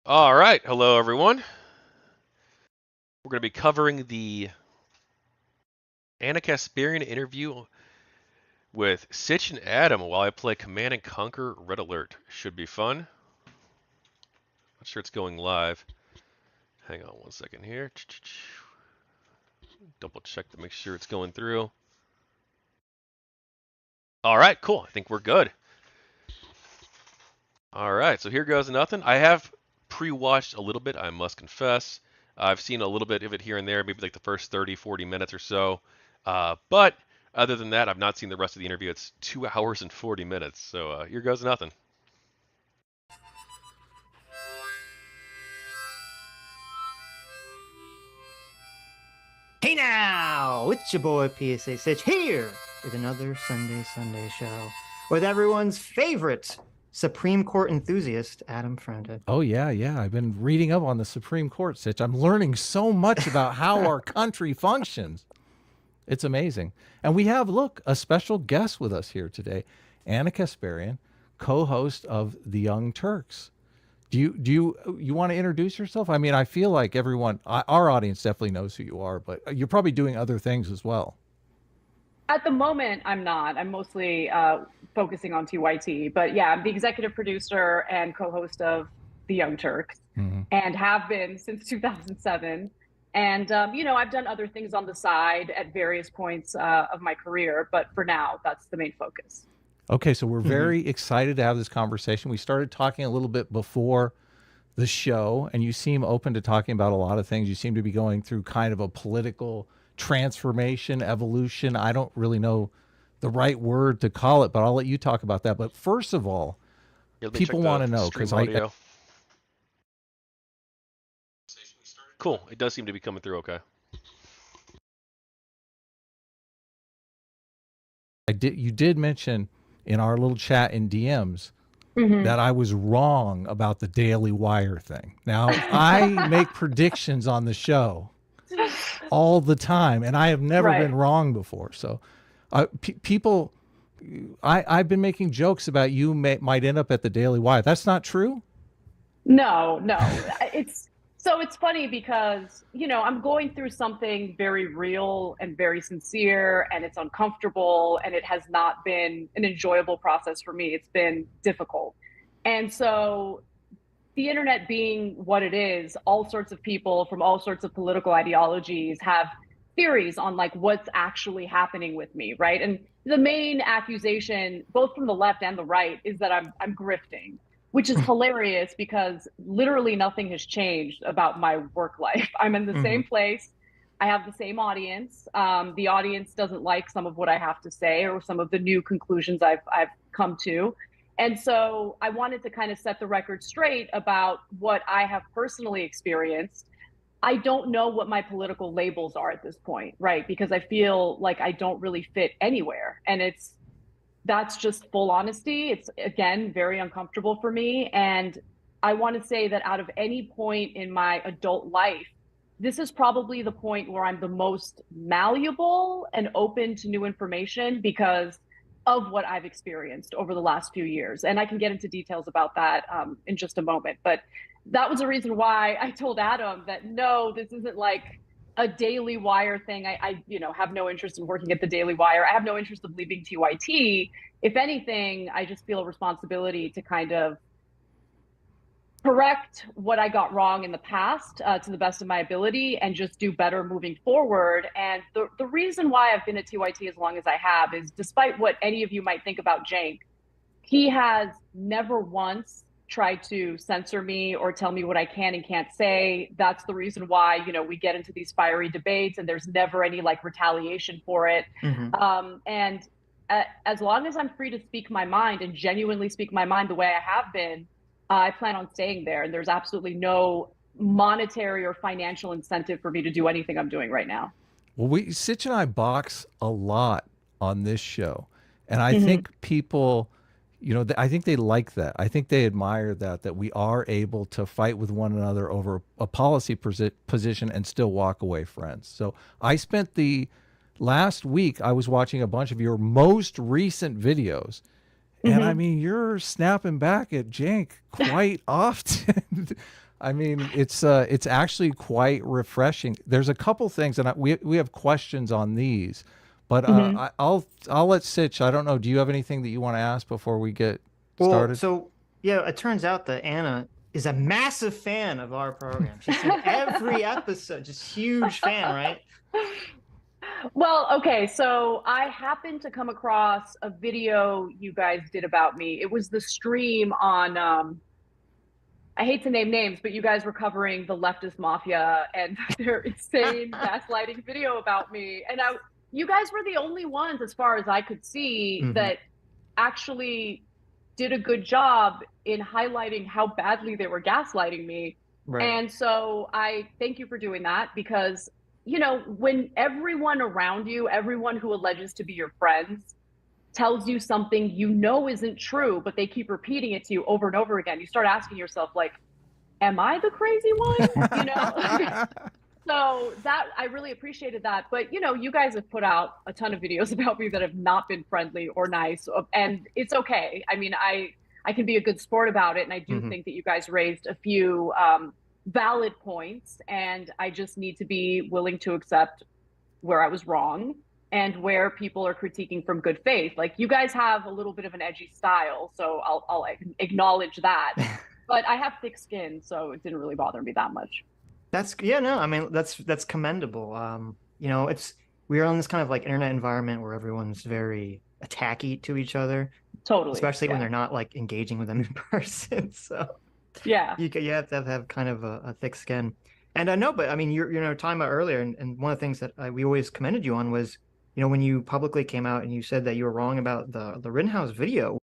All right, hello everyone. We're going to be covering the Ana Kasparian interview with Sitch and Adam while I play Command and Conquer Red Alert. Should be fun. Not sure it's going live. Hang on one second here. Double check to make sure it's going through. All right, cool. I think we're good. All right, so here goes nothing. I have pre-watched a little bit, I must confess. I've seen a little bit of it here and there, maybe like the first 30, 40 minutes or so. But other than that, I've not seen the rest of the interview. It's 2 hours and 40 minutes. So here goes nothing. Hey now, it's your boy PSA Sitch here with another Sunday show with everyone's favorite Supreme Court enthusiast, Adam Friended. Oh, yeah. I've been reading up on the Supreme Court, Sitch. I'm learning so much about how our country functions. It's amazing. And we have, look, a special guest with us here today, Ana Kasparian, co-host of The Young Turks. Do you want to introduce yourself? I mean, I feel like everyone, our audience definitely knows who you are, but you're probably doing other things as well. At the moment, I'm not. I'm mostly focusing on TYT. But yeah, I'm the executive producer and co-host of The Young Turks, and have been since 2007. And, I've done other things on the side at various points of my career. But for now, that's the main focus. Okay, so we're very excited to have this conversation. We started talking a little bit before the show, and you seem open to talking about a lot of things. You seem to be going through kind of a political transformation, evolution. I don't really know the right word to call it, but I'll let you talk about that. But first of all, people want to know, because Cool. It does seem to be coming through okay. You did mention in our little chat in DMs that I was wrong about the Daily Wire thing. Now, I make predictions on the show all the time, and I have never been wrong before. So people, I've been making jokes about you might end up at the Daily Wire. That's not true? No. It's funny because, I'm going through something very real and very sincere, and it's uncomfortable, and it has not been an enjoyable process for me. It's been difficult. And so the internet being what it is, all sorts of people from all sorts of political ideologies have theories on like what's actually happening with me, right? And the main accusation, both from the left and the right, is that I'm grifting, which is hilarious because literally nothing has changed about my work life. I'm in the same place. I have the same audience. The audience doesn't like some of what I have to say or some of the new conclusions I've come to. And so I wanted to kind of set the record straight about what I have personally experienced. I don't know what my political labels are at this point, right? Because I feel like I don't really fit anywhere. And that's just full honesty. It's, again, very uncomfortable for me. And I want to say that out of any point in my adult life, this is probably the point where I'm the most malleable and open to new information because of what I've experienced over the last few years. And I can get into details about that in just a moment. But that was the reason why I told Adam that, no, this isn't like a Daily Wire thing. I have no interest in working at the Daily Wire. I have no interest of leaving TYT. If anything, I just feel a responsibility to kind of correct what I got wrong in the past to the best of my ability and just do better moving forward. And the reason why I've been at TYT as long as I have is, despite what any of you might think about Cenk, he has never once tried to censor me or tell me what I can and can't say. That's the reason why, we get into these fiery debates and there's never any like retaliation for it. And as long as I'm free to speak my mind and genuinely speak my mind the way I have been, I plan on staying there. And there's absolutely no monetary or financial incentive for me to do anything I'm doing right now. Well, Sitch and I box a lot on this show. And I think people, I think they like that. I think they admire that we are able to fight with one another over a policy position and still walk away friends. So I spent the last week, I was watching a bunch of your most recent videos. And I mean, you're snapping back at Cenk quite often. I mean, it's actually quite refreshing. There's a couple things, and we have questions on these, but I'll let Sitch. I don't know. Do you have anything that you want to ask before we get Well, started? so yeah, it turns out that Anna is a massive fan of our program. She's seen every episode, just huge fan, right? Well, okay, so I happened to come across a video you guys did about me. It was the stream on I hate to name names, but you guys were covering the leftist mafia and their insane gaslighting video about me. And you guys were the only ones, as far as I could see, that actually did a good job in highlighting how badly they were gaslighting me. Right. And so I thank you for doing that, because, you know, when everyone around you, everyone who alleges to be your friends, tells you something you know isn't true, but they keep repeating it to you over and over again, you start asking yourself, like, am I the crazy one? You know? So that, I really appreciated that. But, you know, you guys have put out a ton of videos about me that have not been friendly or nice, and it's okay. I mean, I can be a good sport about it, and I do think that you guys raised a few valid points, and I just need to be willing to accept where I was wrong and where people are critiquing from good faith. Like, you guys have a little bit of an edgy style, so I'll acknowledge that. But I have thick skin, so it didn't really bother me that much. No, I mean, that's commendable. You know, we're on this kind of like internet environment where everyone's very attacky to each other. Totally. Especially when they're not like engaging with them in person. So yeah, you have to have kind of a thick skin. And I know, but I mean, you're talking about earlier, and one of the things that we always commended you on was, you know, when you publicly came out and you said that you were wrong about the Rittenhouse video.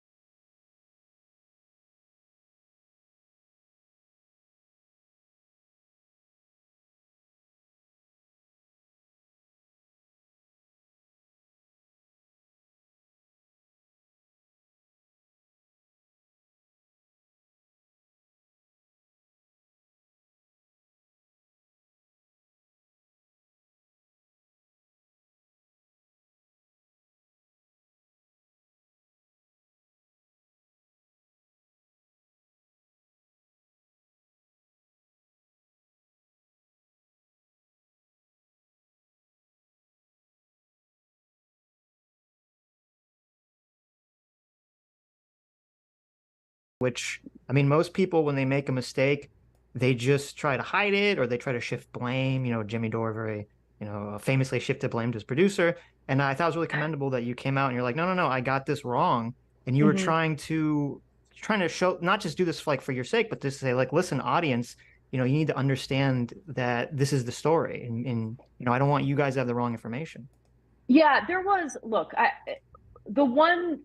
Which, I mean, most people, when they make a mistake, they just try to hide it or they try to shift blame. You know, Jimmy Dore very, you know, famously shifted blame to his producer. And I thought it was really commendable that you came out and you're like, no, I got this wrong. And you were trying to show, not just do this like for your sake, but just say, like, listen, audience, you know, you need to understand that this is the story. And you know, I don't want you guys to have the wrong information. Yeah, there was, look, the one,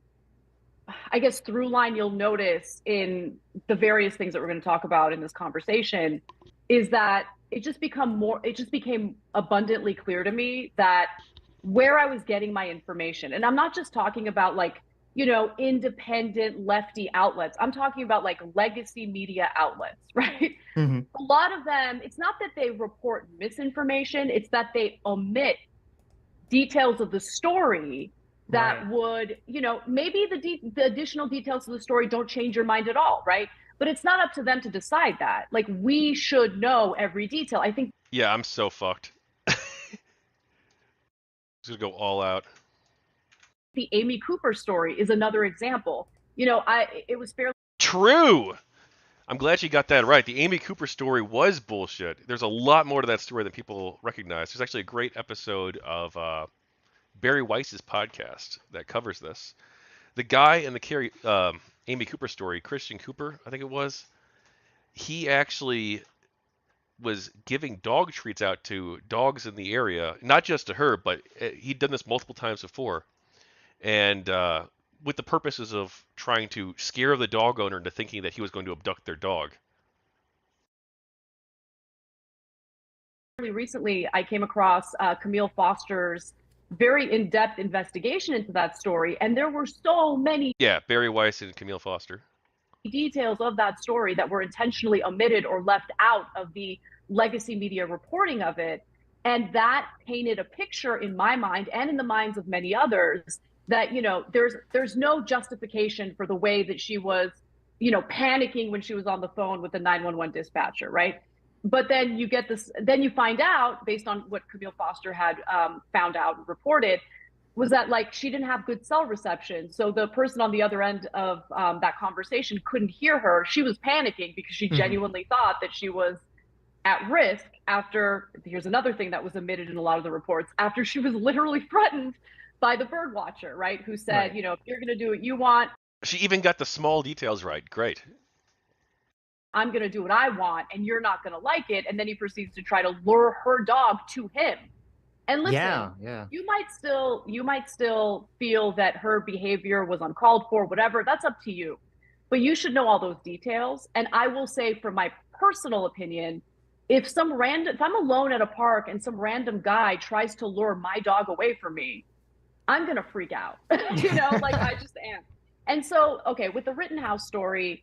I guess, through line you'll notice in the various things that we're going to talk about in this conversation is that it just became abundantly clear to me that where I was getting my information, and I'm not just talking about, like, you know, independent lefty outlets. I'm talking about like legacy media outlets, right? A lot of them, it's not that they report misinformation, it's that they omit details of the story that would, you know, maybe the additional details of the story don't change your mind at all, right? But it's not up to them to decide that. Like, we should know every detail. I think. Yeah, I'm so fucked. Just gonna go all out. The Amy Cooper story is another example. You know, it was fairly true. I'm glad you got that right. The Amy Cooper story was bullshit. There's a lot more to that story than people recognize. There's actually a great episode of Barry Weiss's podcast that covers this. The guy in the Amy Cooper story, Christian Cooper, I think it was, he actually was giving dog treats out to dogs in the area, not just to her, but he'd done this multiple times before, and with the purposes of trying to scare the dog owner into thinking that he was going to abduct their dog. Recently, I came across Camille Foster's very in-depth investigation into that story, and there were so many Barry Weiss and Camille Foster details of that story that were intentionally omitted or left out of the legacy media reporting of it, and that painted a picture in my mind and in the minds of many others that, you know, there's no justification for the way that she was panicking when she was on the phone with the 911 dispatcher, right? But then you get this, then you find out, based on what Camille Foster had found out and reported, was that like she didn't have good cell reception. So the person on the other end of that conversation couldn't hear her. She was panicking because she genuinely thought that she was at risk after, here's another thing that was omitted in a lot of the reports, after she was literally threatened by the bird watcher, right? Who said, Right. if you're going to do what you want, She even got the small details right. Great. I'm going to do what I want and you're not going to like it. And then he proceeds to try to lure her dog to him. And listen, yeah. you might still feel that her behavior was uncalled for, whatever. That's up to you. But you should know all those details. And I will say, from my personal opinion, if I'm alone at a park and some random guy tries to lure my dog away from me, I'm going to freak out. Like I just am. And so, okay, with the Rittenhouse story,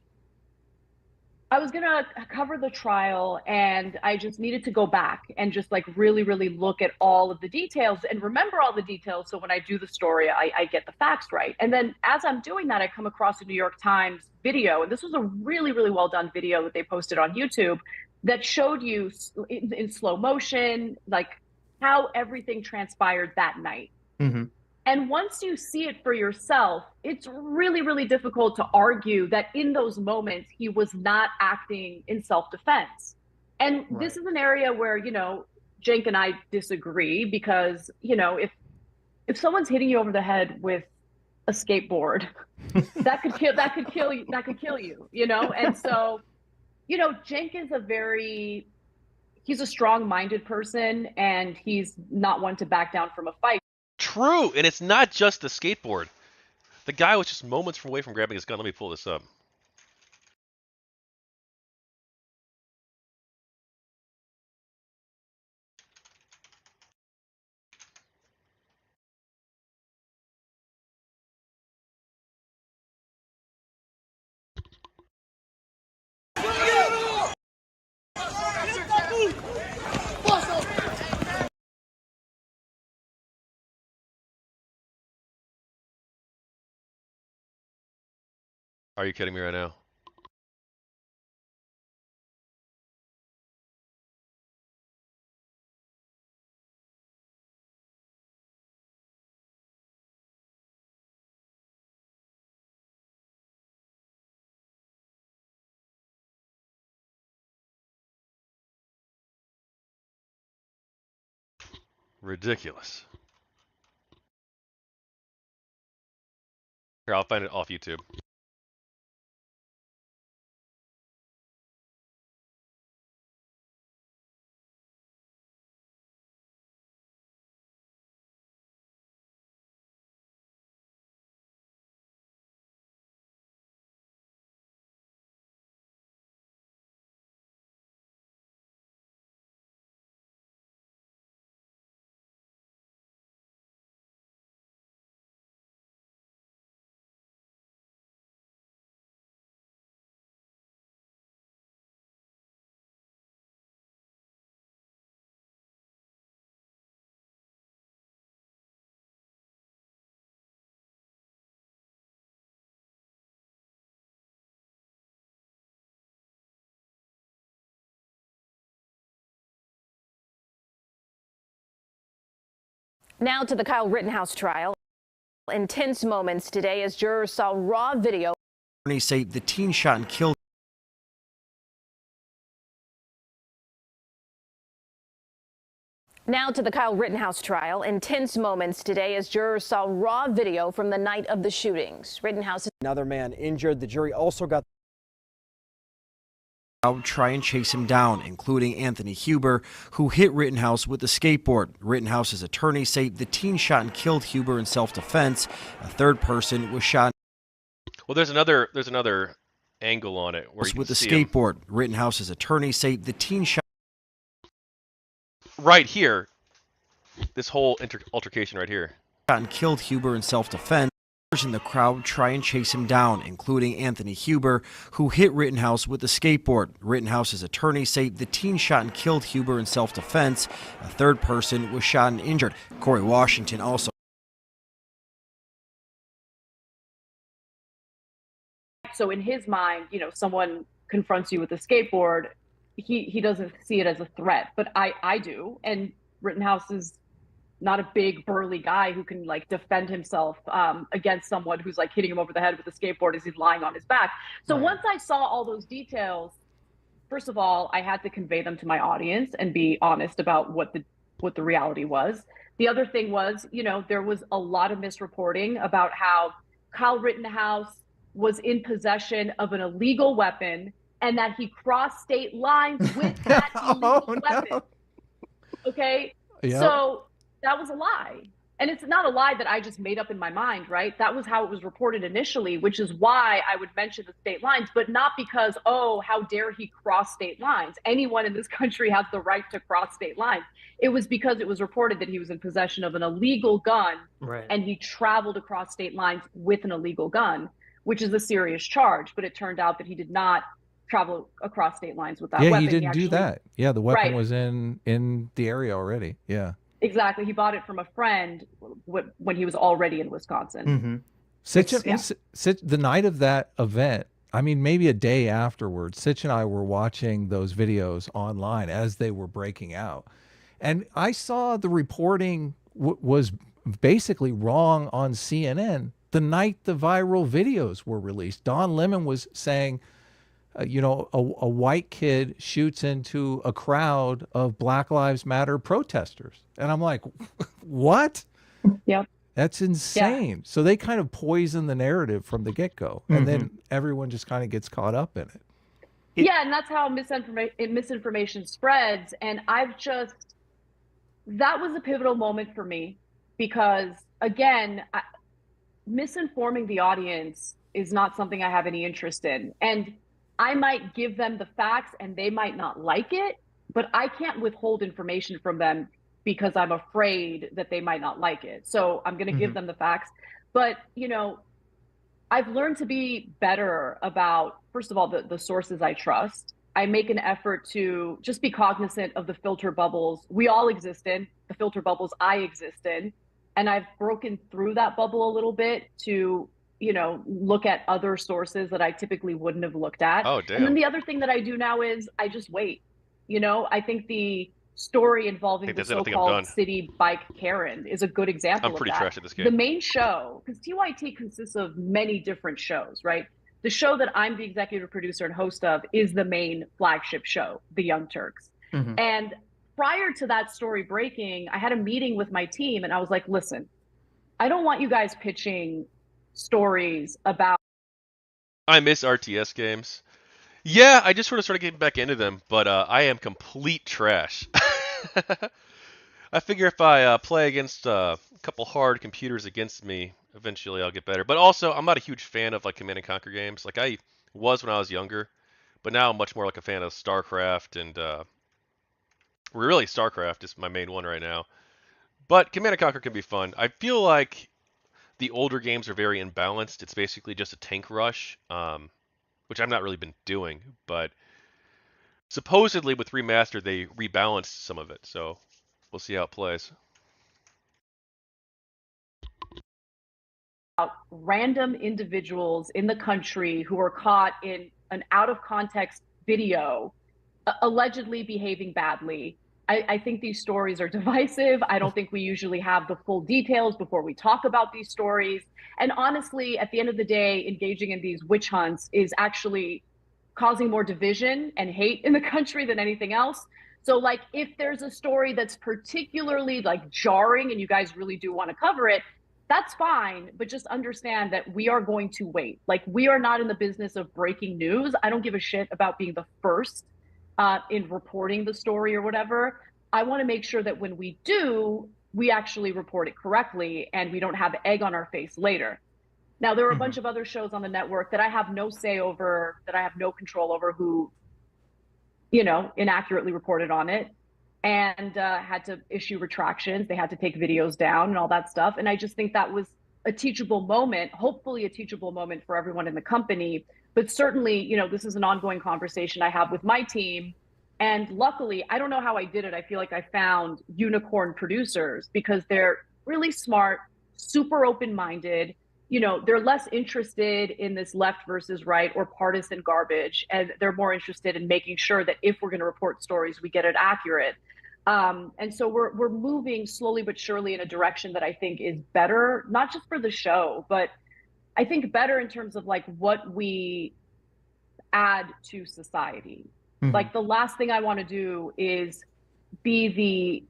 I was going to cover the trial and I just needed to go back and just like really, really look at all of the details and remember all the details. So when I do the story, I get the facts right. And then as I'm doing that, I come across a New York Times video. And this was a really, really well done video that they posted on YouTube that showed you in slow motion, like how everything transpired that night. Mm-hmm. And once you see it for yourself, it's really, really difficult to argue that in those moments, he was not acting in self-defense. And this is an area where, Cenk and I disagree because, if someone's hitting you over the head with a skateboard, that could kill you, And so, Cenk is he's a strong-minded person and he's not one to back down from a fight. True, and it's not just the skateboard. The guy was just moments away from grabbing his gun. Let me pull this up. Are you kidding me right now? Ridiculous. Here, I'll find it off YouTube. Now to the Kyle Rittenhouse trial. Intense moments today as jurors saw raw video. Attorneys say the teen shot and killed. Now to the Kyle Rittenhouse trial. Intense moments today as jurors saw raw video from the night of the shootings. Rittenhouse. Another man injured. The jury also got try and chase him down, including Anthony Huber, who hit Rittenhouse with a skateboard. Rittenhouse's attorneys say the teen shot and killed Huber in self-defense. A third person was shot. Well, there's another angle on it where you with can a see skateboard. Rittenhouse's attorneys say the teen shot right here. This whole altercation right here. and killed Huber in self-defense. In the crowd try and chase him down, including Anthony Huber, who hit Rittenhouse with a skateboard. Rittenhouse's attorneys say the teen shot and killed Huber in self-defense. A third person was shot and injured. Corey Washington also. So in his mind, someone confronts you with a skateboard, he doesn't see it as a threat, but I do. And Rittenhouse is not a big burly guy who can like defend himself against someone who's like hitting him over the head with a skateboard as he's lying on his back. So Right. once I saw all those details, first of all, I had to convey them to my audience and be honest about what the reality was. The other thing was, there was a lot of misreporting about how Kyle Rittenhouse was in possession of an illegal weapon and that he crossed state lines with that illegal weapon. No. Okay. Yep. So that was a lie. And it's not a lie that I just made up in my mind, right? That was how it was reported initially, which is why I would mention the state lines, but not because, oh, how dare he cross state lines? Anyone in this country has the right to cross state lines. It was because it was reported that he was in possession of an illegal gun, Right. and he traveled across state lines with an illegal gun, which is a serious charge. But it turned out that he did not travel across state lines with that Yeah, weapon. he didn't do that. Yeah, the weapon Right. was in the area already. Yeah. Exactly. He bought it from a friend when he was already in Wisconsin. Mm-hmm. Sitch, the night of that event, I mean, maybe a day afterwards, Sitch and I were watching those videos online as they were breaking out. And I saw the reporting was basically wrong on CNN the night the viral videos were released. Don Lemon was saying, a white kid shoots into a crowd of Black Lives Matter protesters. And I'm like, what? Yep. That's insane. Yeah. So they kind of poison the narrative from the get-go. And then everyone just kind of gets caught up in it. Yeah, and that's how misinformation spreads. And that was a pivotal moment for me because, again, misinforming the audience is not something I have any interest in. And I might give them the facts and they might not like it, but I can't withhold information from them because I'm afraid that they might not like it. So I'm going to give them the facts. But, I've learned to be better about, first of all, the sources I trust. I make an effort to just be cognizant of the filter bubbles we all exist in, the filter bubbles I exist in. And I've broken through that bubble a little bit to look at other sources that I typically wouldn't have looked at. Oh, damn. And then the other thing that I do now is I just wait. I think the story involving the so-called city bike Karen is a good example of that. I'm pretty trash at this game. The main show, because TYT consists of many different shows, right? The show that I'm the executive producer and host of is the main flagship show, The Young Turks. And prior to that story breaking, I had a meeting with my team and I was like, listen, I don't want you guys pitching stories about. I miss RTS games. Yeah, I just sort of started getting back into them, but I am complete trash. I figure if I play against a couple hard computers against me, eventually I'll get better. But also, I'm not a huge fan of like Command & Conquer games. Like I was when I was younger, but now I'm much more like a fan of StarCraft and really StarCraft is my main one right now. But Command & Conquer can be fun. I feel like the older games are very imbalanced. It's basically just a tank rush, which I've not really been doing. But supposedly with Remastered, they rebalanced some of it. So we'll see how it plays. Random individuals in the country who are caught in an out-of-context video allegedly behaving badly. I think these stories are divisive. I don't think we usually have the full details before we talk about these stories. And honestly, at the end of the day, engaging in these witch hunts is actually causing more division and hate in the country than anything else. So like, if there's a story that's particularly like jarring and you guys really do want to cover it, that's fine. But just understand that we are going to wait. Like, we are not in the business of breaking news. I don't give a shit about being the first in reporting the story or whatever. I want to make sure that when we do, we actually report it correctly and we don't have egg on our face later. Now, there are a bunch of other shows on the network that I have no say over, that I have no control over, who, inaccurately reported on it and had to issue retractions. They had to take videos down and all that stuff. And I just think that was a teachable moment, hopefully a teachable moment for everyone in the company. But certainly, this is an ongoing conversation I have with my team. And luckily, I don't know how I did it. I feel like I found unicorn producers because they're really smart, super open-minded. they're less interested in this left versus right or partisan garbage, and they're more interested in making sure that if we're going to report stories, we get it accurate. And so we're moving slowly but surely in a direction that I think is better, not just for the show, but I think better in terms of like what we add to society. Like the last thing I want to do is be the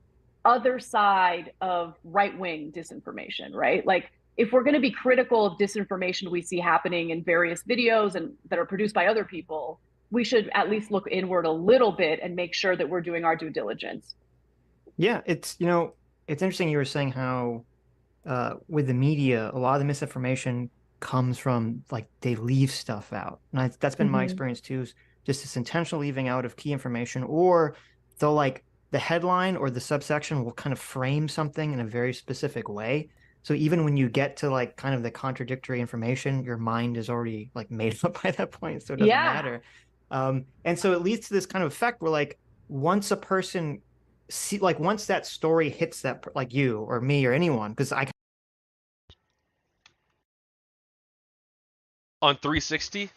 other side of right-wing disinformation, right? Like if we're going to be critical of disinformation we see happening in various videos and that are produced by other people, we should at least look inward a little bit and make sure that we're doing our due diligence. Yeah, it's interesting you were saying how with the media, a lot of the misinformation comes from like they leave stuff out. And that's been my experience too, is just this intentional leaving out of key information, or they'll like the headline or the subsection will kind of frame something in a very specific way. So even when you get to like kind of the contradictory information, your mind is already like made up by that point, so it doesn't matter. And so it leads to this kind of effect where like once a person once that story hits that, like you or me or anyone, because I On 360,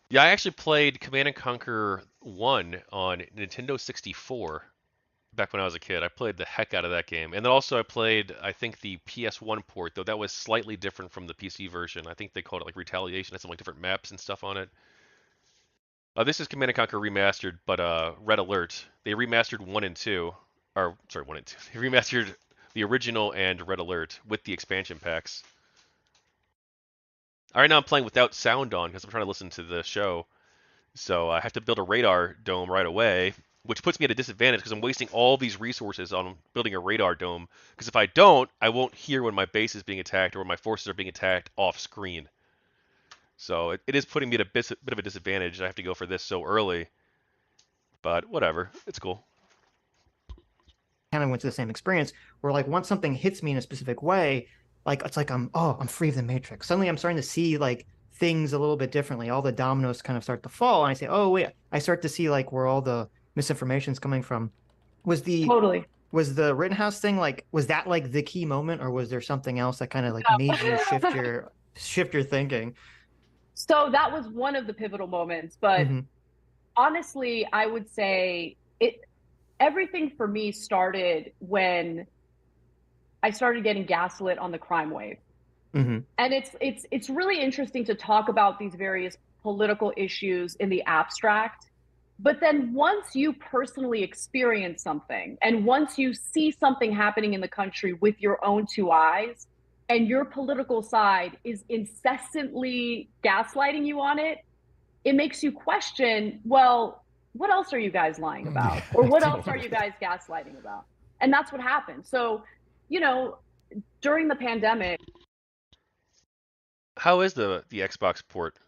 yeah, I actually played Command & Conquer 1 on Nintendo 64 back when I was a kid. I played the heck out of that game. And then also I played, I think, the PS1 port, though that was slightly different from the PC version. I think they called it like Retaliation. It had some like different maps and stuff on it. This is Command & Conquer Remastered, but Red Alert. They remastered 1 and 2. Or, sorry, 1 and 2. They remastered the original and Red Alert with the expansion packs. Right now I'm playing without sound on because I'm trying to listen to the show. So I have to build a radar dome right away, which puts me at a disadvantage because I'm wasting all these resources on building a radar dome. Because if I don't, I won't hear when my base is being attacked or when my forces are being attacked off screen. So it is putting me at a bit of a disadvantage. I have to go for this so early. But whatever, it's cool. kind of went to the same experience where like once something hits me in a specific way, like it's like I'm free of the matrix. Suddenly I'm starting to see like things a little bit differently. All the dominoes kind of start to fall, and I say, oh wait, I start to see like where all the misinformation is coming from. Was the Rittenhouse thing like, was that like the key moment, or was there something else that kind of like made you shift your thinking? So that was one of the pivotal moments, but honestly, I would say everything for me started when I started getting gaslit on the crime wave. And it's really interesting to talk about these various political issues in the abstract. But then once you personally experience something, and once you see something happening in the country with your own two eyes, and your political side is incessantly gaslighting you on it, it makes you question, well, what else are you guys lying about? Or what else are you guys gaslighting about? And that's what happened. So, during the pandemic. How is the Xbox port?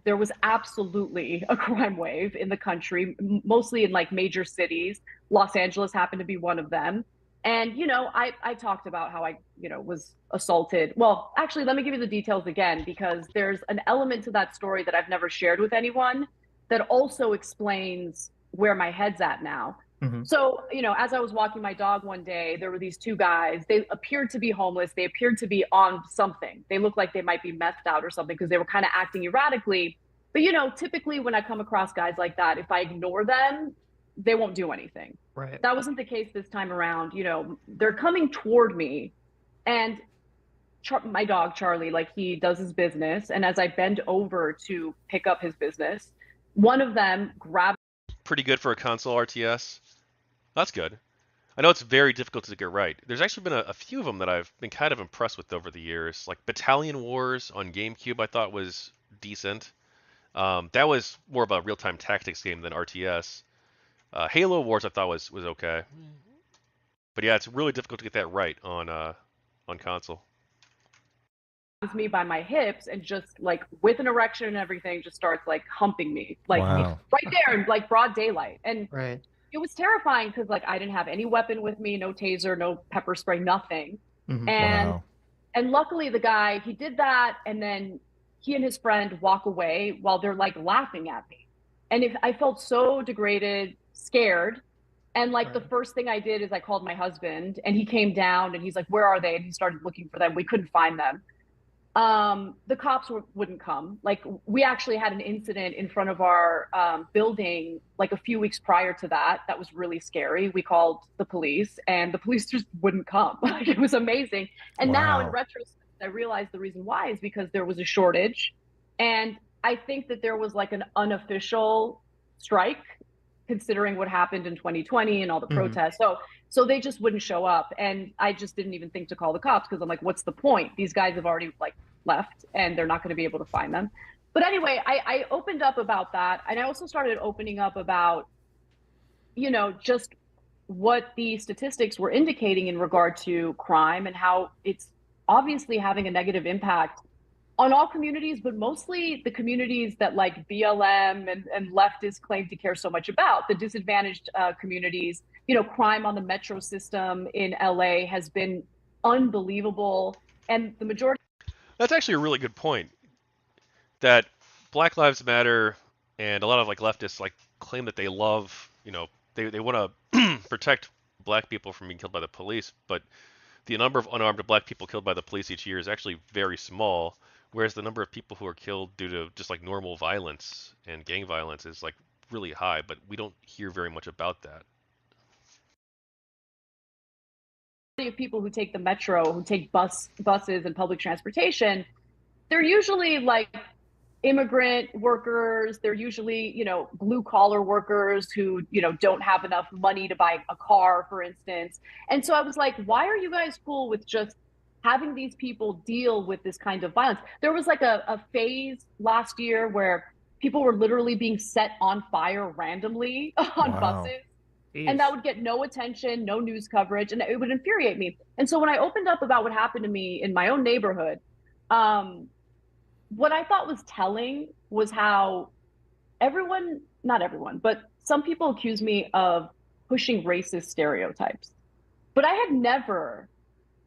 There was absolutely a crime wave in the country, mostly in like major cities. Los Angeles happened to be one of them. And, I talked about how I, was assaulted. Well, actually, let me give you the details again, because there's an element to that story that I've never shared with anyone that also explains where my head's at now. So, as I was walking my dog one day, there were these two guys. They appeared to be homeless. They appeared to be on something. They looked like they might be methed out or something because they were kind of acting erratically. But, typically when I come across guys like that, if I ignore them, they won't do anything. Right. That wasn't the case this time around. They're coming toward me, and my dog, Charlie, like he does his business. And as I bend over to pick up his business, one of them grabbed. Pretty good for a console RTS. That's good. I know it's very difficult to get right. There's actually been a few of them that I've been kind of impressed with over the years. Like Battalion Wars on GameCube I thought was decent. That was more of a real-time tactics game than RTS. Halo Wars I thought was okay. But yeah, it's really difficult to get that right on console. Me by my hips and just like with an erection and everything just starts like humping me like right there in like broad daylight. And it was terrifying because like I didn't have any weapon with me, no taser, no pepper spray, nothing. And luckily the guy, he did that, and then he and his friend walk away while they're like laughing at me. And I felt so degraded, scared. And like the Right. first thing I did is I called my husband, and he came down and he's like, "Where are they?" And he started looking for them. We couldn't find them. The cops wouldn't come. Like we actually had an incident in front of our building like a few weeks prior to that. That was really scary. We called the police, and the police just wouldn't come. Like, it was amazing. And now in Wow. retrospect, I realized the reason why is because there was a shortage, and I think that there was like an unofficial strike, considering what happened in 2020 and all the protests. So they just wouldn't show up, and I just didn't even think to call the cops because I'm like, what's the point? These guys have already like left, and they're not going to be able to find them. But anyway, I opened up about that, and I also started opening up about, you know, just what the statistics were indicating in regard to crime and how it's obviously having a negative impact on all communities, but mostly the communities that like BLM and leftists claim to care so much about, the disadvantaged communities. You know, crime on the metro system in LA has been unbelievable. And the majority. That's actually a really good point. That Black Lives Matter and a lot of like leftists like claim that they love, you know, they want to protect black people from being killed by the police, but the number of unarmed black people killed by the police each year is actually very small, whereas the number of people who are killed due to just like normal violence and gang violence is like really high, but we don't hear very much about that. Of people who take the metro, who take buses and public transportation, they're usually like immigrant workers. They're usually, you know, blue collar workers who, you know, don't have enough money to buy a car, for instance. And so I was like, why are you guys cool with just having these people deal with this kind of violence? There was like a phase last year where people were literally being set on fire randomly on Wow. buses. And that would get no attention, no news coverage, and it would infuriate me. And so when I opened up about what happened to me in my own neighborhood, what I thought was telling was how everyone, not everyone, but some people accuse me of pushing racist stereotypes. But I had never,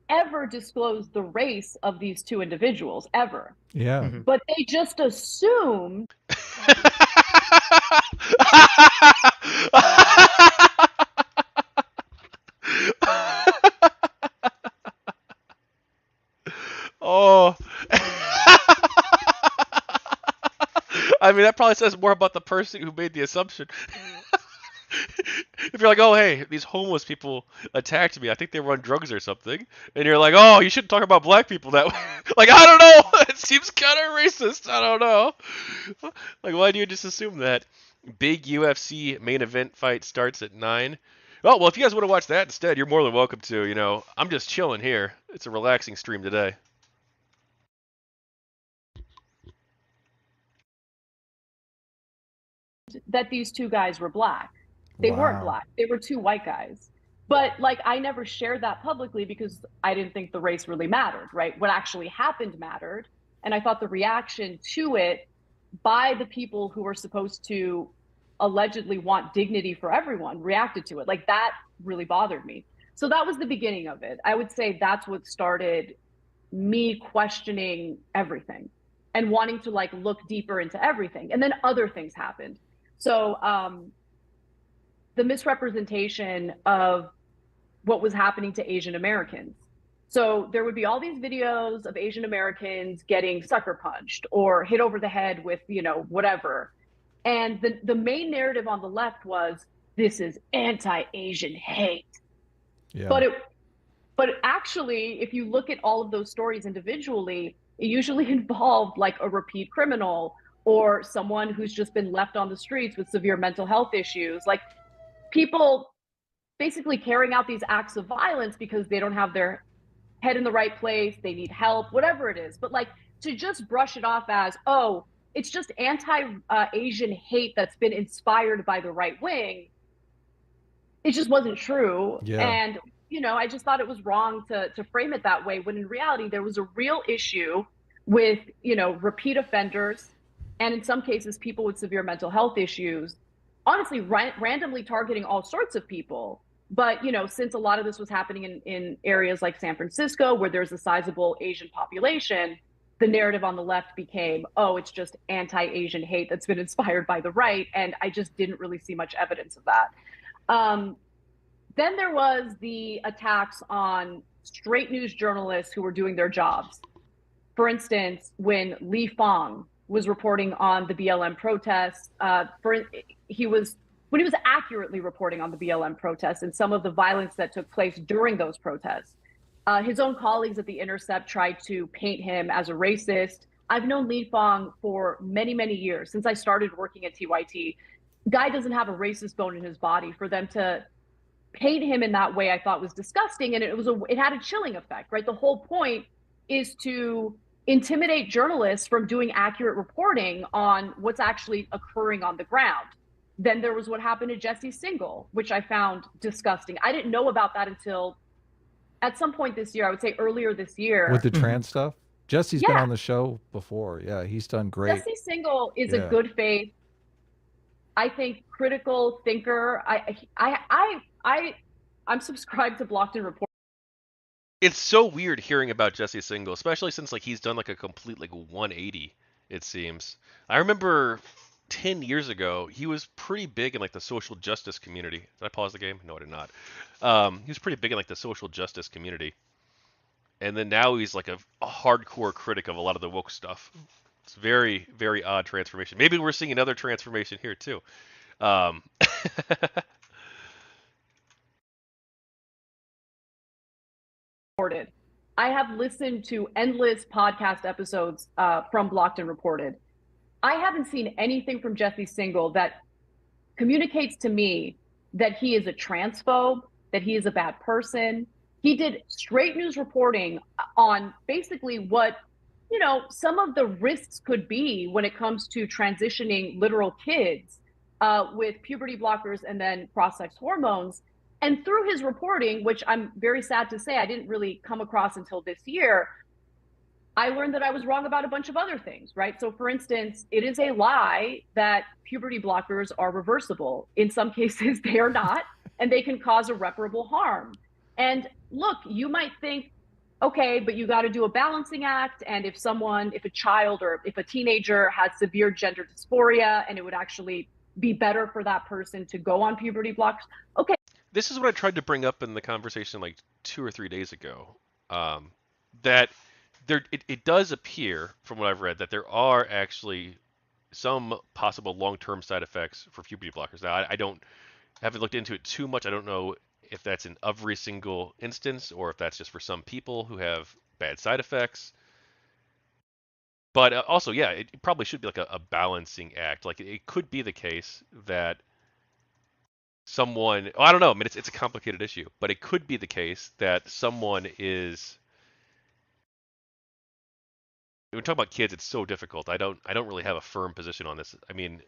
ever disclosed the race of these two individuals, ever. Yeah. But they just assumed. Oh. I mean, that probably says more about the person who made the assumption. If you're like, oh, hey, these homeless people attacked me. I think they were on drugs or something. And you're like, oh, you shouldn't talk about black people that way. Like, I don't know. It seems kind of racist. I don't know. Like, why do you just assume that? Big UFC main event fight starts at 9. Oh, well, if you guys want to watch that instead, you're more than welcome to. You know, I'm just chilling here. It's a relaxing stream today. That these two guys were black. They weren't black. They were two white guys. But like, I never shared that publicly because I didn't think the race really mattered, right? What actually happened mattered. And I thought the reaction to it by the people who were supposed to allegedly want dignity for everyone reacted to it. Like, that really bothered me. So that was the beginning of it. I would say that's what started me questioning everything and wanting to like look deeper into everything. And then other things happened. So the misrepresentation of what was happening to Asian Americans. So there would be all these videos of Asian Americans getting sucker punched or hit over the head with, you know, whatever. And the main narrative on the left was, this is anti-Asian hate. Yeah. But actually, if you look at all of those stories individually, it usually involved like a repeat criminal or someone who's just been left on the streets with severe mental health issues. Like, people basically carrying out these acts of violence because they don't have their head in the right place, they need help, whatever it is. But like, to just brush it off as, oh, it's just anti-Asian hate that's been inspired by the right wing, it just wasn't true. Yeah. And, you know, I just thought it was wrong to frame it that way, when in reality, there was a real issue with, you know, repeat offenders, and in some cases, people with severe mental health issues, honestly, randomly targeting all sorts of people. But, you know, since a lot of this was happening in areas like San Francisco, where there's a sizable Asian population, the narrative on the left became, oh, it's just anti-Asian hate that's been inspired by the right. And I just didn't really see much evidence of that. Then there was the attacks on straight news journalists who were doing their jobs. For instance, when Li Fang was reporting on the BLM protests, when he was accurately reporting on the BLM protests and some of the violence that took place during those protests, his own colleagues at The Intercept tried to paint him as a racist. I've known Li Fang for many, many years, since I started working at TYT. Guy doesn't have a racist bone in his body. For them to paint him in that way, I thought was disgusting, and it had a chilling effect, right? The whole point is to intimidate journalists from doing accurate reporting on what's actually occurring on the ground. Then there was what happened to Jesse Singal, which I found disgusting. I didn't know about that until at some point this year. I would say earlier this year. With the trans stuff? Jesse's been on the show before. Yeah, he's done great. Jesse Singal is a good faith, I think, critical thinker. I'm subscribed to Blocked and Reported. It's so weird hearing about Jesse Singal, especially since like he's done like a complete like 180, it seems. I remember 10 years ago, he was pretty big in like the social justice community. Did I pause the game? No, I did not. He was pretty big in like the social justice community. And then now he's like a hardcore critic of a lot of the woke stuff. It's very, very odd transformation. Maybe we're seeing another transformation here too. I have listened to endless podcast episodes from Blocked and Reported. I haven't seen anything from Jesse Singal that communicates to me that he is a transphobe, that he is a bad person. He did straight news reporting on basically what, some of the risks could be when it comes to transitioning literal kids with puberty blockers and then cross-sex hormones. And through his reporting, which I'm very sad to say I didn't really come across until this year, I learned that I was wrong about a bunch of other things, right? So for instance, it is a lie that puberty blockers are reversible. In some cases, they are not, and they can cause irreparable harm. And look, you might think, okay, but you got to do a balancing act. And if a child or if a teenager has severe gender dysphoria, and it would actually be better for that person to go on puberty blockers. Okay. This is what I tried to bring up in the conversation like 2 or 3 days ago. That it does appear, from what I've read, that there are actually some possible long-term side effects for puberty blockers. Now, I haven't looked into it too much. I don't know if that's in every single instance or if that's just for some people who have bad side effects. But also, yeah, it probably should be like a balancing act. Like it could be the case that someone, I don't know. I mean, it's a complicated issue, but it could be the case that someone is. When we talk about kids, it's so difficult. I don't really have a firm position on this. I mean,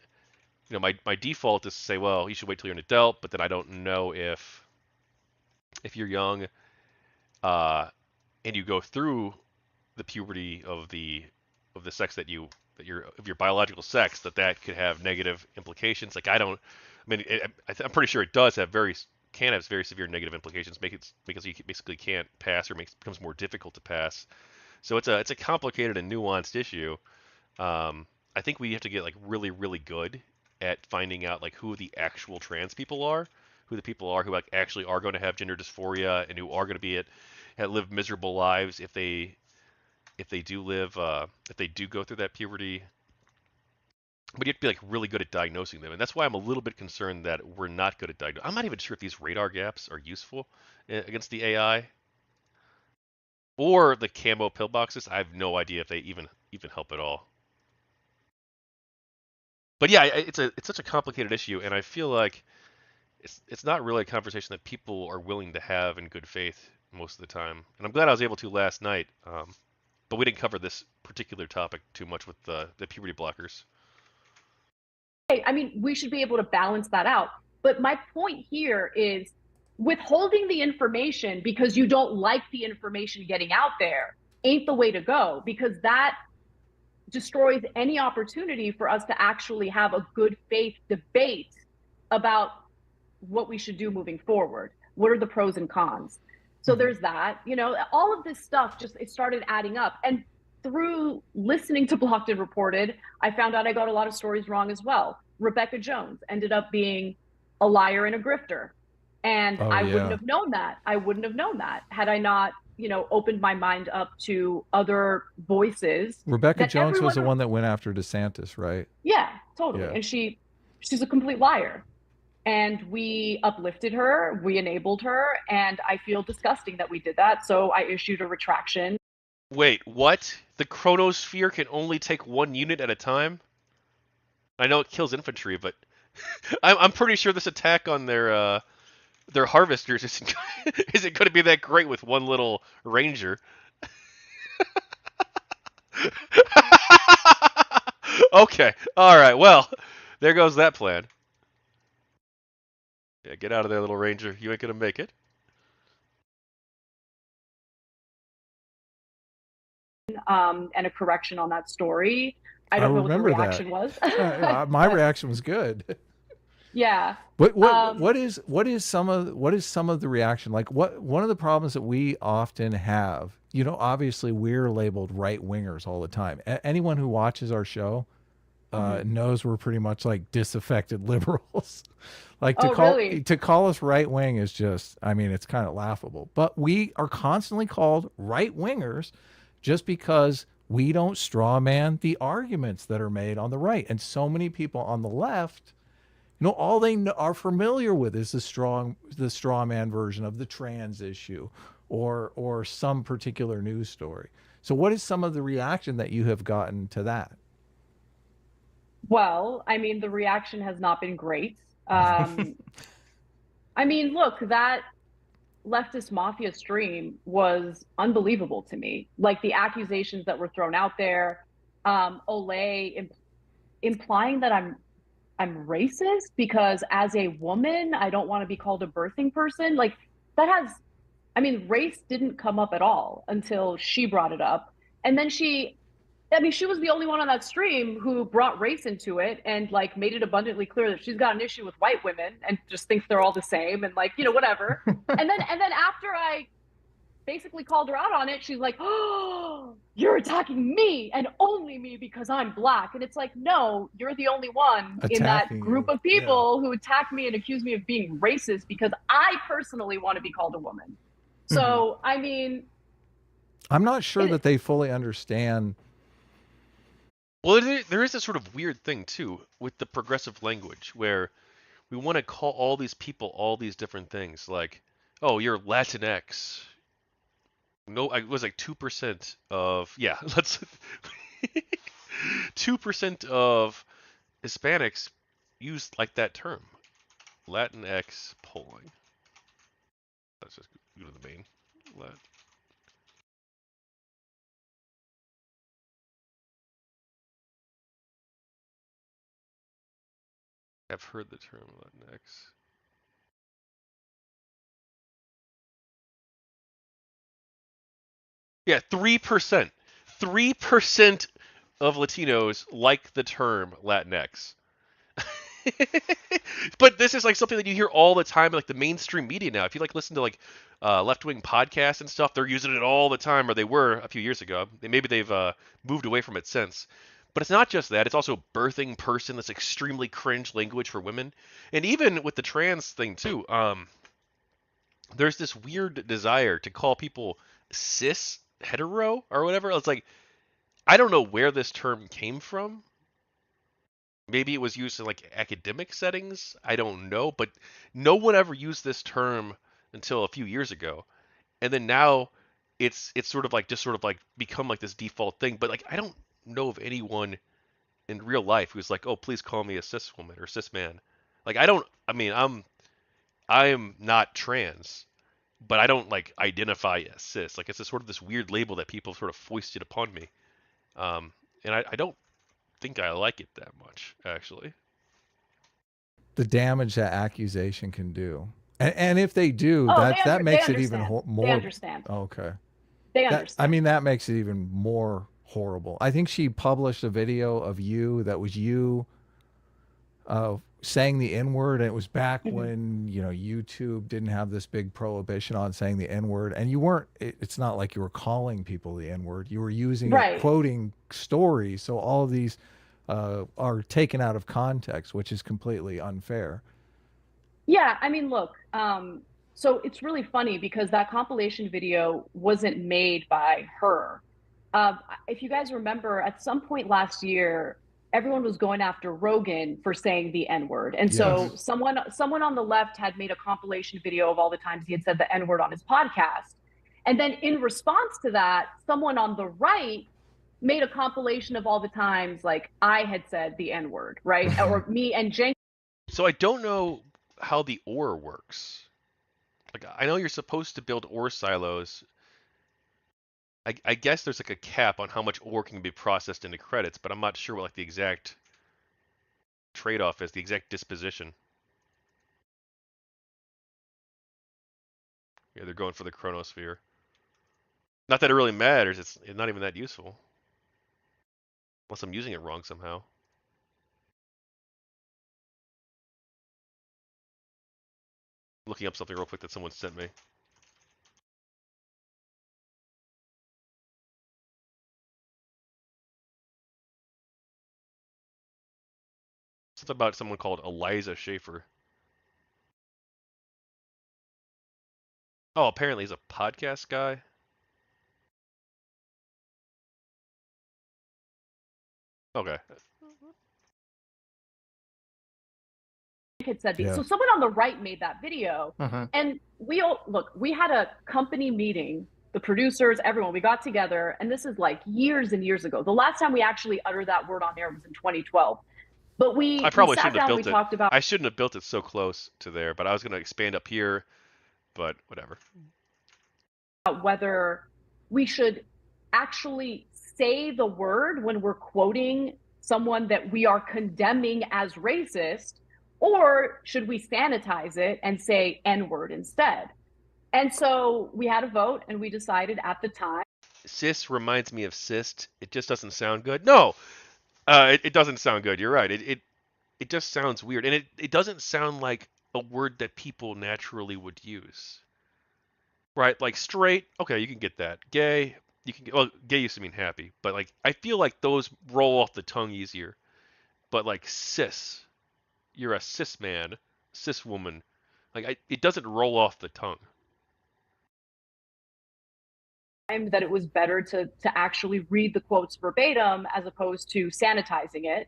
my default is to say, well, you should wait till you're an adult, but then I don't know if you're young, and you go through the puberty of the sex of your biological sex, that could have negative implications. Like I'm pretty sure it does can have very severe negative implications, because you basically can't pass, or becomes more difficult to pass. So it's a complicated and nuanced issue. I think we have to get like really, really good at finding out like who the actual trans people are, who the people are who like actually are going to have gender dysphoria and who are going to live miserable lives if they do go through that puberty. But you have to be like really good at diagnosing them, and that's why I'm a little bit concerned that we're not good at diagnosing. I'm not even sure if these radar gaps are useful against the AI or the camo pillboxes. I have no idea if they even help at all. But yeah, it's such a complicated issue, and I feel like it's not really a conversation that people are willing to have in good faith most of the time. And I'm glad I was able to last night. But we didn't cover this particular topic too much with the puberty blockers. I mean, we should be able to balance that out. But my point here is withholding the information because you don't like the information getting out there ain't the way to go, because that destroys any opportunity for us to actually have a good faith debate about what we should do moving forward. What are the pros and cons? So there's that, all of this stuff, it started adding up. And through listening to Blocked and Reported, I found out I got a lot of stories wrong as well. Rebecca Jones ended up being a liar and a grifter. And Oh, I wouldn't yeah. have known that. I wouldn't have known that had I not, opened my mind up to other voices Rebecca that Jones was everyone, the one that went after DeSantis, right? yeah, totally. Yeah. And she's a complete liar. And we uplifted her, we enabled her, and I feel disgusting that we did that. So I issued a retraction. Wait, what? The chronosphere can only take one unit at a time? I know it kills infantry, but I'm pretty sure this attack on their harvesters isn't going to be that great with one little ranger. Okay, all right. Well, there goes that plan. Yeah, get out of there, little ranger. You ain't gonna make it. And a correction on that story. I I don't know what the remember that. reaction was. My But, reaction was good. yeah. What is some of the reaction like? One of the problems that we often have, obviously we're labeled right wingers all the time. Anyone who watches our show knows we're pretty much like disaffected liberals. Like Really? to call us right wing is just, I mean, it's kind of laughable. But we are constantly called right wingers just because we don't straw man the arguments that are made on the right. And so many people on the left, all they are familiar with is the straw man version of the trans issue or some particular news story. So what is some of the reaction that you have gotten to that? Well, I mean, the reaction has not been great. I mean, look, that leftist mafia stream was unbelievable to me. Like the accusations that were thrown out there, Olay implying that I'm racist because as a woman, I don't want to be called a birthing person. Like I mean, race didn't come up at all until she brought it up. And then she was the only one on that stream who brought race into it and like made it abundantly clear that she's got an issue with white women and just thinks they're all the same and like, whatever. and then after I basically called her out on it, she's like, "Oh, you're attacking me and only me because I'm black." And it's like, no, you're the only one in that Attacking group you. of people who attack me and accuse me of being racist because I personally want to be called a woman. So, I mean, I'm not sure that they fully understand. Well, there is a sort of weird thing too with the progressive language where we want to call all these people all these different things, like, oh, you're Latinx. No, it was like 2% of let's 2% of Hispanics use like that term, Latinx polling. Let's just go to the main. I've heard the term Latinx. Yeah, 3%. 3% of Latinos like the term Latinx. But this is like something that you hear all the time in like the mainstream media now. If you like listen to like left-wing podcasts and stuff, they're using it all the time, or they were a few years ago. Maybe they've moved away from it since. But it's not just that; it's also birthing person. That's extremely cringe language for women, and even with the trans thing too. There's this weird desire to call people cis hetero or whatever. It's like I don't know where this term came from. Maybe it was used in like academic settings. I don't know, but no one ever used this term until a few years ago. And then now it's sort of like just sort of like become like this default thing. But like I don't know of anyone in real life who's like, "Oh, please call me a cis woman or cis man." Like I mean, I am not trans, but I don't like identify as cis. Like it's a sort of this weird label that people sort of foisted upon me. And I don't think I like it that much, actually. The damage that accusation can do, and if they do, Oh, that makes they it even understand. more. They understand. Okay. They I understand. mean, that makes it even more horrible. I think she published a video of you that was you saying the N-word, and it was back when YouTube didn't have this big prohibition on saying the N-word, and you weren't. It's not like you were calling people the N-word. You were using it, quoting stories. So all of these are taken out of context, which is completely unfair. Yeah, I mean, look, so it's really funny because that compilation video wasn't made by her. If you guys remember, at some point last year, everyone was going after Rogan for saying the N-word. And so Yes. someone on the left had made a compilation video of all the times he had said the N-word on his podcast. And then in response to that, someone on the right made a compilation of all the times like I had said the N-word, right? Or me and Jenkins. So I don't know how the ore works. Like I know you're supposed to build ore silos. I guess there's like a cap on how much ore can be processed into credits, but I'm not sure what like the exact trade-off is, the exact disposition. Yeah, they're going for the chronosphere. Not that it really matters. It's not even that useful. Unless I'm using it wrong somehow. Looking up something real quick that someone sent me. Something about someone called Eliza Schaefer. Oh, apparently he's a podcast guy. Okay. Had said Yeah. so someone on the right made that video, and we all look, we had a company meeting, the producers, everyone, we got together, and this is like years and years ago. The last time we actually uttered that word on air was in 2012, but we I probably sat shouldn't have down, we built it. talked about I shouldn't have built it so close to there, but I was going to expand up here, but whatever. whether we should actually say the word when we're quoting someone that we are condemning as racist, or should we sanitize it and say N-word instead? And so we had a vote, and we decided at the time. Cis reminds me of cyst. It just doesn't sound good. No, it doesn't sound good. You're right. It just sounds weird, and it doesn't sound like a word that people naturally would use. Right? Like straight, okay, you can get that. Gay, you can get. Well, gay used to mean happy, but like I feel like those roll off the tongue easier. But like cis, you're a cis man, cis woman. Like it doesn't roll off the tongue. That it was better to actually read the quotes verbatim as opposed to sanitizing it.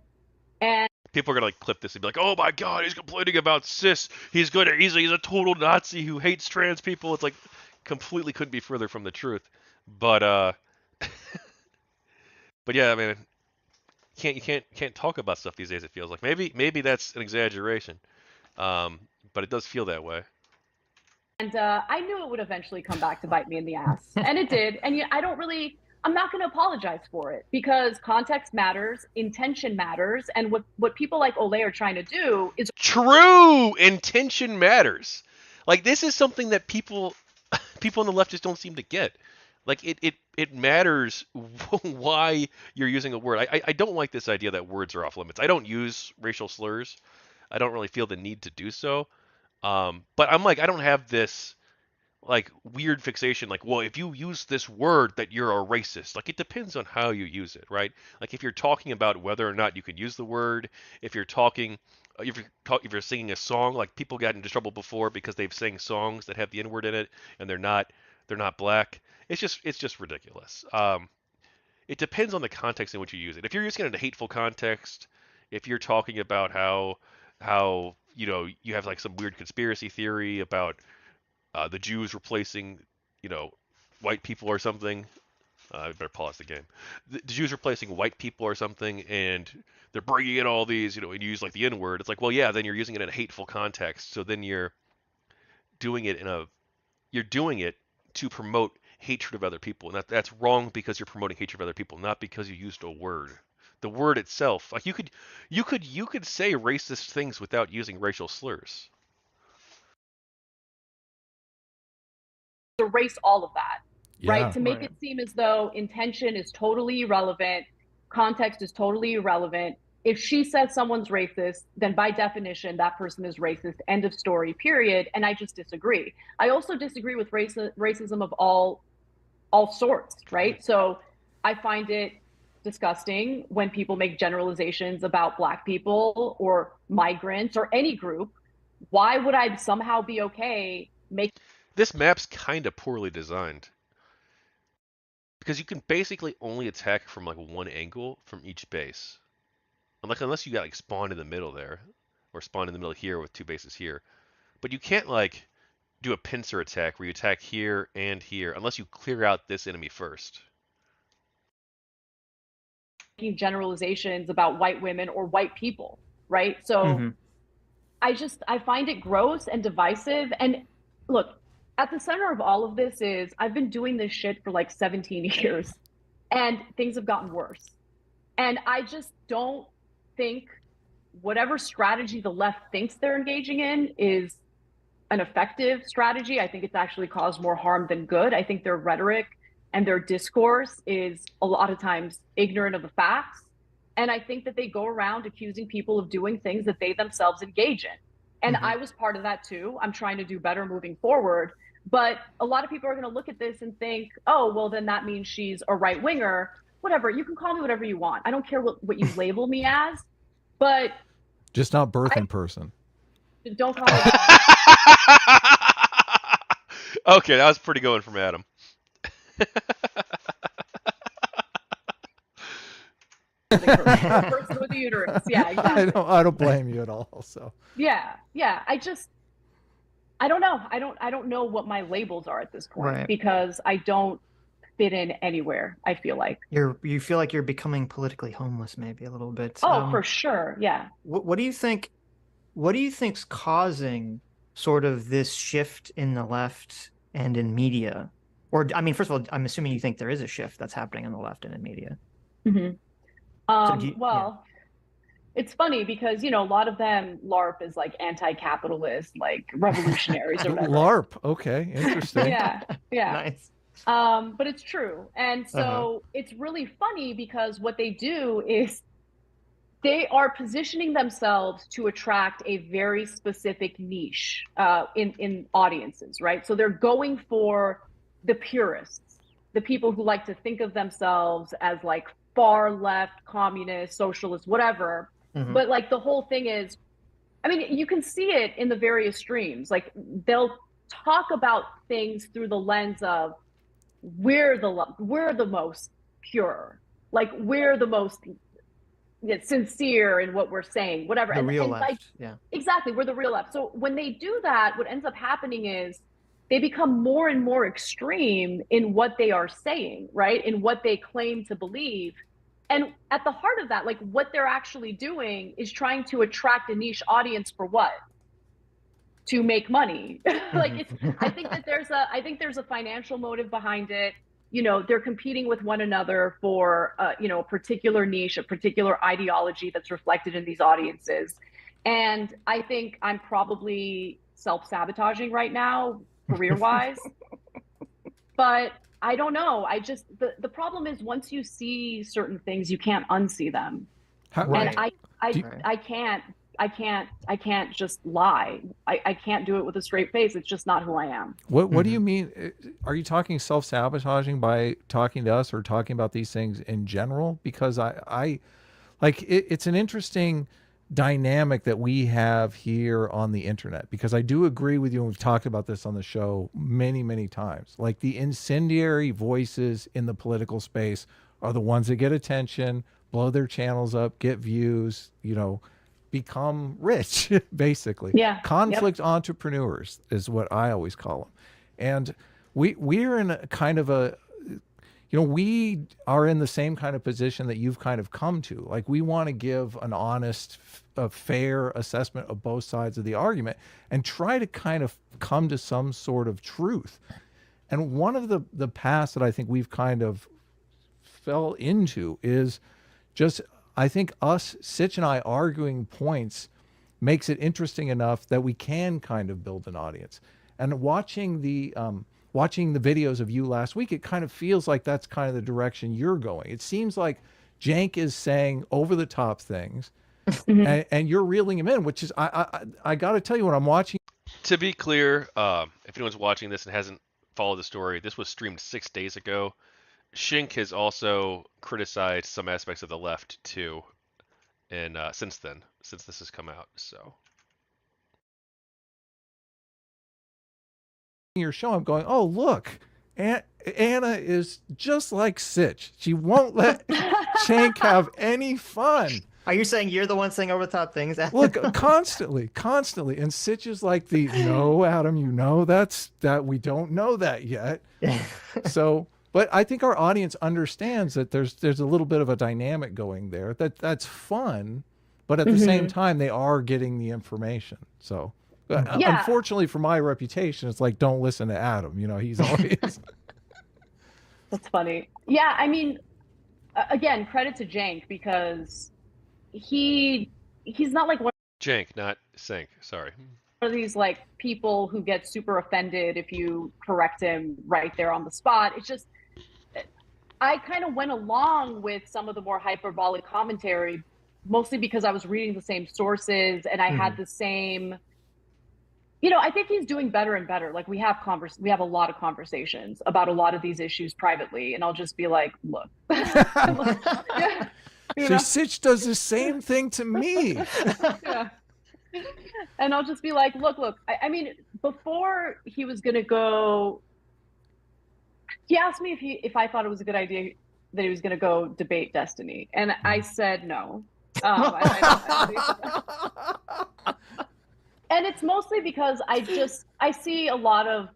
And people are gonna like clip this and be like, "Oh my God, he's complaining about cis. He's a total Nazi who hates trans people." It's like completely couldn't be further from the truth. But but yeah, I mean, you can't talk about stuff these days. It feels like maybe that's an exaggeration, but it does feel that way. And I knew it would eventually come back to bite me in the ass, and it did. And I'm not going to apologize for it because context matters, intention matters, and what people like Olay are trying to do is true. Intention matters. Like this is something that people on the left just don't seem to get. Like it matters why you're using a word. I don't like this idea that words are off limits. I don't use racial slurs. I don't really feel the need to do so. But I'm like, I don't have this like weird fixation like, well, if you use this word that you're a racist. Like it depends on how you use it, right? Like if you're talking about whether or not you can use the word, if you're talking if you're singing a song, like people got into trouble before because they've sang songs that have the N-word in it and they're not black. It's just ridiculous. It depends on the context in which you use it. If you're using it in a hateful context, if you're talking about how you have like some weird conspiracy theory about the Jews replacing white people or something. I better pause the game. The Jews replacing white people or something, and they're bringing in all these, and you use like the N-word. It's like, well, yeah, then you're using it in a hateful context. So then you're doing it to promote hatred of other people, and that's wrong because you're promoting hatred of other people, not because you used a word. The word itself, like you could say racist things without using racial slurs. erase all of that, right? Yeah. To make it seem as though intention is totally irrelevant, context is totally irrelevant. If she says someone's racist, then by definition, that person is racist. End of story, period. And I just disagree. I also disagree with racism of all sorts, right? So I find it disgusting when people make generalizations about Black people or migrants or any group why would I somehow be okay making This map's kind of poorly designed because you can basically only attack from like one angle from each base. Unless you got like spawned in the middle there, or spawned in the middle here with two bases here. But you can't like do a pincer attack where you attack here and here unless you clear out this enemy first. generalizations about white women or white people, right? So I find it gross and divisive. And look, at the center of all of this is I've been doing this shit for like 17 years and things have gotten worse. And I just don't think whatever strategy the left thinks they're engaging in is an effective strategy. I think it's actually caused more harm than good. I think their rhetoric and their discourse is a lot of times ignorant of the facts. And I think that they go around accusing people of doing things that they themselves engage in. And I was part of that too. I'm trying to do better moving forward. But a lot of people are going to look at this and think, oh, well, then that means she's a right winger. Whatever. You can call me whatever you want. I don't care what you label me as, but Just not birth in person. don't call me that. Okay, that was pretty going from Adam. Person with the uterus. Yeah, exactly. I don't blame you at all. So Yeah. I don't know. I don't know what my labels are at this point Right. because I don't fit in anywhere, I feel like. You feel like you're becoming politically homeless, maybe a little bit. Oh, for sure. Yeah. What do you think? What do you think's causing sort of this shift in the left and in media? Or I mean, first of all, I'm assuming you think there is a shift that's happening in the left and in media. Well, it's funny because, a lot of them LARP is like anti-capitalist, like revolutionaries or whatever. LARP, okay, interesting. Yeah. Nice. But it's true. And so it's really funny because what they do is they are positioning themselves to attract a very specific niche in audiences, right? So they're going for the purists, the people who like to think of themselves as like far left, communist, socialist, whatever. But like the whole thing is, I mean, you can see it in the various streams. Like they'll talk about things through the lens of we're the most pure, like we're the most sincere in what we're saying, whatever. The real left. Like, yeah. Exactly, we're the real left. So when they do that, what ends up happening is they become more and more extreme in what they are saying, right? In what they claim to believe. And at the heart of that, like what they're actually doing is trying to attract a niche audience for what? To make money. Like I think there's a financial motive behind it. They're competing with one another for a particular niche, a particular ideology that's reflected in these audiences. And I think I'm probably self-sabotaging right now, career-wise. But I don't know. The problem is once you see certain things, you can't unsee them. Right. And I can't just lie. I can't do it with a straight face. It's just not who I am. What do you mean? Are you talking self-sabotaging by talking to us or talking about these things in general? Because I like it's an interesting dynamic that we have here on the internet, because I do agree with you, and we've talked about this on the show many, many times. Like the incendiary voices in the political space are the ones that get attention, blow their channels up, get views, become rich, basically. Yeah. Conflict entrepreneurs is what I always call them. And we're in a kind of a, we are in the same kind of position that you've kind of come to. Like we want to give an honest, a fair assessment of both sides of the argument and try to kind of come to some sort of truth. And one of the paths that I think we've kind of fell into is just, I think us, Sitch and I, arguing points makes it interesting enough that we can kind of build an audience. And watching the videos of you last week, it kind of feels like that's kind of the direction you're going. It seems like Jank is saying over the top things, and you're reeling him in, which is I got to tell you, when I'm watching. To be clear, if anyone's watching this and hasn't followed the story, this was streamed 6 days ago. Shink has also criticized some aspects of the left too, and since this has come out, so. your show, I'm going, oh, look, Anna is just like Sitch. She won't let Cenk have any fun. Are you saying you're the one saying over the top things? Look, constantly. And Sitch is like no, Adam, that we don't know that yet. So, but I think our audience understands that there's a little bit of a dynamic going there. That's fun, but at the same time, they are getting the information. So, unfortunately for my reputation, it's like, don't listen to Adam. He's always. That's funny. Yeah, I mean, again, credit to Cenk, because he's not like one Cenk, not Sink. Sorry. of these like people who get super offended if you correct him right there on the spot. It's just, I kind of went along with some of the more hyperbolic commentary, mostly because I was reading the same sources and I had the same, I think he's doing better and better. Like we have a lot of conversations about a lot of these issues privately, and I'll just be like, look. See, Sitch does the same thing to me. Yeah. And I'll just be like, look. I mean, before he was gonna go, he asked me if I thought it was a good idea that he was gonna go debate Destiny, and I said no. And it's mostly because I see a lot of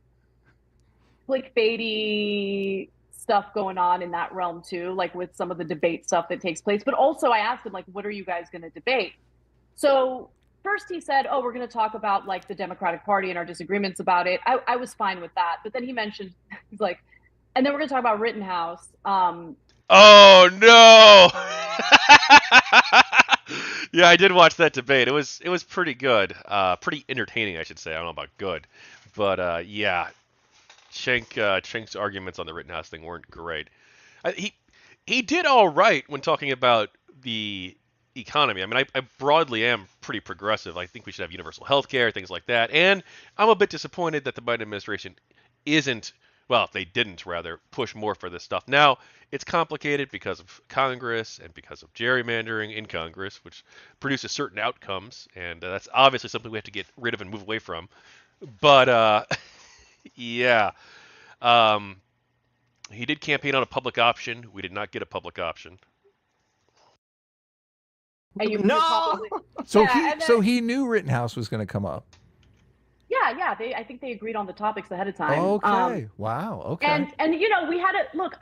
clickbaity stuff going on in that realm too, like with some of the debate stuff that takes place. But also I asked him, like, what are you guys going to debate? So first he said, oh, we're going to talk about like the Democratic Party and our disagreements about it. I was fine with that. But then he mentioned, he's like, and then we're going to talk about Rittenhouse. Oh no. Yeah, I did watch that debate. It was pretty good. Pretty entertaining, I should say. I don't know about good. But yeah. Cenk's arguments on the Rittenhouse thing weren't great. He did all right when talking about the economy. I mean, I broadly am pretty progressive. I think we should have universal health care, things like that. And I'm a bit disappointed that the Biden administration they didn't rather push more for this stuff. Now, it's complicated because of Congress and because of gerrymandering in Congress, which produces certain outcomes. And that's obviously something we have to get rid of and move away from. But yeah. He did campaign on a public option. We did not get a public option. No. So he knew Rittenhouse was going to come up. Yeah. I think they agreed on the topics ahead of time. Okay. Wow. Okay. And we had to look.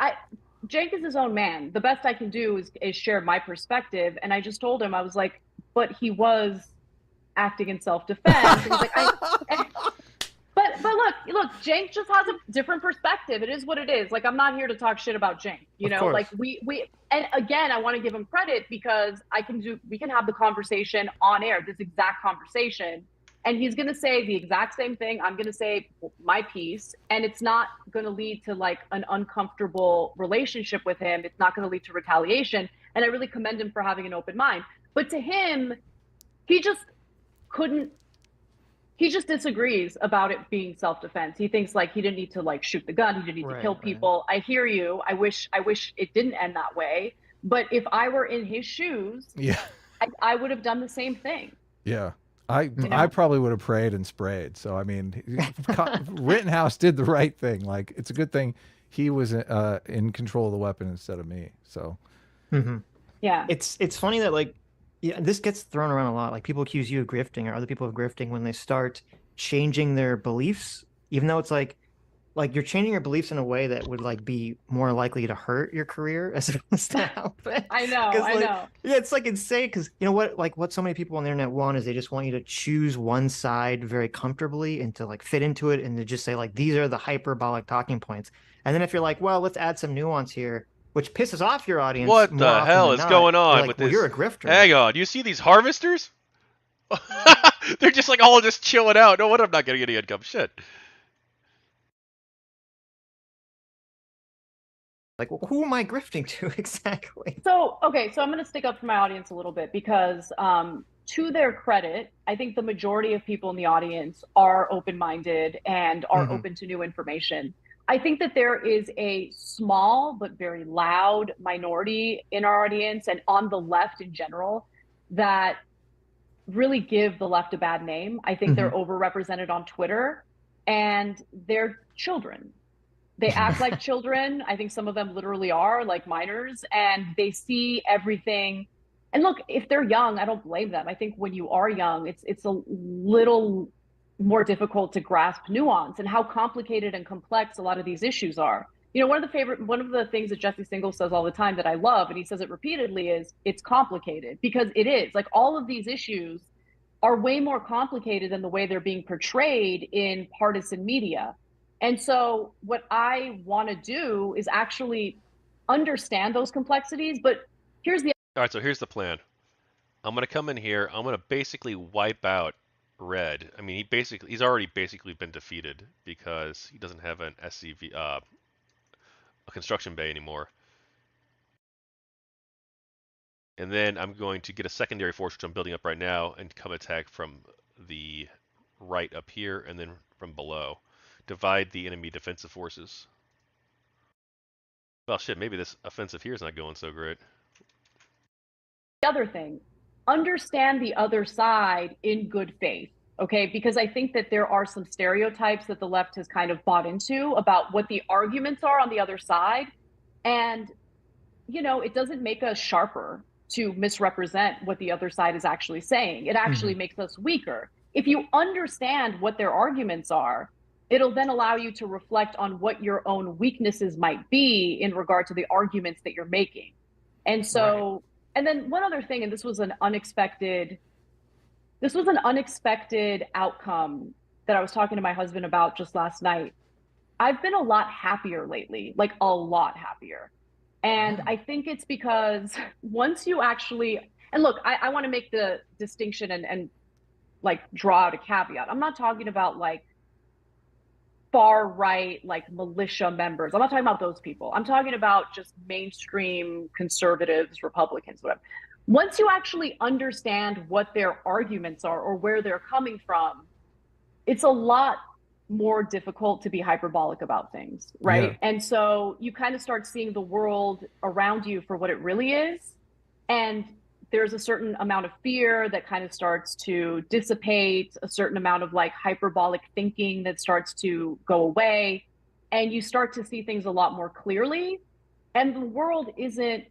Cenk is his own man. The best I can do is share my perspective. And I just told him, I was like, but he was acting in self-defense. He was like, But look, Cenk just has a different perspective. It is what it is. Like, I'm not here to talk shit about Cenk. Like we and again, I want to give him credit because we can have the conversation on air, this exact conversation, and he's going to say the exact same thing. I'm going to say my piece, and it's not going to lead to like an uncomfortable relationship with him. It's not going to lead to retaliation. And I really commend him for having an open mind. But to him, he just disagrees about it being self-defense. He thinks like he didn't need to like shoot the gun. He didn't need to kill people. I hear you. I wish it didn't end that way. But if I were in his shoes, I would have done the same thing. Yeah. I probably would have prayed and sprayed. So, I mean, Rittenhouse did the right thing. Like, it's a good thing he was in control of the weapon instead of me. So, yeah. It's funny that like, yeah, this gets thrown around a lot. Like people accuse you of grifting or other people of grifting when they start changing their beliefs, even though it's like you're changing your beliefs in a way that would like be more likely to hurt your career as opposed to help it. I know. Yeah, it's like insane because you know what so many people on the internet want is they just want you to choose one side very comfortably and to like fit into it and to just say like these are the hyperbolic talking points. And then if you're like, well, let's add some nuance here, which pisses off your audience. What the hell is going on like, with well, this? You're a grifter. Hang on. Do you see these harvesters? They're just like all just chilling out. No wonder I'm not getting any income. Shit. Like, well, who am I grifting to exactly? So I'm going to stick up for my audience a little bit because to their credit, I think the majority of people in the audience are open-minded and are open to new information. I think that there is a small but very loud minority in our audience and on the left in general that really give the left a bad name. I think they're overrepresented on Twitter. and they're children. They act like children. I think some of them literally are, like minors, and they see everything. And look, if they're young, I don't blame them. I think when you are young, it's a little more difficult to grasp nuance and how complicated and complex a lot of these issues are. You know, one of the things that Jesse Singles says all the time that I love, and he says it repeatedly, is it's complicated, because it is. Like, all of these issues are way more complicated than the way they're being portrayed in partisan media. And so what I want to do is actually understand those complexities. But here's the All right, so here's the plan. I'm gonna come in here. I'm gonna basically wipe out red. I mean, he's already basically been defeated because he doesn't have an SCV, a construction bay anymore. And then I'm going to get a secondary force, which I'm building up right now, and come attack from the right up here and then from below. Divide the enemy defensive forces. Well, shit, maybe this offensive here is not going so great. other thing. Understand the other side in good faith, okay? Because I think that there are some stereotypes that the left has kind of bought into about what the arguments are on the other side. And, you know, it doesn't make us sharper to misrepresent what the other side is actually saying. It actually makes us weaker. If you understand what their arguments are, it'll then allow you to reflect on what your own weaknesses might be in regard to the arguments that you're making. And so, and then one other thing, and this was an unexpected outcome that I was talking to my husband about just last night. I've been a lot happier lately, like a lot happier. And I think it's because once you actually, and look, I want to make the distinction and like draw out a caveat. I'm not talking about like far right, like militia members. I'm not talking about those people. I'm talking about just mainstream conservatives, Republicans, whatever. Once you actually understand what their arguments are or where they're coming from, it's a lot more difficult to be hyperbolic about things, right? Yeah. And so you kind of start seeing the world around you for what it really is. And there's a certain amount of fear that kind of starts to dissipate, a certain amount of like hyperbolic thinking that starts to go away. And you start to see things a lot more clearly. And the world isn't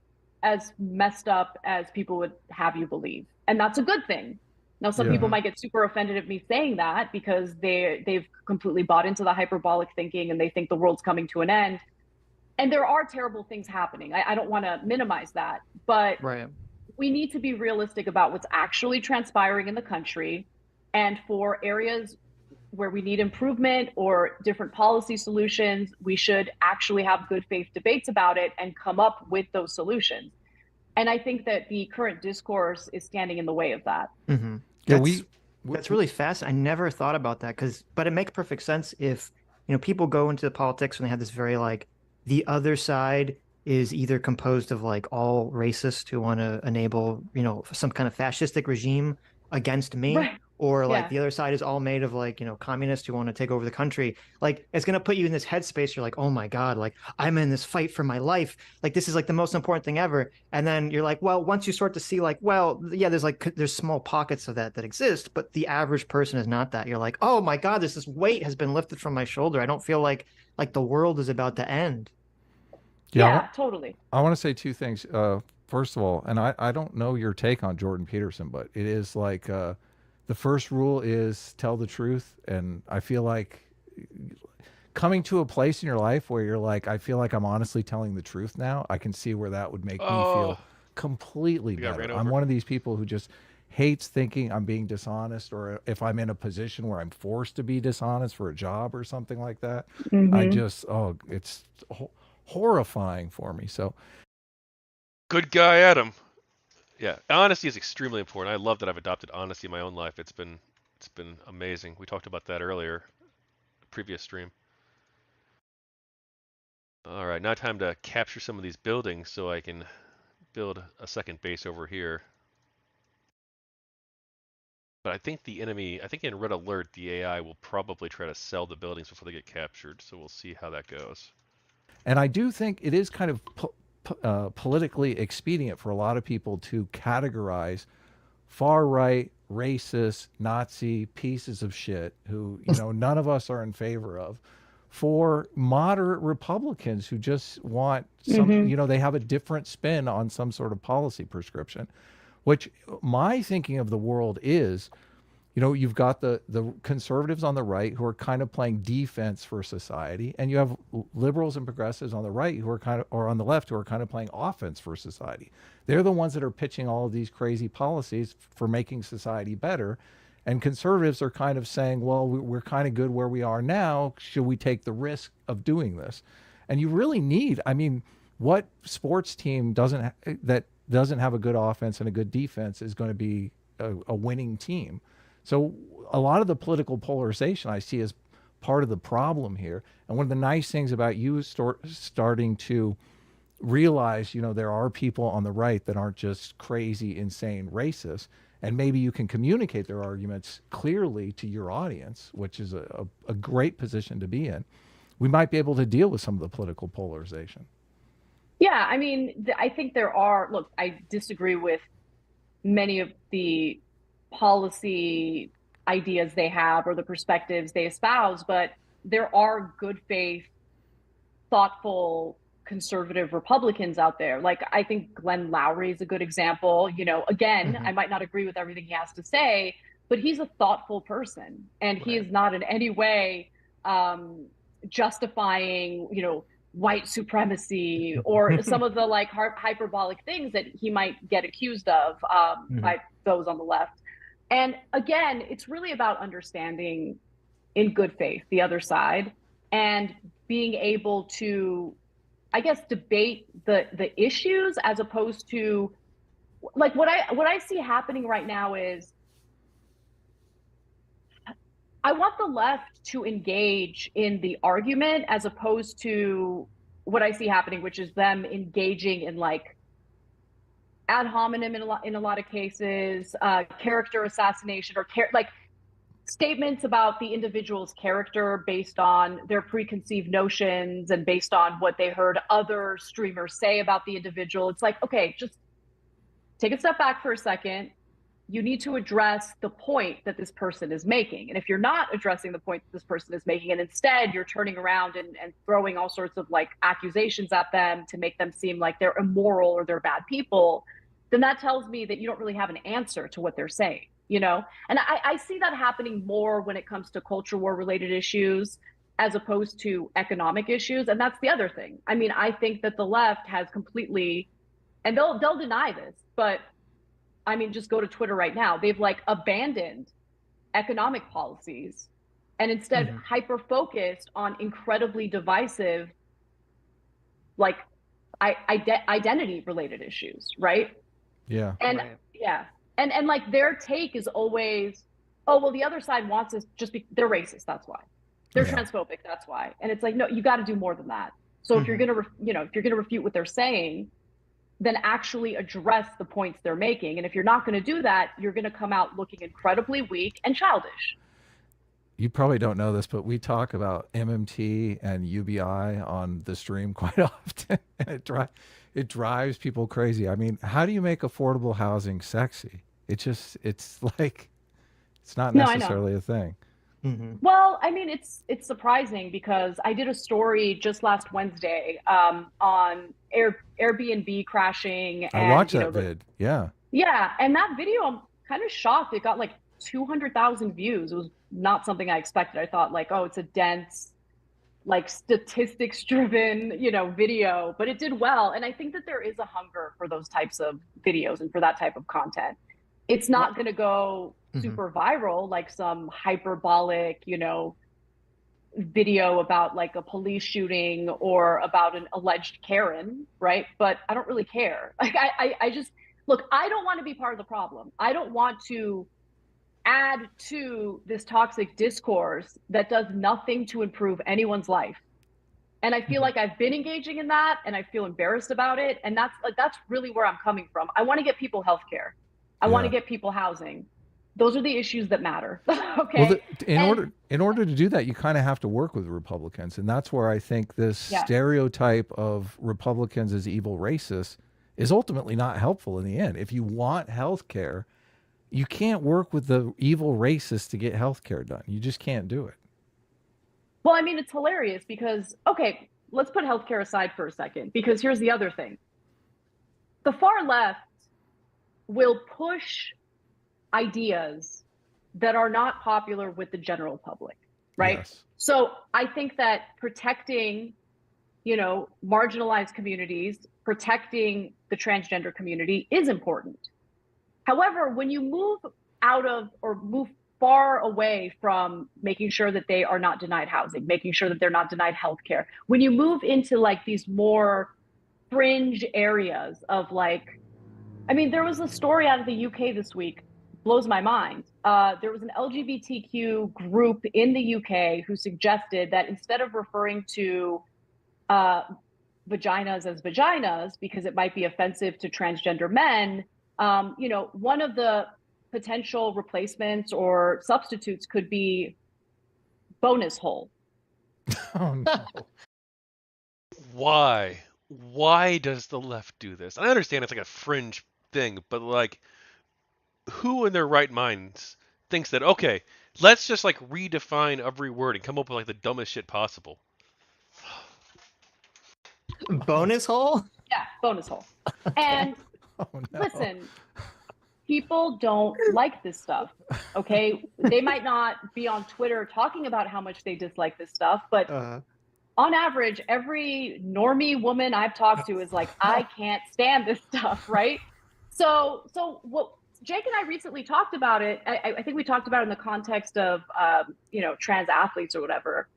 as messed up as people would have you believe. And that's a good thing. Now, some people might get super offended at me saying that because they've completely bought into the hyperbolic thinking and they think the world's coming to an end. And there are terrible things happening. I don't want to minimize that, but we need to be realistic about what's actually transpiring in the country. And for areas where we need improvement or different policy solutions, we should actually have good faith debates about it and come up with those solutions. And I think that the current discourse is standing in the way of that. That's really fascinating. I never thought about that but it makes perfect sense if, you know, people go into politics when they have this very like, the other side is either composed of like all racists who want to enable, you know, some kind of fascistic regime against me, or like the other side is all made of like, you know, communists who want to take over the country. Like, it's going to put you in this headspace. You're like, oh my God, like I'm in this fight for my life. Like, this is like the most important thing ever. And then you're like, well, once you start to see like, well, yeah, there's small pockets of that exist, but the average person is not that. You're like, oh my God, this weight has been lifted from my shoulder. I don't feel like the world is about to end. Yeah, totally. I want to say two things. First of all, and I don't know your take on Jordan Peterson, but it is like the first rule is tell the truth. And I feel like coming to a place in your life where you're like, I feel like I'm honestly telling the truth now. I can see where that would make me feel completely better. I'm one of these people who just hates thinking I'm being dishonest, or if I'm in a position where I'm forced to be dishonest for a job or something like that. I just, it's horrifying for me. So good guy, Adam. Yeah, honesty is extremely important. I love that I've adopted honesty in my own life. It's been amazing. We talked about that earlier, previous stream. All right, now time to capture some of these buildings so I can build a second base over here. But I think in Red Alert, the AI will probably try to sell the buildings before they get captured. So we'll see how that goes. And I do think it is kind of politically expedient for a lot of people to categorize far right racist, Nazi pieces of shit who, none of us are in favor of, for moderate Republicans who just want some, they have a different spin on some sort of policy prescription, which my thinking of the world is, you've got the conservatives on the right who are kind of playing defense for society, and you have liberals and progressives on the right who are or on the left who are kind of playing offense for society. They're the ones that are pitching all of these crazy policies for making society better. And conservatives are kind of saying, well, we're kind of good where we are now. Should we take the risk of doing this? And you really need, what sports team that doesn't have a good offense and a good defense is going to be a winning team? So a lot of the political polarization I see as part of the problem here. And one of the nice things about you starting to realize, there are people on the right that aren't just crazy, insane racists, and maybe you can communicate their arguments clearly to your audience, which is a great position to be in. We might be able to deal with some of the political polarization. Yeah, I think there are, look, I disagree with many of the policy ideas they have or the perspectives they espouse, but there are good faith, thoughtful, conservative Republicans out there. Like, I think Glenn Loury is a good example. Again, I might not agree with everything he has to say, but he's a thoughtful person, and he is not in any way justifying, white supremacy or some of the like hyperbolic things that he might get accused of by those on the left. And again, it's really about understanding in good faith the other side and being able to, I guess, debate the issues, as opposed to, like, what I see happening right now is, I want the left to engage in the argument, as opposed to what I see happening, which is them engaging in like ad hominem in a lot of cases, character assassination, or like statements about the individual's character based on their preconceived notions and based on what they heard other streamers say about the individual. It's like, okay, just take a step back for a second. You need to address the point that this person is making. And if you're not addressing the point that this person is making, and instead you're turning around and throwing all sorts of like accusations at them to make them seem like they're immoral or they're bad people, then that tells me that you don't really have an answer to what they're saying, And I see that happening more when it comes to culture war related issues, as opposed to economic issues. And that's the other thing. I think that the left has completely, and they'll deny this, but just go to Twitter right now. They've like abandoned economic policies and instead hyper focused on incredibly divisive, like identity related issues, right? Yeah. And and like their take is always, oh, well, the other side wants us they're racist, that's why. They're transphobic, that's why. And it's like, no, you got to do more than that. So if you're gonna if you're gonna refute what they're saying, then actually address the points they're making. And if you're not going to do that, you're going to come out looking incredibly weak and childish. You probably don't know this, but we talk about MMT and UBI on the stream quite often. And it drives people crazy. How do you make affordable housing sexy? It's like, it's not necessarily a thing. Well, it's surprising, because I did a story just last Wednesday on Airbnb crashing. And, I watched that vid. Yeah. Yeah. And that video, I'm kind of shocked. It got like 200,000 views. It was not something I expected. I thought like, oh, it's a dense, like statistics driven, video, but it did well. And I think that there is a hunger for those types of videos and for that type of content. It's not going to go super viral, like some hyperbolic, video about like a police shooting or about an alleged Karen, right? But I don't really care. Like I just, look, I don't want to be part of the problem. I don't want to add to this toxic discourse that does nothing to improve anyone's life. And I feel like I've been engaging in that, and I feel embarrassed about it. And that's really where I'm coming from. I want to get people healthcare. I want to get people housing. Those are the issues that matter. Okay. Well, in order to do that, you kind of have to work with Republicans, and that's where I think this stereotype of Republicans as evil racists is ultimately not helpful in the end. If you want health care, You can't work with the evil racists to get health care done. You just can't do it. Well, I mean, it's hilarious because, okay, let's put healthcare aside for a second, because here's the other thing. The far left will push ideas that are not popular with the general public, right? Yes. So I think that protecting, marginalized communities, protecting the transgender community is important. However, when you move out of or move far away from making sure that they are not denied housing, making sure that they're not denied healthcare, when you move into like these more fringe areas of like, I mean, there was a story out of the UK this week, blows my mind. There was an LGBTQ group in the UK who suggested that instead of referring to vaginas as vaginas because it might be offensive to transgender men, one of the potential replacements or substitutes could be bonus hole. Oh no. Why? Why does the left do this? I understand it's like a fringe thing, but like, who in their right minds thinks that, okay, let's just like redefine every word and come up with like the dumbest shit possible? Bonus hole? Yeah, bonus hole. And Oh no. listen, people don't like this stuff, okay? They might not be on Twitter talking about how much they dislike this stuff, but on average, every normie woman I've talked to is like, I can't stand this stuff, right? So what Jake and I recently talked about it. I think we talked about it in the context of, trans athletes or whatever.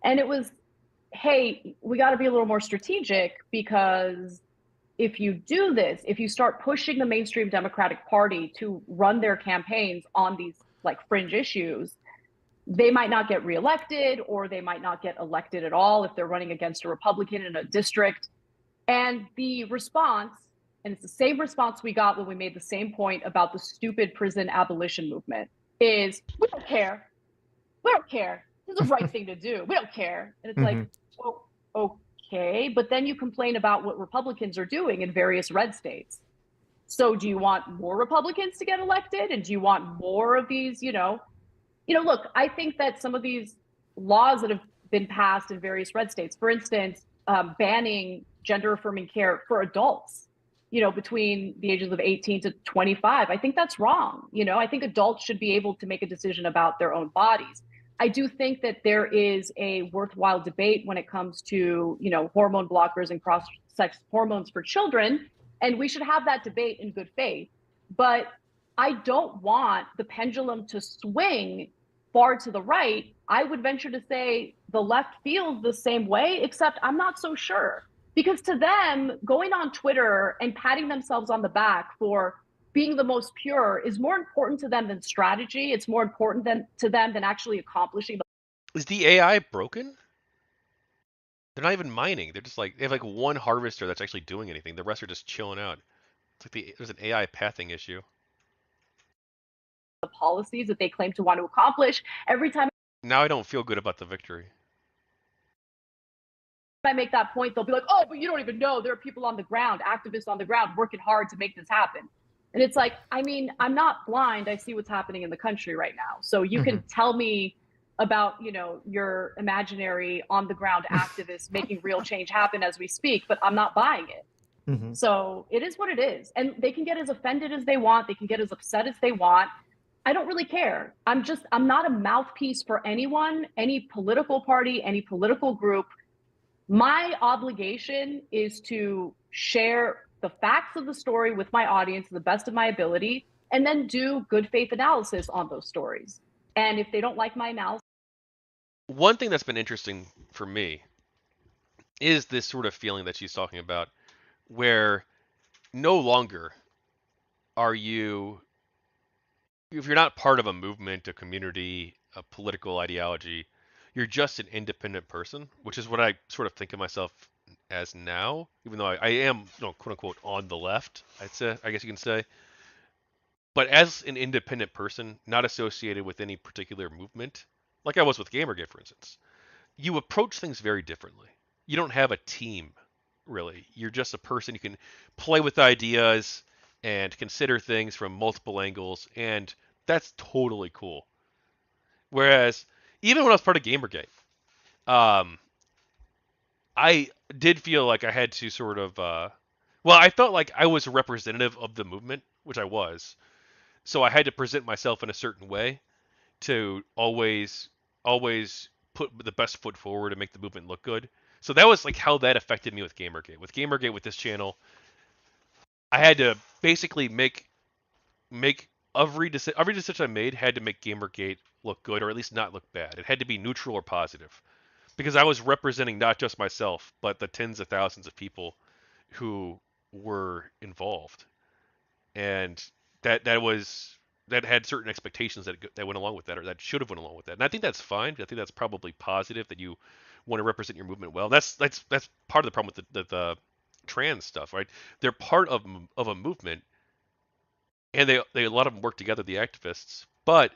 And it was, hey, we got to be a little more strategic because if you do this, if you start pushing the mainstream Democratic Party to run their campaigns on these like fringe issues, they might not get reelected or they might not get elected at all if they're running against a Republican in a district. And the response, and it's the same response we got when we made the same point about the stupid prison abolition movement, is we don't care. We don't care. This is the right thing to do. We don't care. And it's like, well, okay. But then you complain about what Republicans are doing in various red states. So do you want more Republicans to get elected? And do you want more of these, look, I think that some of these laws that have been passed in various red states, for instance, banning gender affirming care for adults, between the ages of 18 to 25, I think that's wrong. I think adults should be able to make a decision about their own bodies. I do think that there is a worthwhile debate when it comes to, hormone blockers and cross-sex hormones for children, and we should have that debate in good faith. But I don't want the pendulum to swing far to the right. I would venture to say the left feels the same way, except I'm not so sure. Because to them, going on Twitter and patting themselves on the back for being the most pure is more important to them than strategy. It's more important to them than actually accomplishing. Is the AI broken? They're not even mining. They're just like, they have like one harvester that's actually doing anything. The rest are just chilling out. It's like there's an AI pathing issue. The policies that they claim to want to accomplish. Every time Now I don't feel good about the victory. I make that point, they'll be like, oh, but you don't even know. There are people on the ground, activists on the ground, working hard to make this happen. And it's like, I mean, I'm not blind. I see what's happening in the country right now. So you can tell me about, your imaginary on the ground activists making real change happen as we speak, but I'm not buying it. So it is what it is. And they can get as offended as they want. They can get as upset as they want. I don't really care. I'm not a mouthpiece for anyone, any political party, any political group. My obligation is to share the facts of the story with my audience to the best of my ability, and then do good faith analysis on those stories. And if they don't like my analysis. One thing that's been interesting for me is this sort of feeling that she's talking about, where no longer are you, if you're not part of a movement, a community, a political ideology, you're just an independent person, which is what I sort of think of myself as now, even though I am, quote unquote, on the left, I guess you can say. But as an independent person, not associated with any particular movement, like I was with Gamergate, for instance, you approach things very differently. You don't have a team, really. You're just a person. You can play with ideas and consider things from multiple angles, and that's totally cool. Whereas even when I was part of Gamergate, um, I did feel like I had to sort of, well, I felt like I was a representative of the movement, which I was. So I had to present myself in a certain way to always put the best foot forward and make the movement look good. So that was like how that affected me with Gamergate. With Gamergate, with this channel, I had to basically make every decision I made had to make Gamergate look good, or at least not look bad. It had to be neutral or positive, because I was representing not just myself, but the tens of thousands of people who were involved, and that had certain expectations that went along with that, or that should have went along with that. And I think that's fine. I think that's probably positive that you want to represent your movement well. That's part of the problem with the trans stuff, right? They're part of a movement, and they a lot of them work together, the activists, but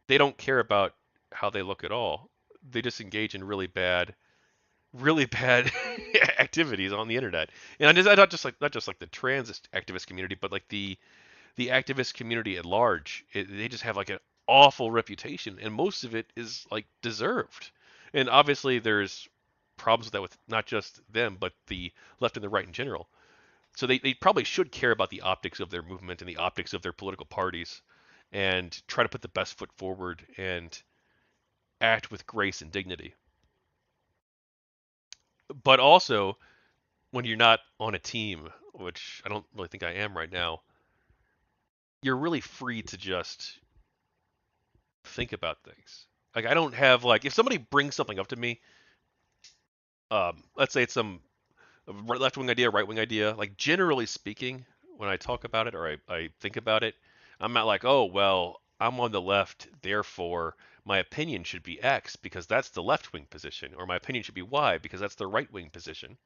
they don't care about how they look at all. They just engage in really bad activities on the internet. And it's not just like the trans activist community, but like the activist community at large. They just have like an awful reputation, and most of it is like deserved. And obviously, there's problems with that with not just them, but the left and the right in general. So they probably should care about the optics of their movement and the optics of their political parties, and try to put the best foot forward and act with grace and dignity. But also, when you're not on a team, which I don't really think I am right now, you're really free to just think about things. Like I don't have like if somebody brings something up to me, let's say it's some left wing idea, right wing idea. Like generally speaking, when I talk about it or I think about it, I'm not like, oh well, I'm on the left, therefore my opinion should be X because that's the left wing position, or my opinion should be Y because that's the right wing position.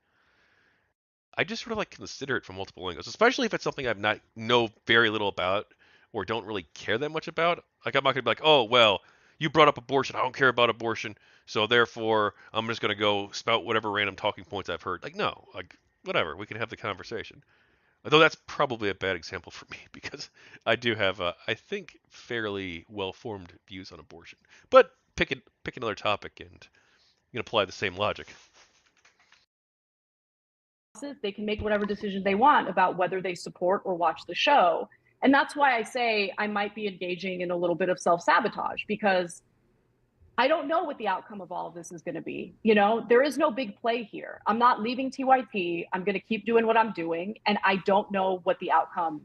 I just sort of like consider it from multiple angles, especially if it's something I've not know very little about or don't really care that much about. Like I'm not gonna be like, oh well, you brought up abortion. I don't care about abortion, so therefore I'm just gonna go spout whatever random talking points I've heard. Like no, like whatever, we can have the conversation. Although that's probably a bad example for me because I do have, I think, fairly well-formed views on abortion. But pick another topic and you can apply the same logic. They can make whatever decision they want about whether they support or watch the show. And that's why I say I might be engaging in a little bit of self-sabotage, because I don't know what the outcome of all of this is going to be. You know, there is no big play here. I'm not leaving TYT. I'm going to keep doing what I'm doing. And I don't know what the outcome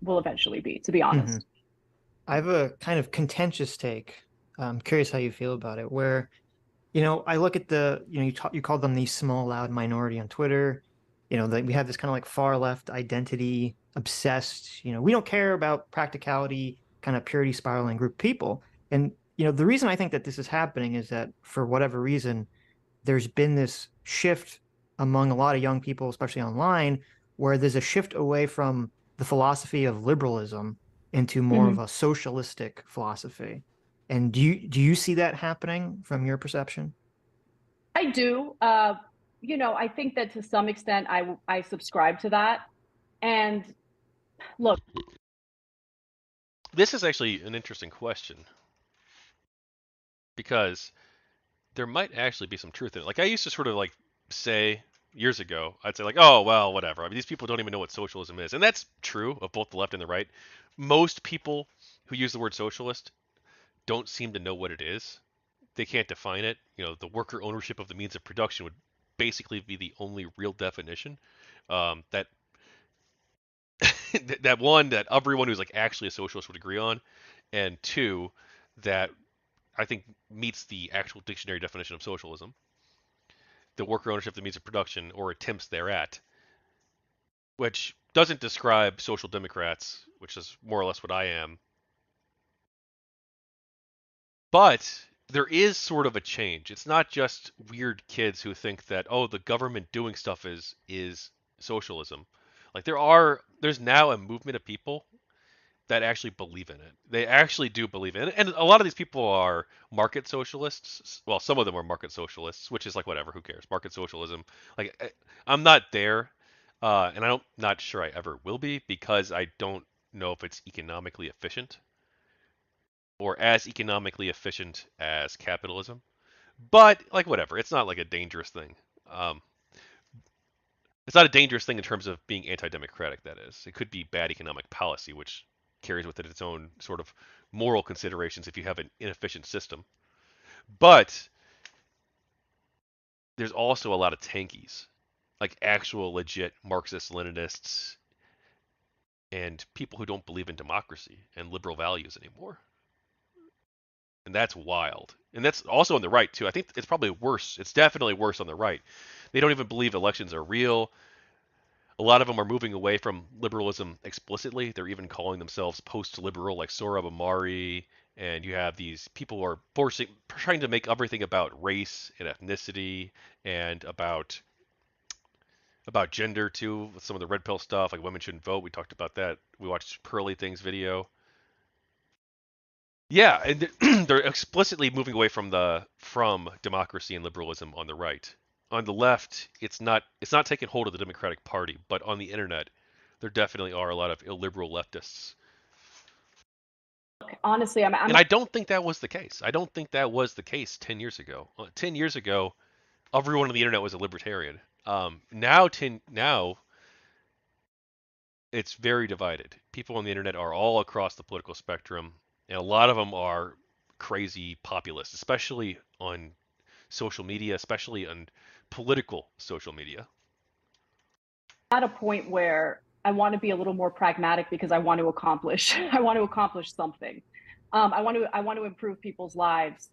will eventually be, to be honest. I have a kind of contentious take. I'm curious how you feel about it, where, I look at you called them the small, loud minority on Twitter. We have this kind of like far left identity obsessed, we don't care about practicality, kind of purity spiraling group of people. And, the reason I think that this is happening is that for whatever reason, there's been this shift among a lot of young people, especially online, where there's a shift away from the philosophy of liberalism into more of a socialistic philosophy. And do you see that happening from your perception? I do. I think that to some extent I subscribe to that. And look, This is actually an interesting question because there might actually be some truth in it. Like I used to sort of like say years ago, I'd say like, oh well, whatever. I mean, these people don't even know what socialism is, and that's true of both the left and the right. Most people who use the word socialist don't seem to know what it is. They can't define it. The worker ownership of the means of production would basically be the only real definition. That that one that everyone who's like actually a socialist would agree on, and two, that I think meets the actual dictionary definition of socialism. The worker ownership of the means of production or attempts thereat, which doesn't describe social democrats, which is more or less what I am. But there is sort of a change. It's not just weird kids who think that, oh, the government doing stuff is socialism. Like there's now a movement of people that actually believe in it. They actually do believe in it. And a lot of these people are market socialists. Well, some of them are market socialists, which is like whatever, who cares? Market socialism. Like I'm not there. and I'm not sure I ever will be because I don't know if it's economically efficient or as economically efficient as capitalism. But like whatever, it's not like a dangerous thing. Um, it's not a dangerous thing in terms of being anti-democratic. That is, it could be bad economic policy, which carries with it its own sort of moral considerations if you have an inefficient system. But there's also a lot of tankies, like actual legit Marxist-Leninists and people who don't believe in democracy and liberal values anymore. And that's wild. And that's also on the right too. I think it's probably worse. It's definitely worse on the right. They don't even believe elections are real. A lot of them are moving away from liberalism explicitly. They're even calling themselves post-liberal, like Sohrab Ahmari. And you have these people who are trying to make everything about race and ethnicity and about gender too, with some of the red pill stuff, like women shouldn't vote. We talked about that. We watched Pearly Things video. Yeah, and they're explicitly moving away from democracy and liberalism on the right. On the left, it's not taking hold of the Democratic Party, but on the internet, there definitely are a lot of illiberal leftists. Honestly, And I don't think that was the case. I don't think that was the case 10 years ago. 10 years ago, everyone on the internet was a libertarian. Now it's very divided. People on the internet are all across the political spectrum, and a lot of them are crazy populists, especially on social media, especially on political social media. at a point where I want to be a little more pragmatic because I want to accomplish I want to accomplish something. I want to improve people's lives,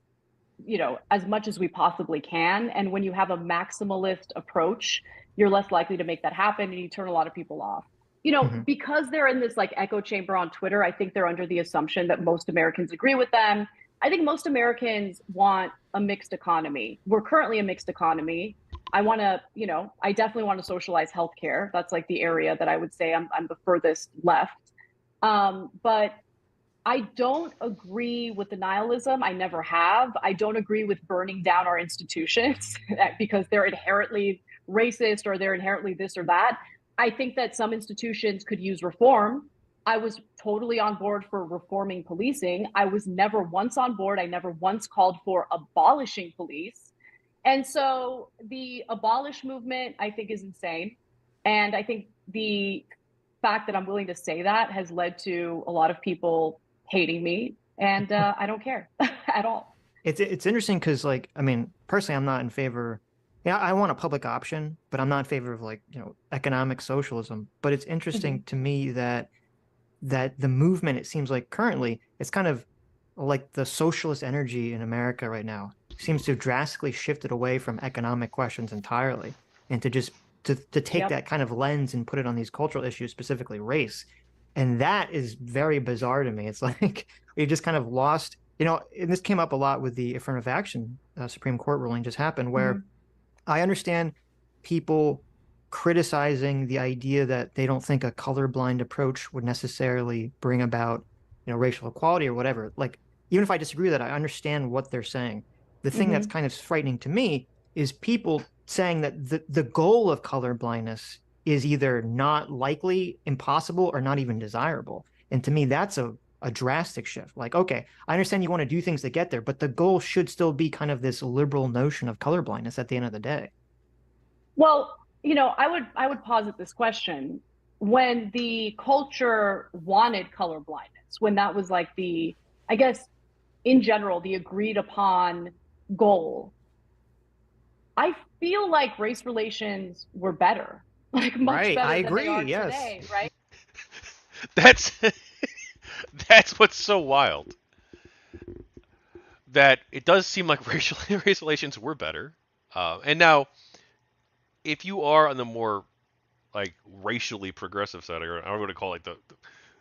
as much as we possibly can. And when you have a maximalist approach, you're less likely to make that happen, and you turn a lot of people off. Because they're in this like echo chamber on Twitter, I think they're under the assumption that most Americans agree with them. I think most Americans want a mixed economy. We're currently a mixed economy. I definitely want to socialize healthcare. That's like the area that I would say I'm the furthest left. But I don't agree with the nihilism. I never have. I don't agree with burning down our institutions because they're inherently racist or they're inherently this or that. I think that some institutions could use reform. I was totally on board for reforming policing. I was never once on board. I never once called for abolishing police. And so the abolish movement, I think, is insane. And I think the fact that I'm willing to say that has led to a lot of people hating me. And I don't care at all. It's interesting because, like, I mean, personally, I'm not in favor. Yeah, I want a public option, but I'm not in favor of economic socialism. But it's interesting to me that the movement, it seems like currently, it's kind of like the socialist energy in America right now seems to have drastically shifted away from economic questions entirely, and to just to take that kind of lens and put it on these cultural issues, specifically race. And that is very bizarre to me. It's like we just kind of lost, and this came up a lot with the affirmative action Supreme Court ruling just happened, where I understand people criticizing the idea that they don't think a colorblind approach would necessarily bring about, racial equality or whatever. Like, even if I disagree with that, I understand what they're saying. The thing that's kind of frightening to me is people saying that the goal of colorblindness is either not likely, impossible, or not even desirable. And to me, that's a drastic shift. Like, okay, I understand you want to do things to get there, but the goal should still be kind of this liberal notion of colorblindness at the end of the day. Well, I would posit this question. When the culture wanted color blindness, when that was like I guess, in general, the agreed upon goal, I feel like race relations were better, like much better I agree, than they are yes. today, right? That's what's so wild. That it does seem like race relations were better. And now, if you are on the more like racially progressive side, or I don't want to call it the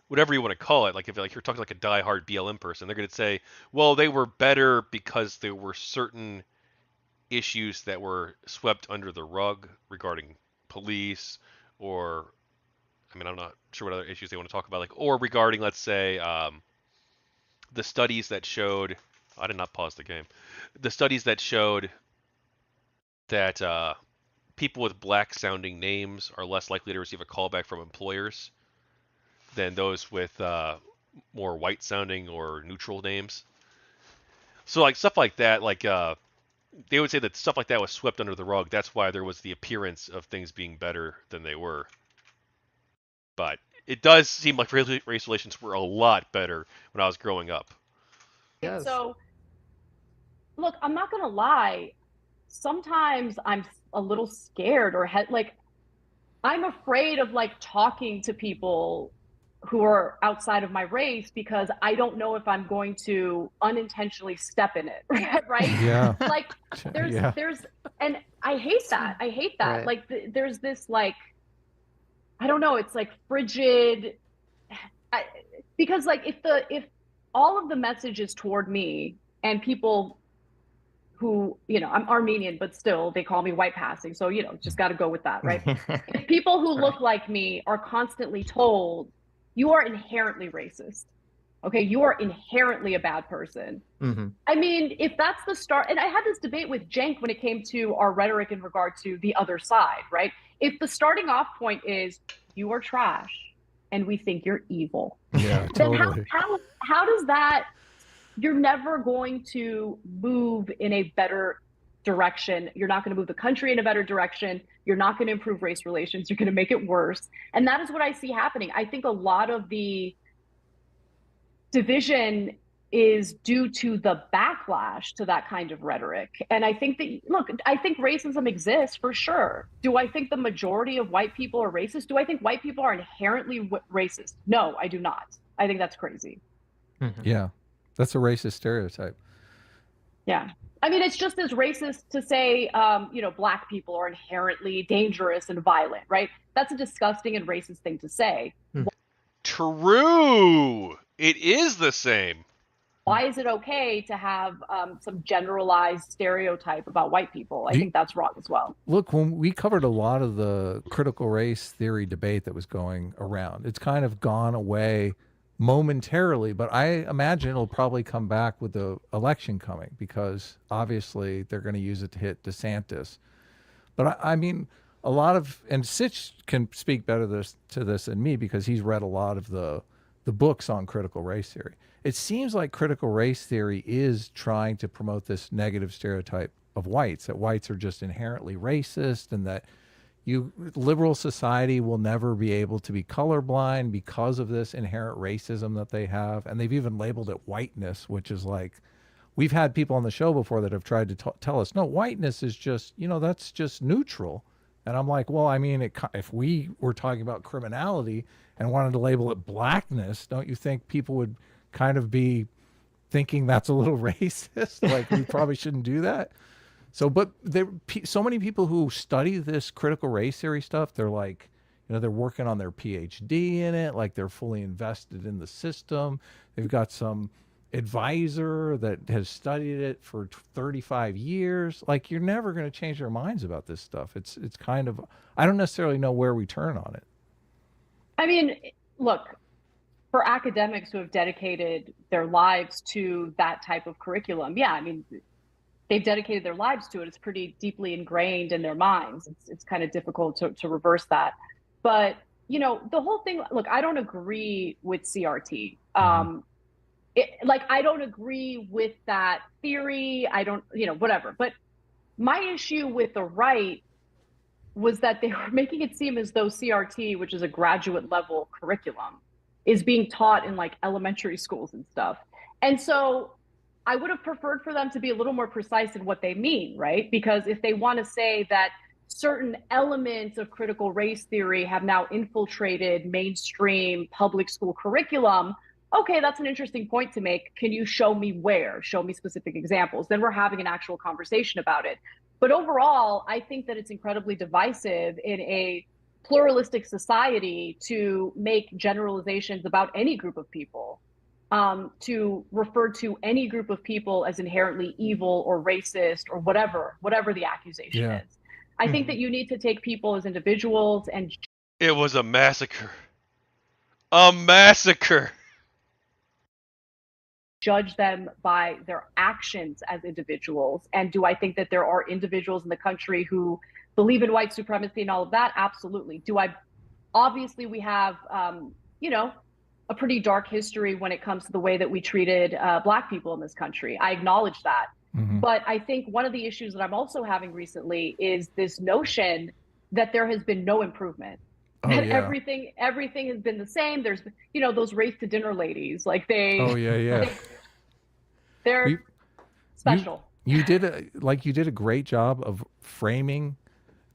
whatever you want to call it, like if you're talking like a diehard BLM person, they're going to say, well, they were better because there were certain issues that were swept under the rug regarding police, or I mean, I'm not sure what other issues they want to talk about, like, or regarding, let's say, the studies that showed. I did not pause the game. The studies that showed that people with black-sounding names are less likely to receive a callback from employers than those with more white-sounding or neutral names. So like stuff like that, like they would say that stuff like that was swept under the rug. That's why there was the appearance of things being better than they were. But it does seem like race relations were a lot better when I was growing up. Yes. So, look, I'm not gonna lie. Sometimes I'm a little scared or like I'm afraid of like talking to people who are outside of my race because I don't know if I'm going to unintentionally step in it, right? Yeah. Like Yeah. there's, and I hate that. I hate that. Right. Like there's this like, I don't know, it's like frigid, because like if all of the message is toward me and people who, you know, I'm Armenian, but still they call me white passing. So, you know, just got to go with that, right? If people who look like me are constantly told, you are inherently racist, okay, you are inherently a bad person. Mm-hmm. I mean, if that's the start, and I had this debate with Cenk when it came to our rhetoric in regard to the other side, right? If the starting off point is, you are trash and we think you're evil, Yeah, then totally. how does that, you're never going to move in a better direction. You're not going to move the country in a better direction. You're not going to improve race relations. You're going to make it worse. And that is what I see happening. I think a lot of the division is due to the backlash to that kind of rhetoric. And I think that, look, I think racism exists for sure. Do I think the majority of white people are racist? Do I think white people are inherently racist? No, I do not. I think that's crazy. Mm-hmm. Yeah. That's a racist stereotype. Yeah. I mean, it's just as racist to say, you know, black people are inherently dangerous and violent, right? That's a disgusting and racist thing to say. True. It is the same. Why is it okay to have some generalized stereotype about white people? I think that's wrong as well. Look, when we covered a lot of the critical race theory debate that was going around, it's kind of gone away momentarily, but I imagine it'll probably come back with the election coming because obviously they're going to use it to hit DeSantis. But I mean, a lot of, and Sitch can speak better to this than me because he's read a lot of the books on critical race theory. It seems like critical race theory is trying to promote this negative stereotype of whites, that whites are just inherently racist and that liberal society will never be able to be colorblind because of this inherent racism that they have. And they've even labeled it whiteness, which is like, we've had people on the show before that have tried to tell us, no, whiteness is just, you know, that's just neutral. And I'm like, well, I mean, if we were talking about criminality and wanted to label it blackness, don't you think people would kind of be thinking that's a little racist? Like, we probably shouldn't do that. So, but there, so many people who study this critical race theory stuff, they're like, you know, they're working on their PhD in it, like they're fully invested in the system. They've got some advisor that has studied it for 35 years. Like, you're never going to change their minds about this stuff. It's kind of, I don't necessarily know where we turn on it. I mean, look, for academics who have dedicated their lives to that type of curriculum, yeah, I mean, they've dedicated their lives to it. It's pretty deeply ingrained in their minds. It's kind of difficult to reverse that. But, you know, the whole thing, look, I don't agree with CRT. I don't agree with that theory. I don't, you know, whatever. But my issue with the right was that they were making it seem as though CRT, which is a graduate level curriculum, is being taught in like elementary schools and stuff. And so I would have preferred for them to be a little more precise in what they mean, right? Because if they want to say that certain elements of critical race theory have now infiltrated mainstream public school curriculum, okay, that's an interesting point to make. Can you show me where? Show me specific examples. Then we're having an actual conversation about it. But overall, I think that it's incredibly divisive in a pluralistic society to make generalizations about any group of people, to refer to any group of people as inherently evil or racist or whatever the accusation is. I think that you need to take people as individuals and... It was a massacre. A massacre. Judge them by their actions as individuals. And do I think that there are individuals in the country who believe in white supremacy and all of that? Absolutely. Obviously we have, you know, a pretty dark history when it comes to the way that we treated Black people in this country. I acknowledge that. But I think one of the issues that I'm also having recently is this notion that there has been no improvement. That everything has been the same. There's, you know, those race to dinner ladies, like they're special. You did a great job of framing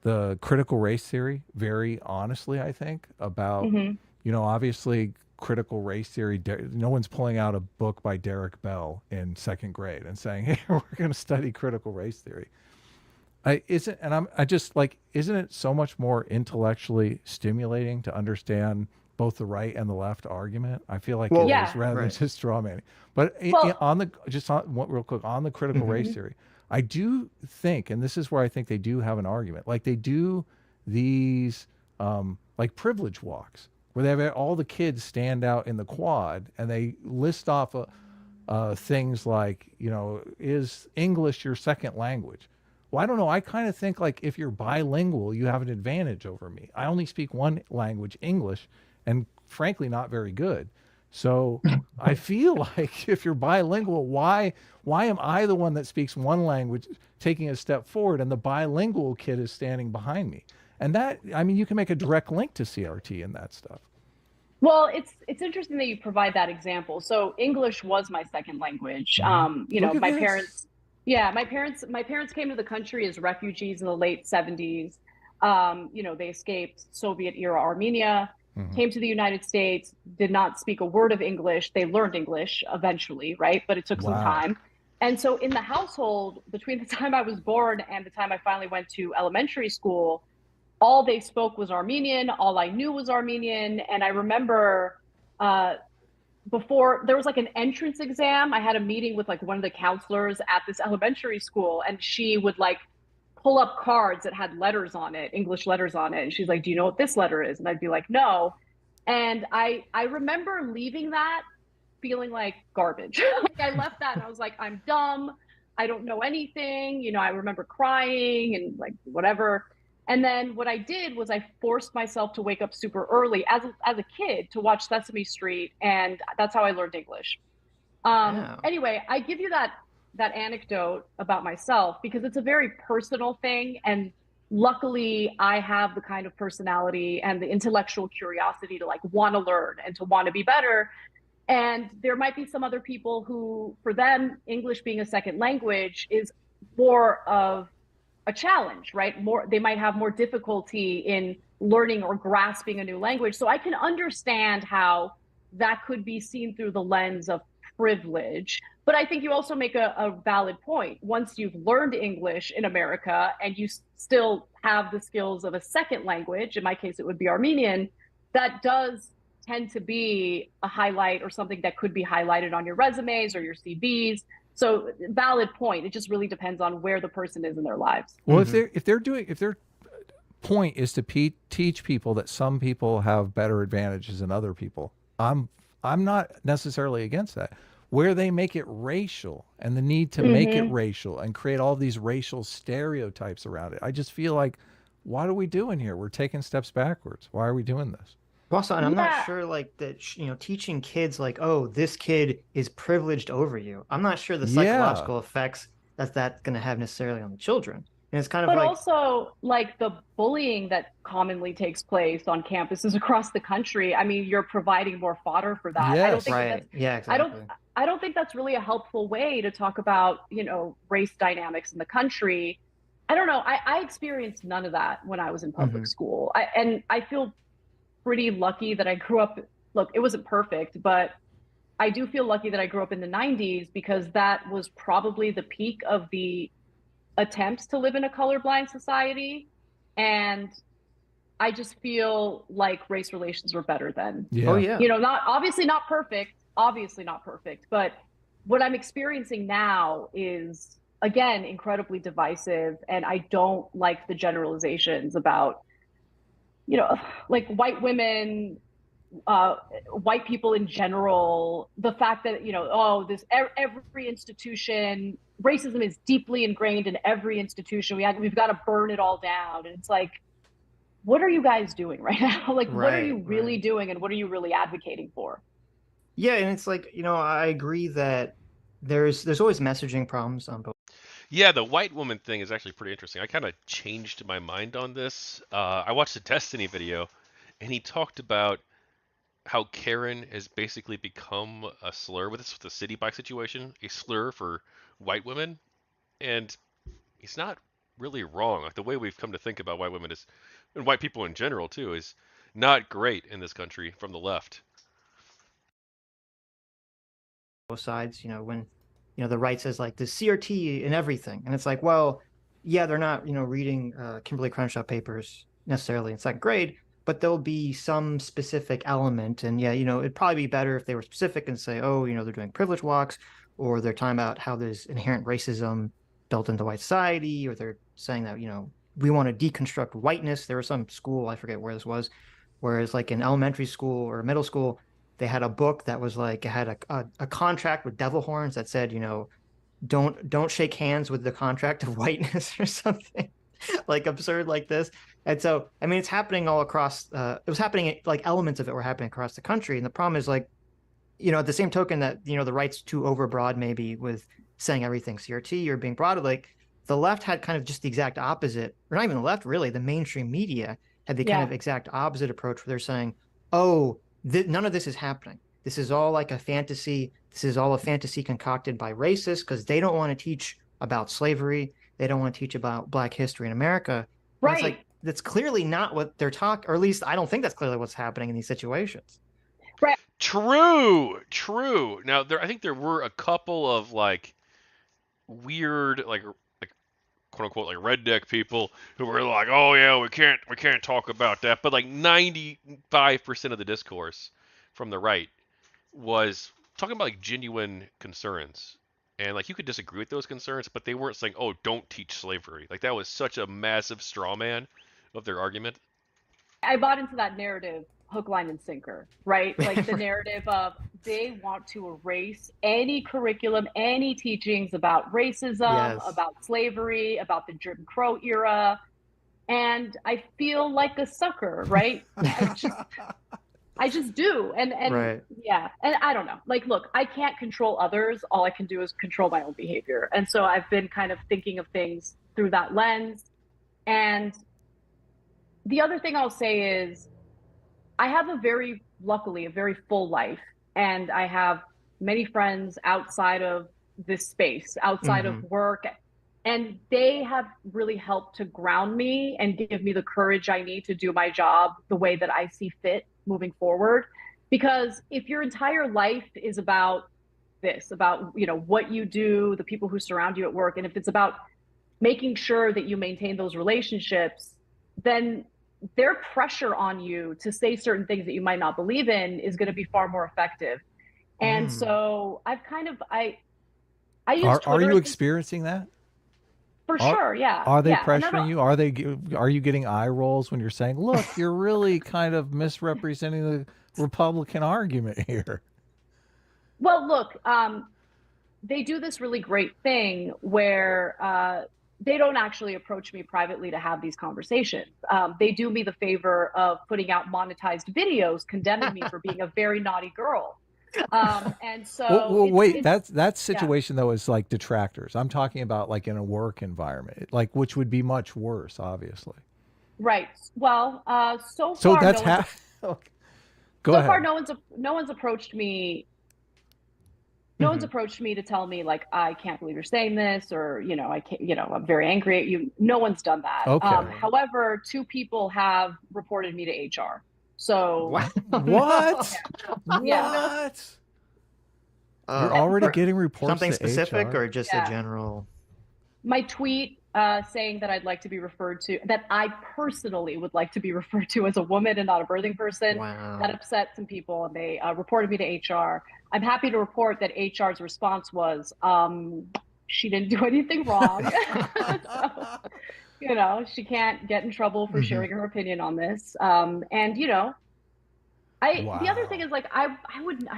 the critical race theory very honestly, I think, about, you know, obviously critical race theory. No one's pulling out a book by Derek Bell in second grade and saying, hey, we're going to study critical race theory. Isn't it so much more intellectually stimulating to understand both the right and the left argument? I feel like it is, rather than just straw manning. But real quick on the critical race theory, I do think, and this is where I think they do have an argument, like they do these like privilege walks where they have all the kids stand out in the quad and they list off things like, you know, is English your second language? Well, I don't know. I kind of think like if you're bilingual, you have an advantage over me. I only speak one language, English, and frankly, not very good. So I feel like if you're bilingual, why am I the one that speaks one language taking a step forward and the bilingual kid is standing behind me? And that, I mean, you can make a direct link to CRT and that stuff. Well, it's interesting that you provide that example. So English was my second language. You know, my parents came to the country as refugees in the late 70s. You know, they escaped Soviet era Armenia, came to the United States, did not speak a word of English. They learned English eventually, right? But it took some time. And so in the household, between the time I was born and the time I finally went to elementary school, all they spoke was Armenian. All I knew was Armenian. And I remember before there was like an entrance exam, I had a meeting with like one of the counselors at this elementary school, and she would like pull up cards that had letters on it, English letters on it. And she's like, do you know what this letter is? And I'd be like, no. And I remember leaving that feeling like garbage. Like I left that and I was like, I'm dumb. I don't know anything. You know, I remember crying and like whatever. And then what I did was I forced myself to wake up super early as a kid to watch Sesame Street, and that's how I learned English. Anyway, I give you that anecdote about myself because it's a very personal thing, and luckily I have the kind of personality and the intellectual curiosity to like want to learn and to want to be better. And there might be some other people who, for them, English being a second language is more of a challenge, right? They might have more difficulty in learning or grasping a new language. So I can understand how that could be seen through the lens of privilege. But I think you also make a valid point. Once you've learned English in America and you still have the skills of a second language, in my case, it would be Armenian, that does tend to be a highlight or something that could be highlighted on your resumes or your CVs. So valid point. It just really depends on where the person is in their lives. Well, if their point is to teach people that some people have better advantages than other people, I'm not necessarily against that. Where they make it racial and the need to make it racial and create all these racial stereotypes around it, I just feel like, what are we doing here? We're taking steps backwards. Why are we doing this? Also, and I'm not sure like that, you know, teaching kids like, oh, this kid is privileged over you. I'm not sure the psychological effects that's going to have necessarily on the children. And it's kind of but also like the bullying that commonly takes place on campuses across the country. I mean, you're providing more fodder for that. Yes. I don't think exactly. I don't think that's really a helpful way to talk about, you know, race dynamics in the country. I don't know. I experienced none of that when I was in public school. And I feel pretty lucky that I grew up. Look, it wasn't perfect, but I do feel lucky that I grew up in the 90s because that was probably the peak of the attempts to live in a colorblind society. And I just feel like race relations were better then. Oh yeah. You know, obviously not perfect, but what I'm experiencing now is, again, incredibly divisive. And I don't like the generalizations about, you know, like white women, white people in general, the fact that, you know, every institution racism is deeply ingrained in every institution. We've got to burn it all down. And it's like, what are you guys doing right now? Like, what are you really doing, and what are you really advocating for? Yeah, and it's like, I agree that there's always messaging problems on both. Yeah, the white woman thing is actually pretty interesting. I kind of changed my mind on this. I watched a Destiny video, and he talked about how Karen has basically become a slur with the city bike situation, a slur for white women, and he's not really wrong. Like the way we've come to think about white women is, and white people in general too, is not great in this country from the left. Sides, when the right says like the CRT and everything, and it's like, well, yeah, they're not reading Kimberly Crenshaw papers necessarily in second grade, but there'll be some specific element, and yeah, it'd probably be better if they were specific and say, oh, they're doing privilege walks, or they're talking about how there's inherent racism built into white society, or they're saying that we want to deconstruct whiteness. There was some school, I forget where this was, whereas like in elementary school or middle school, they had a book that was like, it had a contract with devil horns that said, don't shake hands with the contract of whiteness or something like absurd like this. And so, I mean, it's happening all across, it was happening, like elements of it were happening across the country. And the problem is like, at the same token that, the right's too overbroad, maybe with saying everything CRT or being broad, like the left had kind of just the exact opposite, or not even the left, really, the mainstream media had the kind of exact opposite approach where they're saying, oh, none of this is happening. This is all like a fantasy. This is all a fantasy concocted by racists because they don't want to teach about slavery. They don't want to teach about Black history in America. Right. It's like, that's clearly not what they're talking, or at least I don't think that's clearly what's happening in these situations. Right. True. Now, I think there were a couple of like weird, like quote unquote like redneck people who were like, oh yeah, we can't talk about that. But like 95% of the discourse from the right was talking about like genuine concerns. And like you could disagree with those concerns, but they weren't saying, oh, don't teach slavery. Like that was such a massive straw man of their argument. I bought into that narrative hook, line, and sinker, right? Like the narrative of they want to erase any curriculum, any teachings about racism, about slavery, about the Jim Crow era. And I feel like a sucker, right? I just do. And yeah, and I don't know. Like, look, I can't control others. All I can do is control my own behavior. And so I've been kind of thinking of things through that lens. And the other thing I'll say is I have luckily, a very full life. And I have many friends outside of this space, outside of work. And they have really helped to ground me and give me the courage I need to do my job the way that I see fit moving forward. Because if your entire life is about this, about, what you do, the people who surround you at work, and if it's about making sure that you maintain those relationships, then their pressure on you to say certain things that you might not believe in is going to be far more effective. And so I've kind of, I use Twitter. Are you experiencing that? For sure, yeah. Are they pressuring you? Are you getting eye rolls when you're saying, look, you're really kind of misrepresenting the Republican argument here? Well, look, they do this really great thing where they don't actually approach me privately to have these conversations. They do me the favor of putting out monetized videos condemning me for being a very naughty girl. And so wait, that situation though is like detractors. I'm talking about like in a work environment, like which would be much worse, obviously. Right. Well, so far, that's Go ahead. So far, no one's approached me. No one's approached me to tell me like, I can't believe you're saying this, or I can't, I'm very angry at you. No one's done that. Okay. However, 2 people have reported me to HR. So what? Yeah. What? You're already getting reports. Something specific HR? or just a general? My tweet saying that I'd like to be referred to, that I personally would like to be referred to as a woman and not a birthing person. Wow. That upset some people, and they reported me to HR. I'm happy to report that HR's response was, she didn't do anything wrong. So, she can't get in trouble for sharing her opinion on this. And the other thing is like, I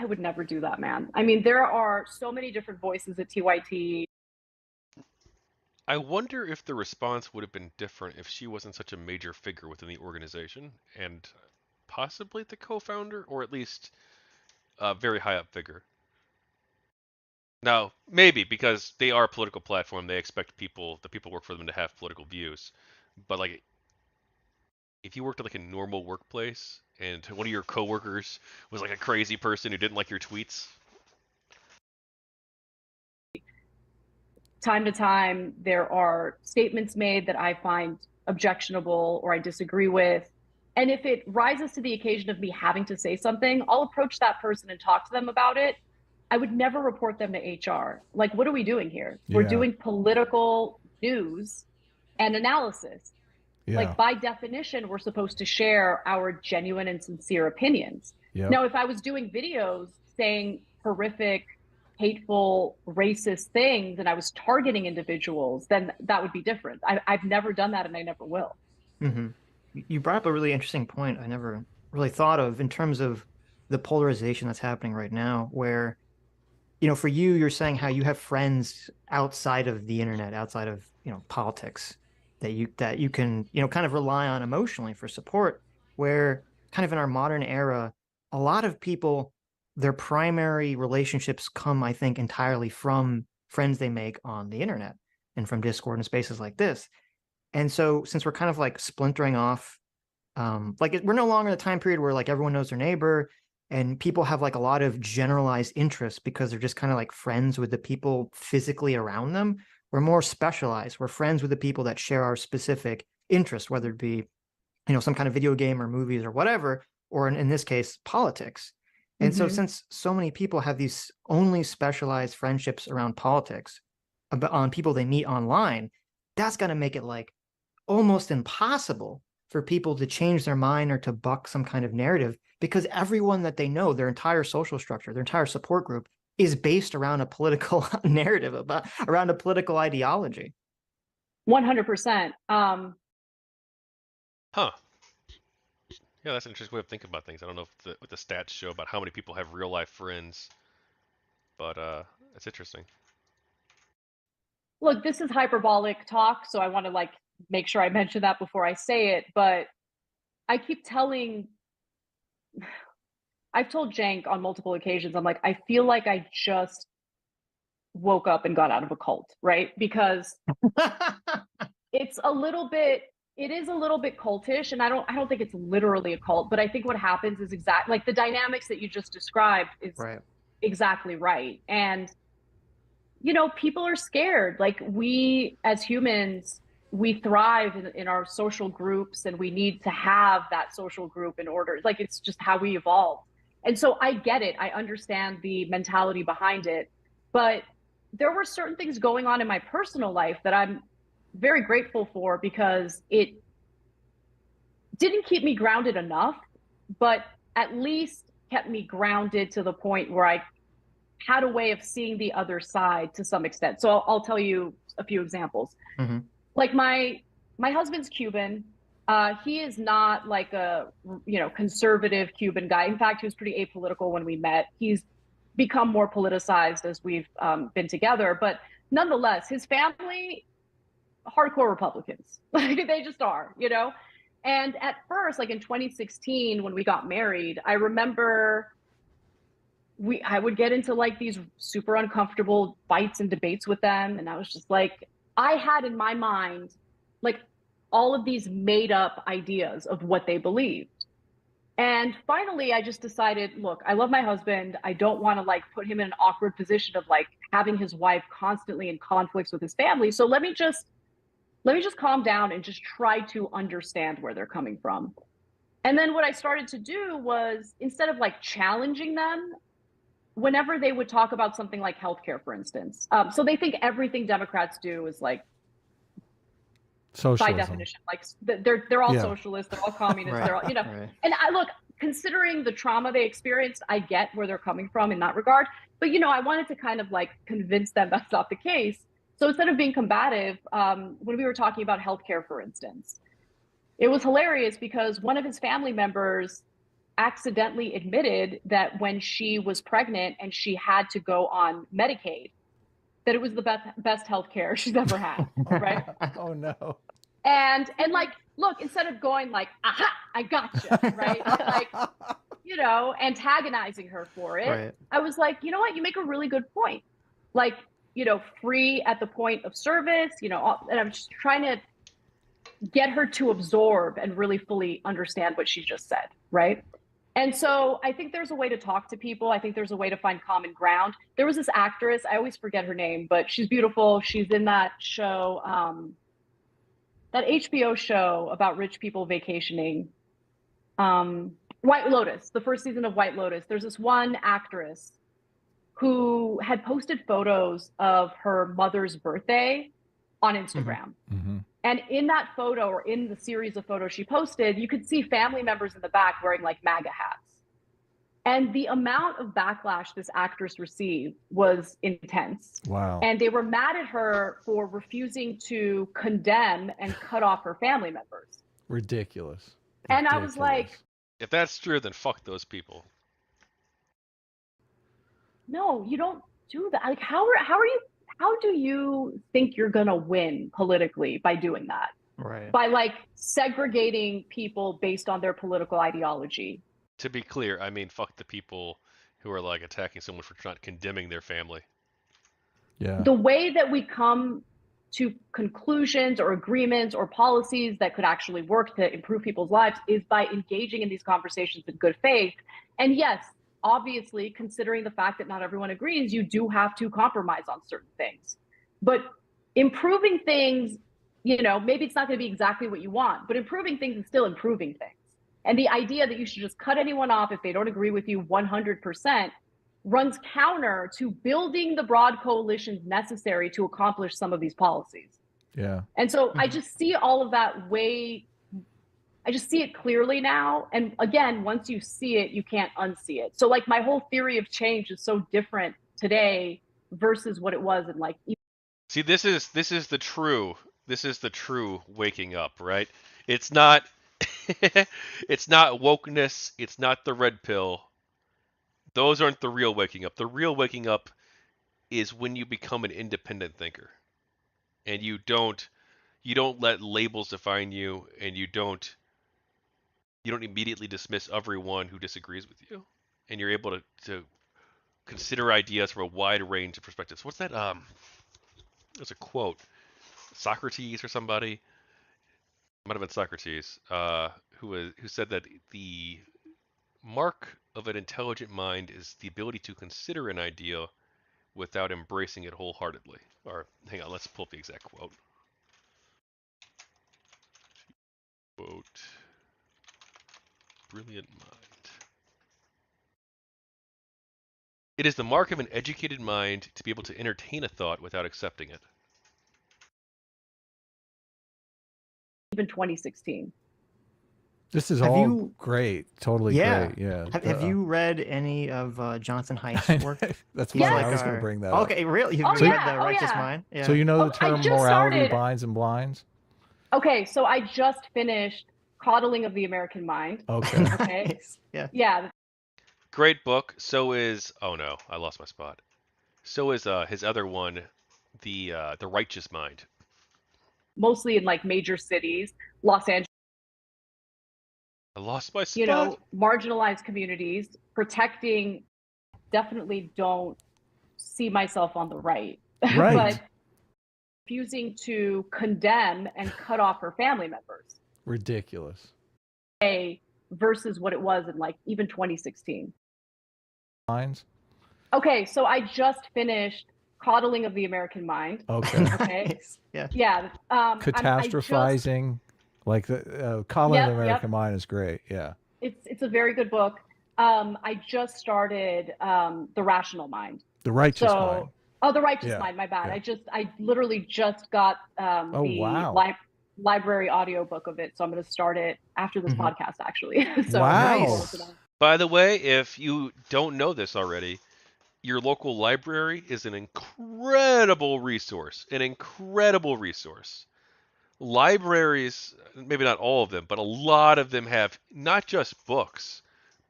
would never do that, man. I mean, there are so many different voices at TYT. I wonder if the response would have been different if she wasn't such a major figure within the organization and possibly the co-founder, or at least a very high up figure. Now, maybe because they are a political platform, they expect the people work for them to have political views. But like, if you worked at like a normal workplace and one of your coworkers was like a crazy person who didn't like your tweets, time to time, there are statements made that I find objectionable or I disagree with. And if it rises to the occasion of me having to say something, I'll approach that person and talk to them about it. I would never report them to HR. Like, what are we doing here? Yeah. We're doing political news and analysis. Yeah. Like, by definition, we're supposed to share our genuine and sincere opinions. Yep. Now, if I was doing videos saying horrific, hateful, racist things and I was targeting individuals, then that would be different. I've never done that and I never will. Mm-hmm. You brought up a really interesting point I never really thought of in terms of the polarization that's happening right now, where, you know, for you, you're saying how you have friends outside of the internet, outside of, you know, politics, that you can, you know, kind of rely on emotionally for support, where kind of in our modern era, a lot of people, their primary relationships come, I think, entirely from friends they make on the internet and from Discord and spaces like this. And so since we're kind of like splintering off, we're no longer in the time period where like everyone knows their neighbor and people have like a lot of generalized interests because they're just kind of like friends with the people physically around them. We're more specialized. We're friends with the people that share our specific interest, whether it be, you know, some kind of video game or movies or whatever, or in this case, politics. And so since so many people have these only specialized friendships around politics on people they meet online, that's going to make it like almost impossible for people to change their mind or to buck some kind of narrative, because everyone that they know, their entire social structure, their entire support group is based around a political narrative, around a political ideology. 100%. huh? Yeah, that's an interesting way of thinking about things. I don't know if what the stats show about how many people have real life friends, but that's interesting. Look, this is hyperbolic talk, so I want to like make sure I mention that before I say it, but I keep I've told Jank on multiple occasions, I'm like, I feel like I just woke up and got out of a cult, right? Because it is a little bit cultish, and I don't think it's literally a cult, but I think what happens is like the dynamics that you just described is right. Exactly right. And you know, people are scared. Like, we as humans, we thrive in our social groups, and we need to have that social group in order. Like, it's just how we evolved. And so I get it. I understand the mentality behind it. But there were certain things going on in my personal life that I'm very grateful for, because it didn't keep me grounded enough, but at least kept me grounded to the point where I had a way of seeing the other side to some extent. So I'll tell you a few examples. Like my husband's Cuban. He is not like a, you know, conservative Cuban guy. In fact, he was pretty apolitical when we met. He's become more politicized as we've been together, but nonetheless, his family, hardcore Republicans. Like, they just are, you know? And at first, like in 2016, when we got married, I remember I would get into like these super uncomfortable fights and debates with them. And I was just like, I had in my mind, like, all of these made up ideas of what they believed. And finally, I just decided, look, I love my husband. I don't want to like put him in an awkward position of like having his wife constantly in conflicts with his family. So let me just calm down and just try to understand where they're coming from. And then what I started to do was, instead of like challenging them, whenever they would talk about something like healthcare, for instance, so they think everything Democrats do is like Socialism. By definition, like they're all socialists, they're all communists, Right. they're all, you know. Right. And I look, considering the trauma they experienced, I get where they're coming from in that regard. But you know, I wanted to kind of like convince them that's not the case. So instead of being combative, when we were talking about healthcare, for instance, it was hilarious because one of his family members accidentally admitted that when she was pregnant and she had to go on Medicaid, that it was the best healthcare she's ever had, right? Oh no. And like, look, instead of going like, aha, I gotcha, right? Like, you know, antagonizing her for it, Right. I was like, you know what, you make a really good point. Like, you know, free at the point of service, you know, and I'm just trying to get her to absorb and really fully understand what she just said, right? And so I think there's a way to talk to people. I think there's a way to find common ground. There was this actress, I always forget her name, but she's beautiful. She's in that show, that HBO show about rich people vacationing. White Lotus, the first season of White Lotus. There's this one actress who had posted photos of her mother's birthday on Instagram. Mm-hmm. And in that photo, or in the series of photos she posted, you could see family members in the back wearing like MAGA hats. And the amount of backlash this actress received was intense. Wow. And they were mad at her for refusing to condemn and cut off her family members. Ridiculous. And I was like, if that's true, then fuck those people. no, you don't do that. Like, how do you think you're gonna win politically by doing that? Right. By like segregating people based on their political ideology. To be clear, I mean fuck the people who are like attacking someone for not condemning their family. Yeah. The way that we come to conclusions or agreements or policies that could actually work to improve people's lives is by engaging in these conversations in good faith. And yes, obviously, considering the fact that not everyone agrees, you do have to compromise on certain things. But improving things, you know, maybe it's not going to be exactly what you want, but improving things is still improving things. And the idea that you should just cut anyone off if they don't agree with you 100% runs counter to building the broad coalitions necessary to accomplish some of these policies. Yeah. And so I just see all of that I just see it clearly now. And again, once you see it, you can't unsee it. So like my whole theory of change is so different today versus what it was in like. See, this is the true waking up, right? It's not it's not wokeness, it's not the red pill. Those aren't the real waking up. The real waking up is when you become an independent thinker. And you don't let labels define you, and you don't immediately dismiss everyone who disagrees with you. And you're able to consider ideas from a wide range of perspectives. What's that? There's a quote. Socrates or somebody. Might have been Socrates, who said that the mark of an intelligent mind is the ability to consider an idea without embracing it wholeheartedly. Or, hang on, let's pull up the exact quote. Quote, brilliant mind. It is the mark of an educated mind to be able to entertain a thought without accepting it. Even 2016. This is Have all you- great. Totally Yeah. great. Yeah. Have you read any of Jonathan Haidt's work? That's He's why Yes. I was going to our- bring that up. Okay, really? You've Oh, read yeah. The Oh, Righteous yeah. Mind? Yeah. So you know the I term just morality started- binds and blinds? Okay, so I just finished Coddling of the American Mind. Okay. Okay. Nice. Yeah. Yeah, Great book. So is, oh no, I lost my spot. So is his other one, the Righteous Mind. mostly in like major cities, Los Angeles, I lost my spot. you know, marginalized communities, protecting. Definitely don't see myself on the right. Right. But refusing to condemn and cut off her family members. Ridiculous. Versus what it was in like even 2016. Binds? Okay, so I just finished Coddling of the American Mind. Okay. Okay. Nice. Yeah. Yeah. Catastrophizing. Like the Colin of Yep, the American yep. Mind is great. Yeah. It's a very good book. I just started The Rational Mind. The Righteous So, Mind. oh, The Righteous Yeah, Mind. My bad. yeah. I literally just got the wow. library audiobook of it, so I'm going to start it after this Mhm. podcast. Actually. So Wow. Nice. By the way, if you don't know this already, your local library is an incredible resource. An incredible resource. Libraries, maybe not all of them, but a lot of them have not just books,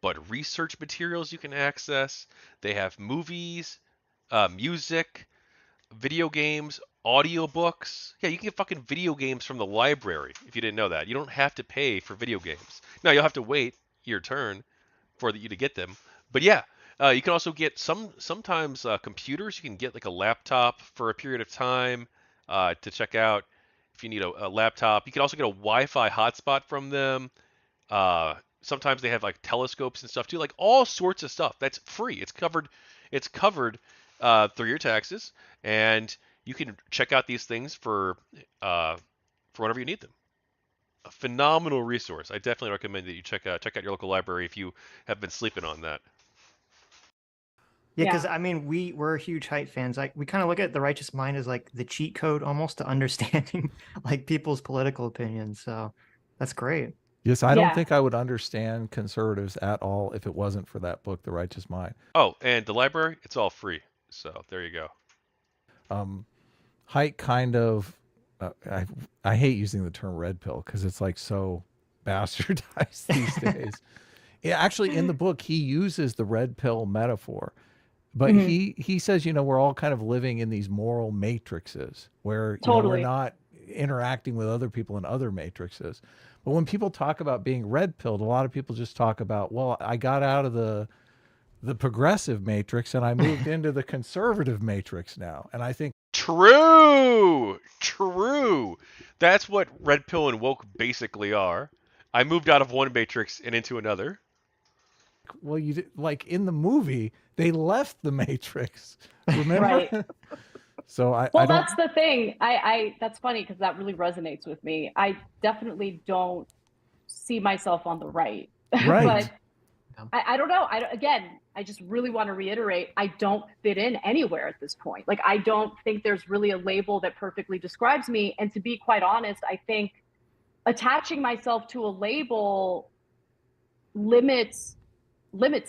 but research materials you can access. They have movies, music, video games, audiobooks. Yeah, you can get fucking video games from the library if you didn't know that. You don't have to pay for video games. Now you'll have to wait your turn for you to get them. But yeah, you can also get sometimes computers. You can get like a laptop for a period of time to check out if you need a laptop. You can also get a Wi-Fi hotspot from them. Sometimes they have like telescopes and stuff too, like all sorts of stuff that's free. It's covered. It's covered through your taxes, and you can check out these things for whenever you need them. A phenomenal resource. I definitely recommend that you check out your local library if you have been sleeping on that. Yeah, because I mean, we're huge Height fans. Like, we kind of look at the Righteous Mind as like the cheat code almost to understanding like people's political opinions. So that's great. Yes, I don't think I would understand conservatives at all if it wasn't for that book, The Righteous Mind. Oh, and the library, it's all free. So there you go. Height kind of, I hate using the term red pill because it's like so bastardized these days. Yeah, actually, in the book, he uses the red pill metaphor. But he says, we're all kind of living in these moral matrices where we're not interacting with other people in other matrices. But when people talk about being red pilled, a lot of people just talk about, well, I got out of the progressive matrix and I moved into the conservative matrix now. And I think true. That's what red pill and woke basically are. I moved out of one matrix and into another. Well, like in the movie, they left the Matrix. Remember? Right. So that's the thing. I that's funny because that really resonates with me. I definitely don't see myself on the right. Right. But I don't know. I just really want to reiterate, I don't fit in anywhere at this point. Like, I don't think there's really a label that perfectly describes me. And to be quite honest, I think attaching myself to a label limits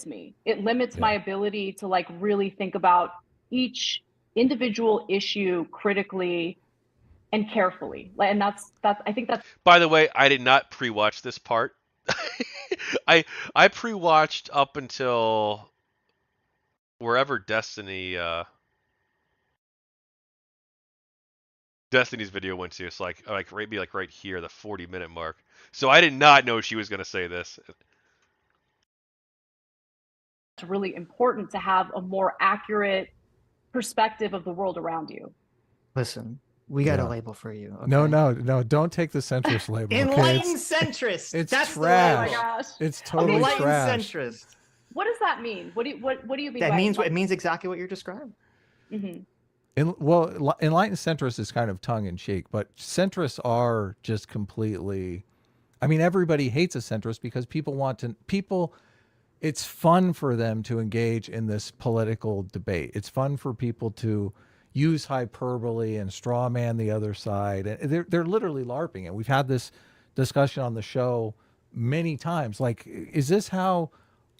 me. It limits my ability to like really think about each individual issue critically and carefully. And that's I think that's. By the way, I did not pre-watch this part. I pre-watched up until wherever Destiny's video went to. It's like maybe like right here, the 40-minute mark. So I did not know she was going to say this. It's really important to have a more accurate perspective of the world around you. Listen, we got a label for you. Okay? No, don't take the centrist label. Enlightened centrist. It's That's trash. Oh my gosh. It's totally trash. Centrist. What does that mean? What do you mean? That means it means exactly what you're describing. Enlightened centrist is kind of tongue in cheek, but centrists are just completely. I mean, everybody hates a centrist because people. It's fun for them to engage in this political debate. It's fun for people to use hyperbole and straw man the other side. And they're literally LARPing it. We've had this discussion on the show many times. Like, is this how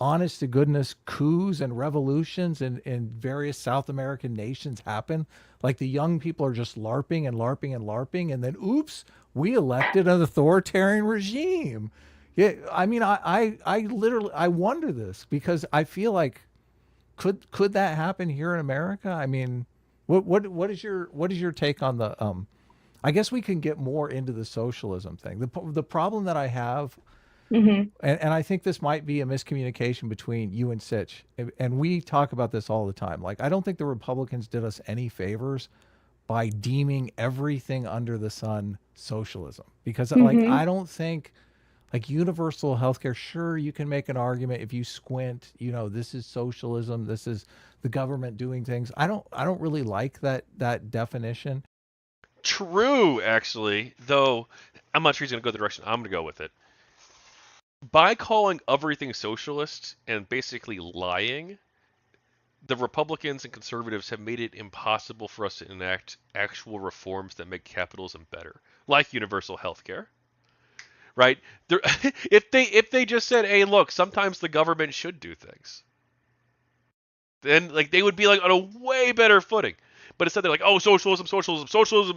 honest to goodness coups and revolutions in various South American nations happen? Like, the young people are just LARPing and LARPing and LARPing, and then oops, we elected an authoritarian regime. Yeah, I mean, I literally wonder this because I feel like could that happen here in America? I mean, what is your take on the I guess we can get more into the socialism thing. The problem that I have, and I think this might be a miscommunication between you and Sitch, and we talk about this all the time. Like, I don't think the Republicans did us any favors by deeming everything under the sun socialism, because like I don't think. Like universal healthcare, sure, you can make an argument if you squint, this is socialism, this is the government doing things. I don't really like that definition. True, actually, though I'm not sure he's going to go the direction I'm going to go with it. By calling everything socialist and basically lying, the Republicans and conservatives have made it impossible for us to enact actual reforms that make capitalism better, like universal healthcare. Right? If they just said, "Hey, look, sometimes the government should do things," then like they would be like on a way better footing. But instead they're like, "Oh, socialism.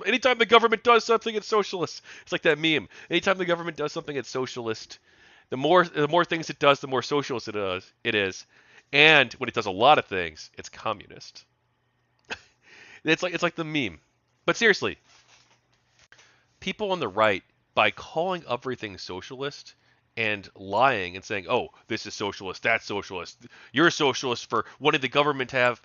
Anytime the government does something, it's socialist." It's like that meme. Anytime the government does something, it's socialist. The more things it does, the more socialist it is. And when it does a lot of things, it's communist. It's like the meme. But seriously, people on the right, by calling everything socialist and lying and saying, "Oh, this is socialist, that's socialist. You're a socialist for wanting the government to have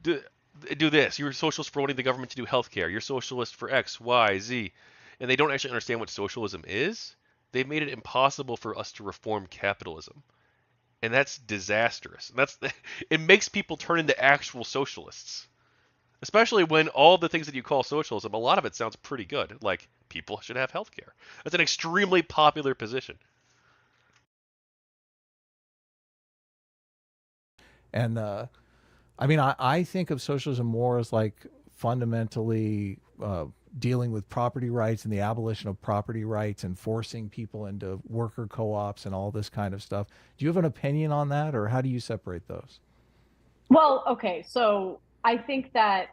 do this. You're a socialist for wanting the government to do healthcare. You're a socialist for X, Y, Z," and they don't actually understand what socialism is. They've made it impossible for us to reform capitalism, and that's disastrous. It makes people turn into actual socialists. Especially when all the things that you call socialism, a lot of it sounds pretty good. Like, people should have health care. That's an extremely popular position. And I mean, I think of socialism more as like fundamentally dealing with property rights and the abolition of property rights and forcing people into worker co-ops and all this kind of stuff. Do you have an opinion on that, or how do you separate those? Well, okay, so I think that,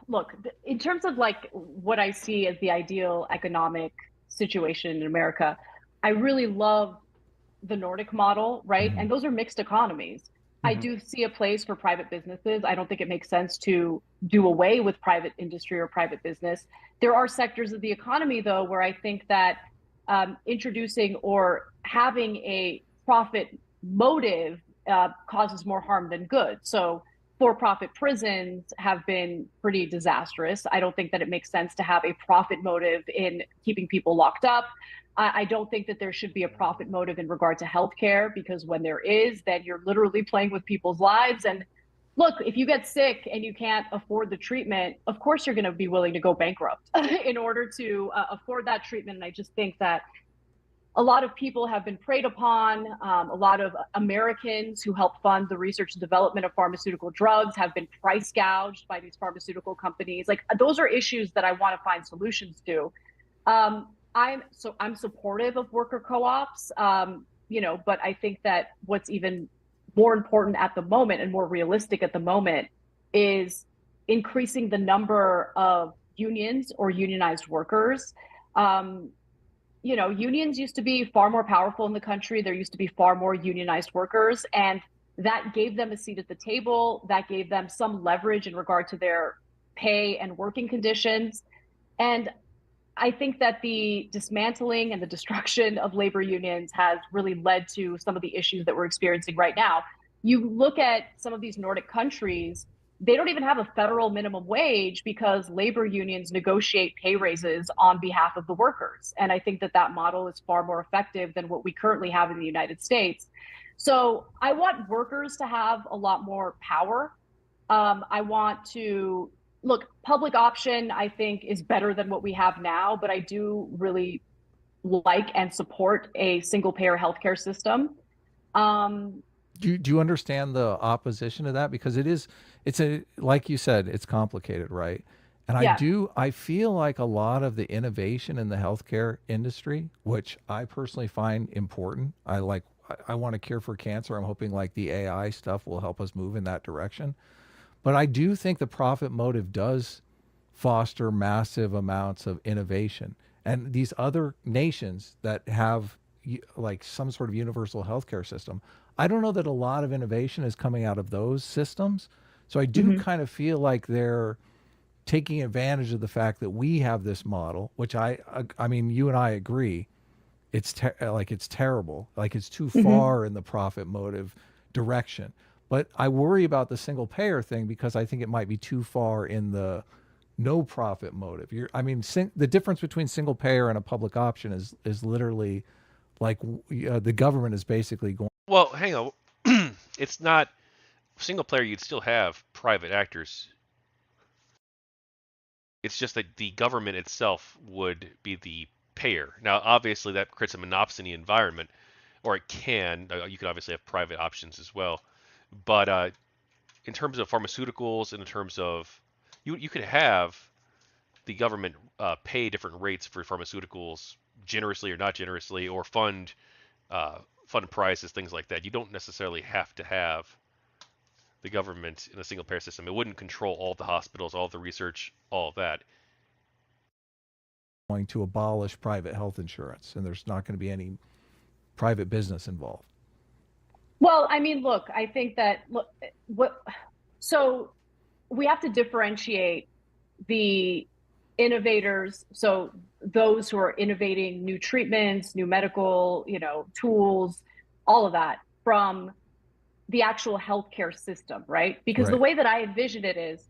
look, in terms of like what I see as the ideal economic situation in America, I really love the Nordic model, right? And those are mixed economies. I do see a place for private businesses. I don't think it makes sense to do away with private industry or private business. There are sectors of the economy, though, where I think that introducing or having a profit motive causes more harm than good. So for-profit prisons have been pretty disastrous. I don't think that it makes sense to have a profit motive in keeping people locked up. I don't think that there should be a profit motive in regard to healthcare, because when there is, then you're literally playing with people's lives. And look, if you get sick and you can't afford the treatment, of course you're going to be willing to go bankrupt in order to afford that treatment. And I just think that a lot of people have been preyed upon. A lot of Americans who help fund the research and development of pharmaceutical drugs have been price gouged by these pharmaceutical companies. Like, those are issues that I want to find solutions to. I'm supportive of worker co-ops, but I think that what's even more important at the moment and more realistic at the moment is increasing the number of unions or unionized workers. Unions used to be far more powerful in the country. There used to be far more unionized workers, and that gave them a seat at the table. That gave them some leverage in regard to their pay and working conditions. And I think that the dismantling and the destruction of labor unions has really led to some of the issues that we're experiencing right now. You look at some of these Nordic countries, they don't even have a federal minimum wage because labor unions negotiate pay raises on behalf of the workers. And I think that that model is far more effective than what we currently have in the United States. So I want workers to have a lot more power. I want to look, public option, I think, is better than what we have now, but I do really like and support a single payer healthcare system. Do you understand the opposition to that? Because like you said, it's complicated, right? And Yeah. I feel like a lot of the innovation in the healthcare industry, which I personally find important. I want to cure for cancer. I'm hoping like the AI stuff will help us move in that direction. But I do think the profit motive does foster massive amounts of innovation. And these other nations that have like some sort of universal healthcare system, I don't know that a lot of innovation is coming out of those systems. So I do kind of feel like they're taking advantage of the fact that we have this model, which I mean, you and I agree, it's terrible. Like, it's too far in the profit motive direction. But I worry about the single payer thing because I think it might be too far in the no profit motive. The difference between single payer and a public option is literally like the government is basically going. Well, hang on. It's not single player. You'd still have private actors. It's just that the government itself would be the payer. Now, obviously, that creates a monopsony environment, or it can. You could obviously have private options as well. But in terms of pharmaceuticals, and in terms of you could have the government pay different rates for pharmaceuticals generously or not generously, or fund prizes, things like that. You don't necessarily have to have the government in a single payer system. It wouldn't control all the hospitals, all the research, all of that. Going to abolish private health insurance, and there's not going to be any private business involved. Well, I mean, look, I think that so we have to differentiate the innovators, so those who are innovating new treatments, new medical, tools, all of that, from the actual healthcare system, right? Because the way that I envision it is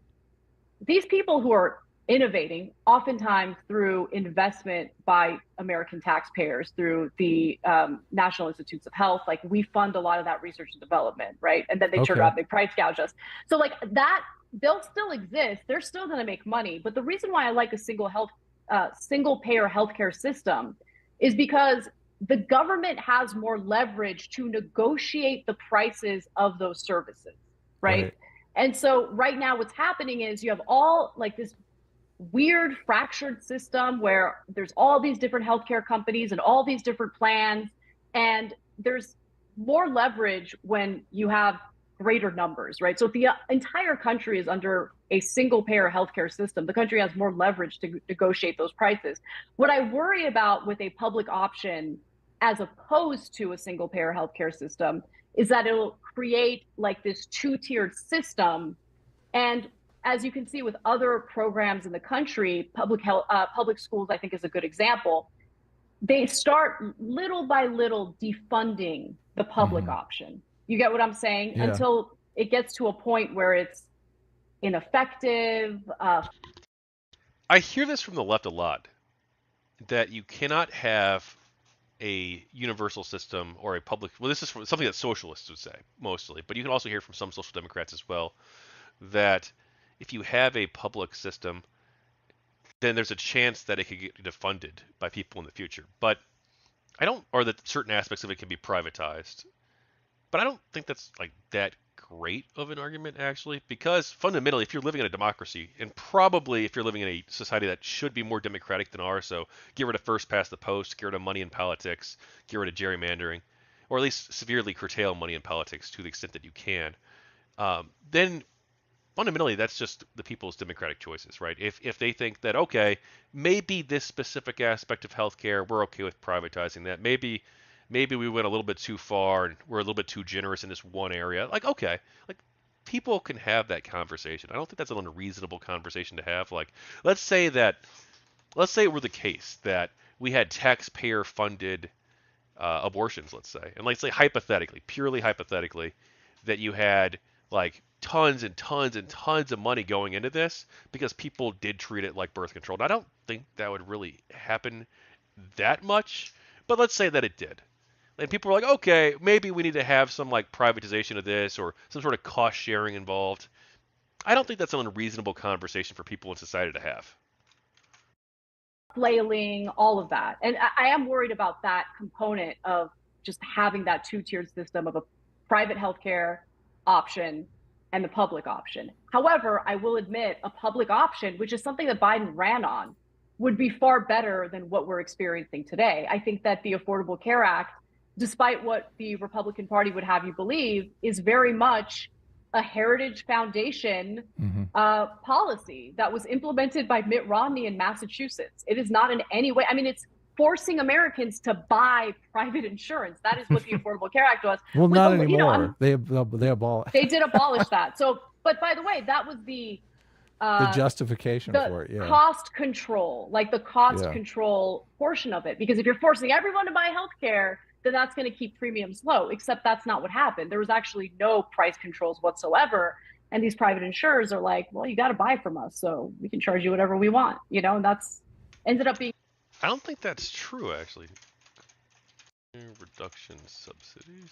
these people who are innovating, oftentimes through investment by American taxpayers, through the National Institutes of Health, like we fund a lot of that research and development, right? And then they turn around, they price gouge us. So like that, they'll still exist. They're still going to make money. But the reason why I like a single payer healthcare system is because the government has more leverage to negotiate the prices of those services, right? And so right now what's happening is you have all like this weird fractured system where there's all these different healthcare companies and all these different plans, and there's more leverage when you have greater numbers, right? So if the entire country is under a single payer healthcare system, the country has more leverage to negotiate those prices. What I worry about with a public option as opposed to a single payer healthcare system is that it'll create like this two-tiered system. And as you can see with other programs in the country, public schools, I think, is a good example. They start little by little defunding the public option. You get what I'm saying? Yeah. Until it gets to a point where it's ineffective. I hear this from the left a lot, that you cannot have a universal system or a public, well, this is something that socialists would say mostly, but you can also hear from some social democrats as well, that if you have a public system, then there's a chance that it could get defunded by people in the future. But I don't, or that certain aspects of it can be privatized. But I don't think that's like that great of an argument, actually, because fundamentally, if you're living in a democracy, and probably if you're living in a society that should be more democratic than ours, so get rid of first past the post, get rid of money in politics, get rid of gerrymandering, or at least severely curtail money in politics to the extent that you can, then fundamentally that's just the people's democratic choices, right? If they think that, okay, maybe this specific aspect of healthcare, we're okay with privatizing that, maybe we went a little bit too far and we're a little bit too generous in this one area. Like, okay, like people can have that conversation. I don't think that's an unreasonable conversation to have. Like, let's say it were the case that we had taxpayer funded abortions, let's say, and let's say hypothetically, purely hypothetically, that you had like tons and tons and tons of money going into this because people did treat it like birth control. And I don't think that would really happen that much, but let's say that it did. And people were like, okay, maybe we need to have some like privatization of this or some sort of cost sharing involved. I don't think that's an unreasonable conversation for people in society to have. Flailing, all of that. And I am worried about that component of just having that two-tiered system of a private healthcare option and the public option. However, I will admit a public option, which is something that Biden ran on, would be far better than what we're experiencing today. I think that the Affordable Care Act, despite what the Republican Party would have you believe, is very much a Heritage Foundation policy that was implemented by Mitt Romney in Massachusetts. It is not in any way, I mean, it's forcing Americans to buy private insurance. That is what the Affordable Care Act was. Well, not anymore. They abolished. They did abolish that. So, but by the way, that was the justification for it, cost control, like the cost control portion of it. Because if you're forcing everyone to buy healthcare, then that's going to keep premiums low, except that's not what happened. There was actually no price controls whatsoever. And these private insurers are like, well, you got to buy from us, so we can charge you whatever we want, and that's ended up being. I don't think that's true, actually. Reduction subsidies.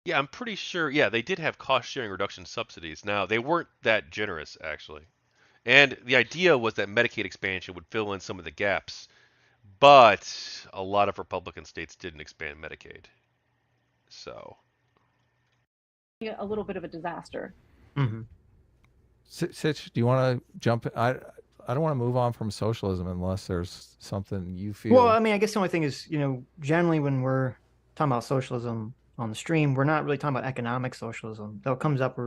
Yeah, I'm pretty sure. Yeah, they did have cost sharing reduction subsidies. Now, they weren't that generous, actually. And the idea was that Medicaid expansion would fill in some of the gaps, but a lot of Republican states didn't expand Medicaid. So. A little bit of a disaster. Mm-hmm. Sitch, do you want to jump? I don't want to move on from socialism unless there's something you feel. Well, I mean, I guess the only thing is, generally when we're talking about socialism on the stream, we're not really talking about economic socialism. Though it comes up,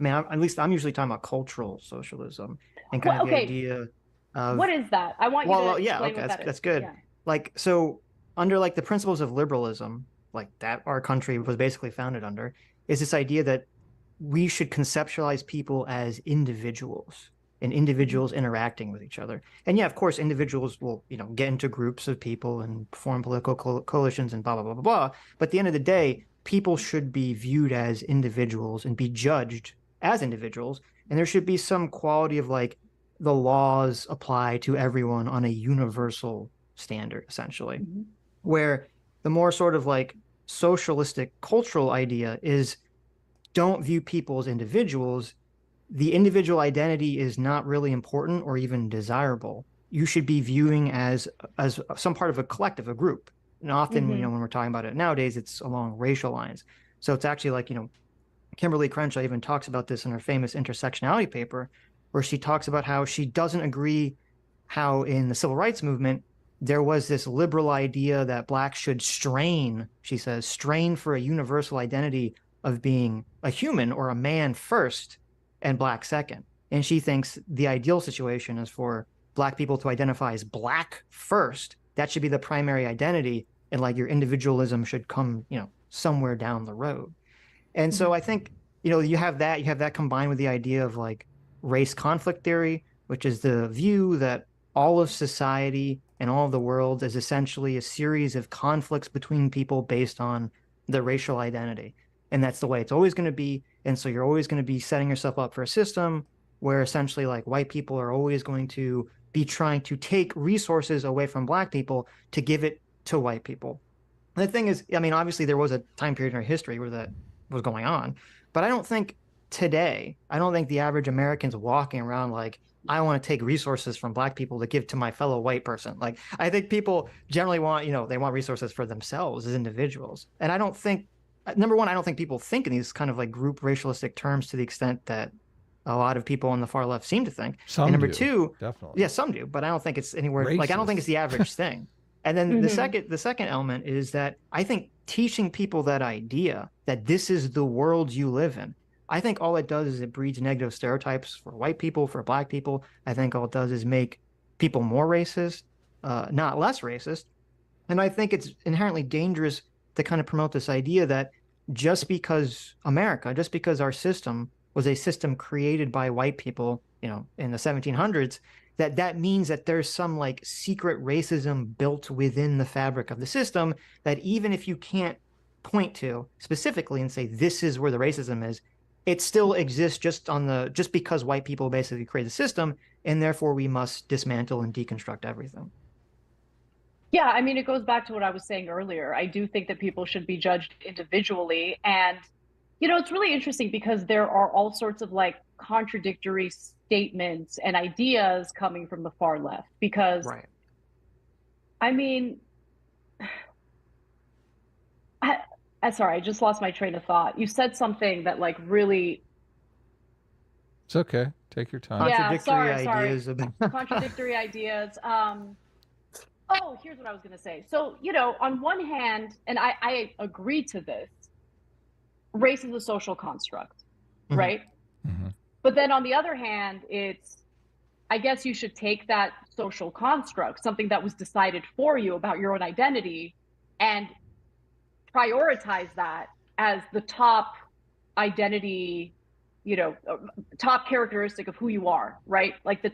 at least I'm usually talking about cultural socialism and kind of the idea of what is that? I want you to explain what that's good. Yeah. Like, so under like the principles of liberalism, like that our country was basically founded under, is this idea that we should conceptualize people as individuals and individuals interacting with each other. And yeah, of course, individuals will, get into groups of people and form political coalitions and blah, blah, blah, blah, blah. But at the end of the day, people should be viewed as individuals and be judged as individuals. And there should be some quality of like the laws apply to everyone on a universal standard, essentially, where the more sort of like socialistic cultural idea is don't view people as individuals. The individual identity is not really important or even desirable. You should be viewing as some part of a collective, a group. And often, when we're talking about it nowadays, it's along racial lines. So it's actually like, Kimberly Crenshaw even talks about this in her famous intersectionality paper, where she talks about how she doesn't agree how in the civil rights movement, there was this liberal idea that blacks should strain, she says, strain for a universal identity of being a human or a man first and black second. And she thinks the ideal situation is for black people to identify as black first. That should be the primary identity. And like your individualism should come, somewhere down the road. And so I think, you have that combined with the idea of like race conflict theory, which is the view that all of society and all of the world is essentially a series of conflicts between people based on their racial identity. And that's the way it's always going to be. And so you're always going to be setting yourself up for a system where essentially like white people are always going to be trying to take resources away from black people to give it to white people. And the thing is, obviously there was a time period in our history where that was going on, but I don't think today, the average American's walking around like, I want to take resources from black people to give to my fellow white person. Like, I think people generally want, they want resources for themselves as individuals. And I don't think, number one, I don't think people think in these kind of like group racialistic terms to the extent that a lot of people on the far left seem to think. Some and number do, two, definitely. Yeah, some do, but I don't think it's anywhere Racist. like, I don't think it's the average thing. And then the second element is that I think teaching people that idea that this is the world you live in, I think all it does is it breeds negative stereotypes for white people, for black people. I think all it does is make people more racist, not less racist. And I think it's inherently dangerous to kind of promote this idea that just because our system was a system created by white people, in the 1700s, that means that there's some like secret racism built within the fabric of the system that even if you can't point to specifically and say this is where the racism is, it still exists just because white people basically create the system, and therefore we must dismantle and deconstruct everything. Yeah, it goes back to what I was saying earlier. I do think that people should be judged individually. And, it's really interesting because there are all sorts of like contradictory statements and ideas coming from the far left. Because, right. Sorry, I just lost my train of thought. You said something that like really. It's okay. Take your time. Contradictory ideas. About... Contradictory ideas. Oh, here's what I was going to say. So, on one hand, and I agree to this, race is a social construct, right? But then on the other hand, I guess you should take that social construct, something that was decided for you about your own identity, and prioritize that as the top identity, top characteristic of who you are, right? Like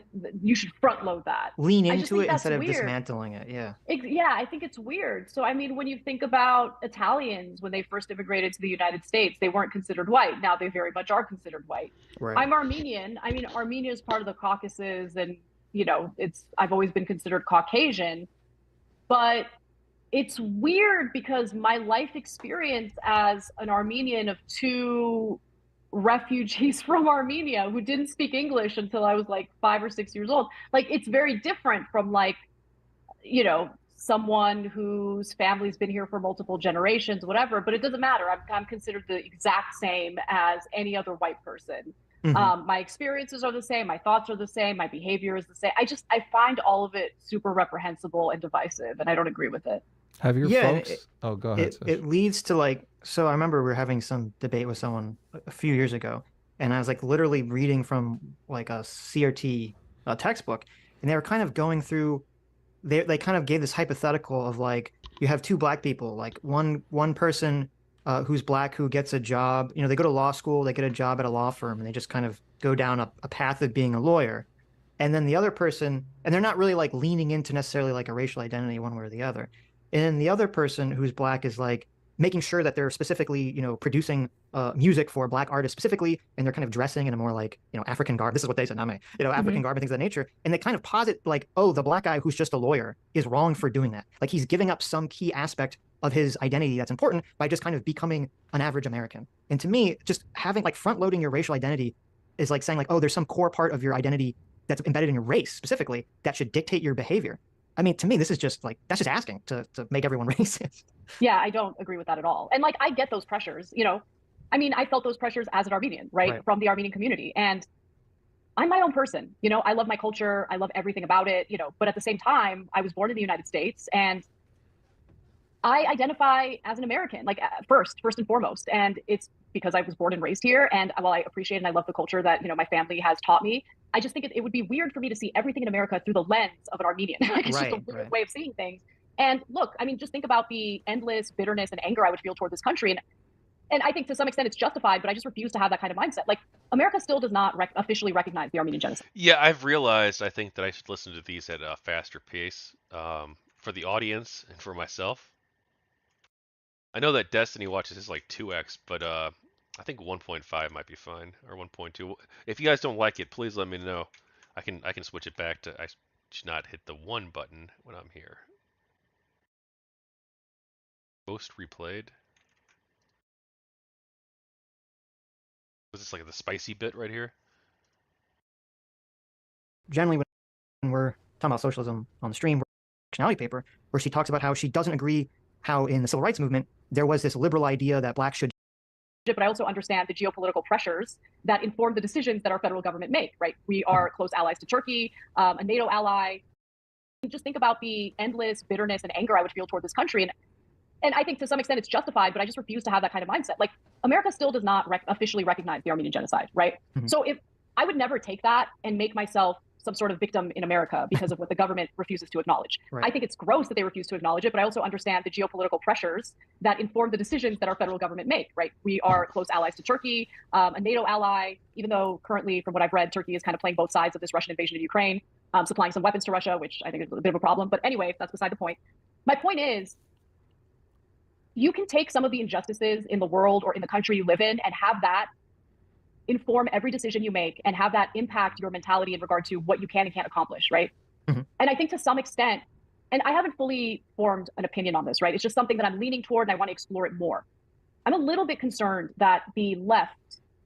you should front load that. Lean into it instead of dismantling it. Yeah. Yeah, I think it's weird. So, when you think about Italians, when they first immigrated to the United States, they weren't considered white. Now they very much are considered white. Right. I'm Armenian. Armenia is part of the Caucasus, and, I've always been considered Caucasian, but it's weird because my life experience as an Armenian of two refugees from Armenia who didn't speak English until I was like 5 or 6 years old. Like, it's very different from like, someone whose family's been here for multiple generations, whatever, but it doesn't matter. I'm considered the exact same as any other white person. My experiences are the same. My thoughts are the same. My behavior is the same. I find all of it super reprehensible and divisive, and I don't agree with it. Have your folks? Go ahead. It leads to like, so I remember we were having some debate with someone a few years ago, and I was like literally reading from like a CRT textbook, and they were kind of going through, they kind of gave this hypothetical of like, you have two black people, like one person who's black who gets a job. You know, they go to law school, they get a job at a law firm, and they just kind of go down a path of being a lawyer. And then the other person, and they're not really like leaning into necessarily like a racial identity one way or the other. And then the other person who's black is like making sure that they're specifically, you know, producing music for black artists specifically, and they're kind of dressing in a more like, you know, African garb. This is what they said, not me, you know, African garb and things of that nature. And they kind of posit like, oh, the black guy who's just a lawyer is wrong for doing that. Like he's giving up some key aspect of his identity that's important by just kind of becoming an average American. And to me, just having like front loading your racial identity is like saying like, oh, there's some core part of your identity that's embedded in your race specifically that should dictate your behavior. I mean, to me, this is just like, that's just asking to make everyone racist. Yeah, I don't agree with that at all. And like, I get those pressures, you know, I mean, I felt those pressures as an Armenian, right? From the Armenian community. And I'm my own person, you know, I love my culture. I love everything about it, you know, but at the same time, I was born in the United States and I identify as an American, like first and foremost. And it's because I was born and raised here. And while I appreciate and I love the culture that, you know, my family has taught me, I just think it would be weird for me to see everything in America through the lens of an Armenian. Like it's just a weird way of seeing things. And look, I mean, just think about the endless bitterness and anger I would feel toward this country. And I think to some extent it's justified, but I just refuse to have that kind of mindset. Like America still does not officially recognize the Armenian genocide. Yeah, I've realized I think that I should listen to these at a faster pace for the audience and for myself. I know that Destiny watches is like 2x, but I think 1.5 might be fine, or 1.2. If you guys don't like it, please let me know. I can switch it back to, I should not hit the 1 button when I'm here. Ghost replayed. Was this like the spicy bit right here? Generally, when we're talking about socialism on the stream, nationality paper, where she talks about how she doesn't agree how in the civil rights movement, there was this liberal idea that blacks should. But I also understand the geopolitical pressures that inform the decisions that our federal government make, right? We are close allies to Turkey, a NATO ally. Just think about the endless bitterness and anger I would feel toward this country. And I think to some extent it's justified, but I just refuse to have that kind of mindset. Like America still does not officially recognize the Armenian genocide, right? So if I would never take that and make myself some sort of victim in America because of what the government refuses to acknowledge. I think it's gross that they refuse to acknowledge it, but I also understand the geopolitical pressures that inform the decisions that our federal government make, right? We are close allies to Turkey, a NATO ally, even though currently, from what I've read, Turkey is kind of playing both sides of this Russian invasion of Ukraine, supplying some weapons to Russia, which I think is a bit of a problem. But anyway, that's beside the point. My point is, you can take some of the injustices in the world or in the country you live in and have that inform every decision you make and have that impact your mentality in regard to what you can and can't accomplish, right? And I think to some extent, and I haven't fully formed an opinion on this, right? It's just something that I'm leaning toward and I want to explore it more. I'm a little bit concerned that the left,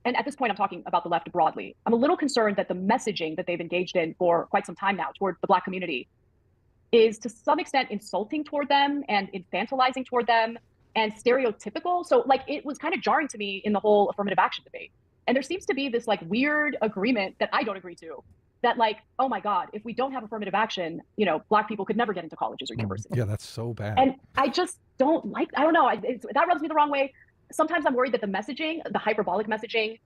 and at this point I'm talking about the left broadly, I'm a little concerned that the messaging that they've engaged in for quite some time now toward the Black community is to some extent insulting toward them and infantilizing toward them and stereotypical. So like it was kind of jarring to me in the whole affirmative action debate. And there seems to be this like weird agreement that I don't agree to, that like, oh my God, if we don't have affirmative action, you know, Black people could never get into colleges or universities. Yeah, that's so bad. And I just don't like, I don't know, that rubs me the wrong way. Sometimes I'm worried that the messaging, the hyperbolic messaging,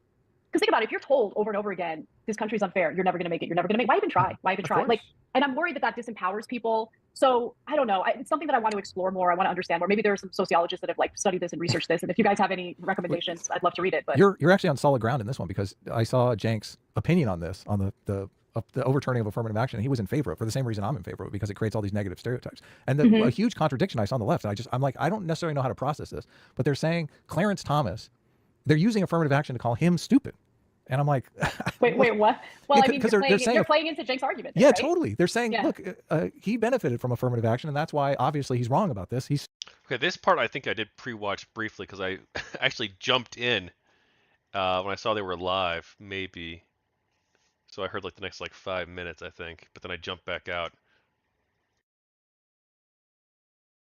because think about it, if you're told over and over again, this country's unfair, you're never going to make it, you're never going to make, why even try? Why even try? Like, and I'm worried that that disempowers people. So I don't know. It's something that I want to explore more. I want to understand more. Maybe there are some sociologists that have like studied this and researched this. And if you guys have any recommendations, I'd love to read it. But you're actually on solid ground in this one, because I saw Cenk's opinion on this, on the overturning of affirmative action. And he was in favor of it for the same reason I'm in favor of it, because it creates all these negative stereotypes. And a huge contradiction I saw on the left. And I'm like, I don't necessarily know how to process this, but they're saying Clarence Thomas, they're using affirmative action to call him stupid. And I'm like, wait, what? Well, yeah, I mean, you're playing into Cenk's argument. Yeah, right? totally. They're saying, look, he benefited from affirmative action, and that's why obviously he's wrong about this. Okay, this part I think I did pre-watch briefly because I actually jumped in when I saw they were live, maybe. So I heard like the next like 5 minutes, I think, but then I jumped back out.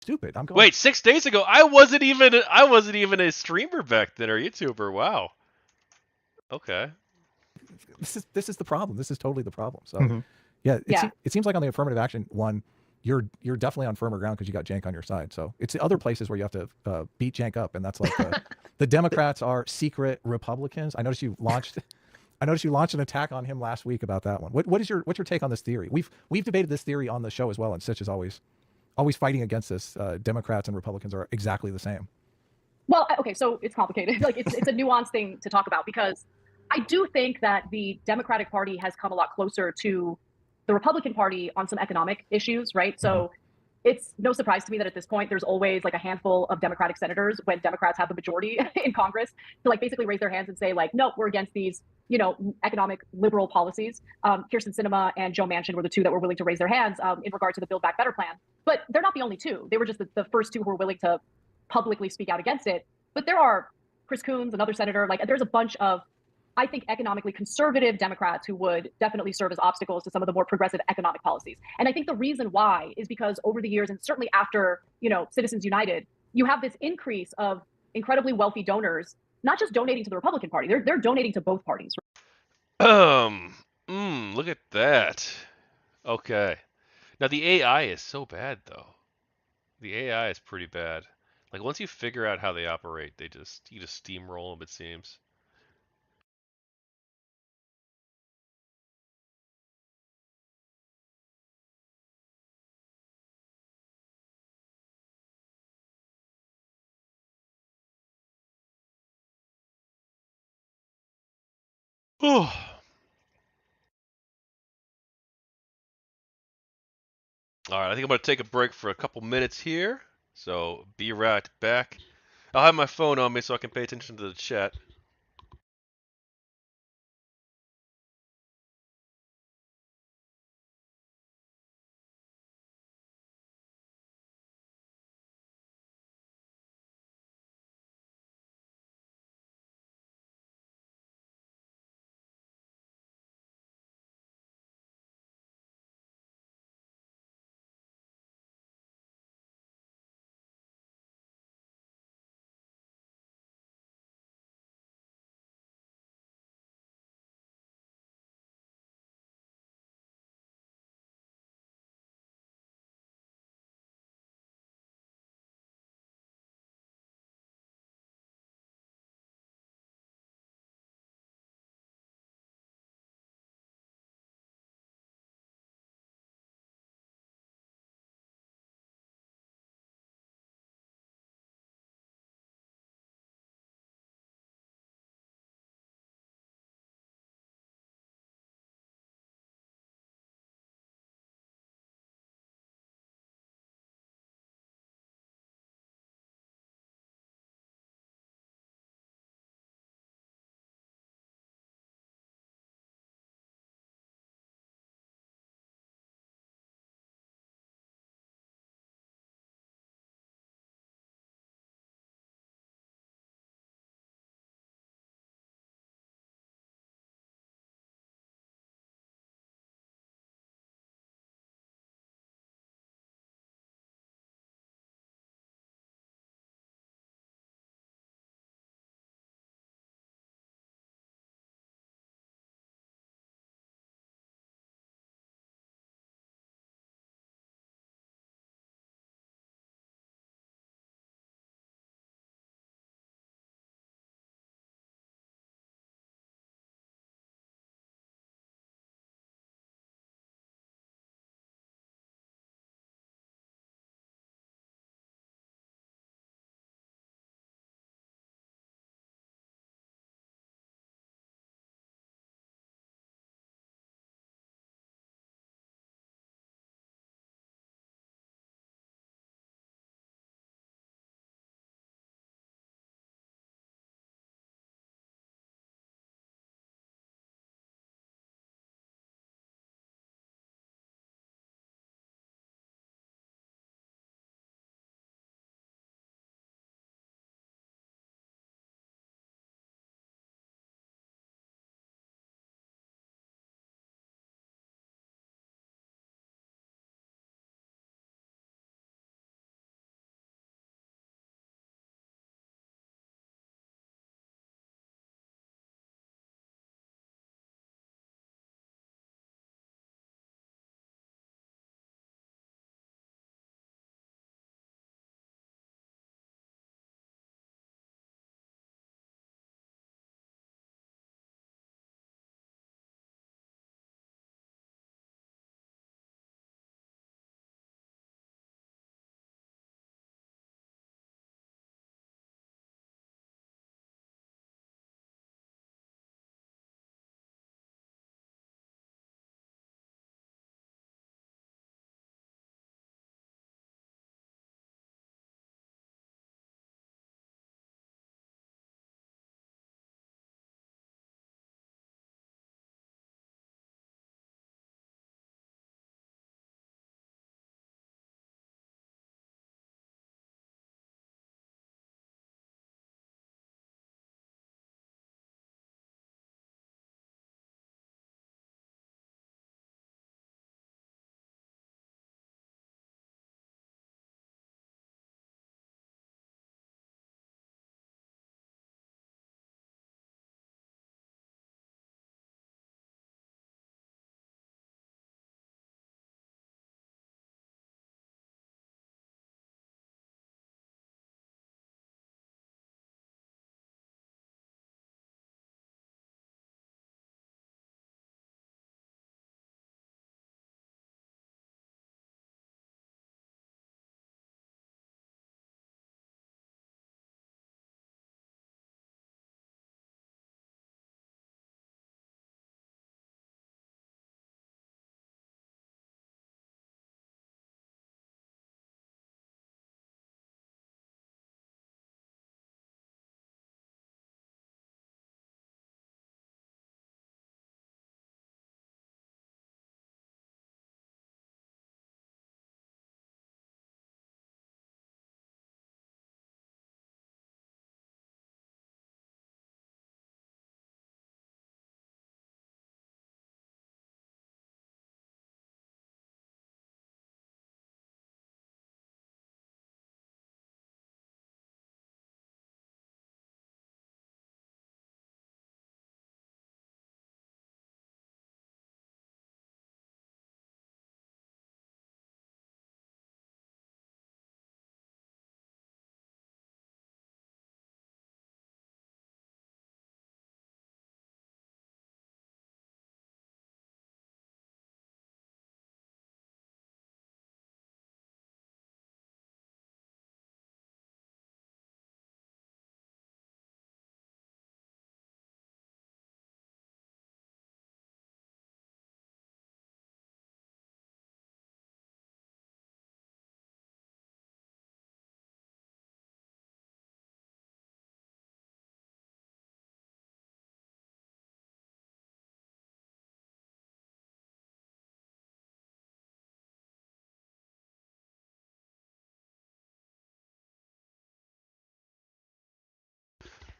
Stupid. I'm going. Wait, 6 days ago, I wasn't even a streamer back then or YouTuber. Wow. Okay. This is the problem. This is totally the problem. So it seems like on the affirmative action one, you're definitely on firmer ground because you got Cenk on your side. So it's the other places where you have to beat Cenk up, and that's like the Democrats are secret Republicans. I noticed you launched an attack on him last week about that one. What's your take on this theory? We've debated this theory on the show as well, and Sitch is always fighting against this. Democrats and Republicans are exactly the same. Well, okay, so it's complicated. Like it's a nuanced thing to talk about because I do think that the Democratic Party has come a lot closer to the Republican Party on some economic issues, right? So it's no surprise to me that at this point there's always like a handful of Democratic senators when Democrats have the majority in Congress to like basically raise their hands and say like, no, we're against these, economic liberal policies. Kirsten Sinema and Joe Manchin were the two that were willing to raise their hands in regard to the Build Back Better plan. But they're not the only two. They were just the first two who were willing to publicly speak out against it. But there are Chris Coons, another senator, like there's a bunch of, I think, economically conservative Democrats who would definitely serve as obstacles to some of the more progressive economic policies. And I think the reason why is because over the years, and certainly after, Citizens United, you have this increase of incredibly wealthy donors, not just donating to the Republican Party, they're donating to both parties. Look at that. Okay. Now the AI is so bad though. The AI is pretty bad. Like once you figure out how they operate, you just steamroll them, it seems. Oh. All right, I think I'm going to take a break for a couple minutes here. So be right back. I'll have my phone on me so I can pay attention to the chat.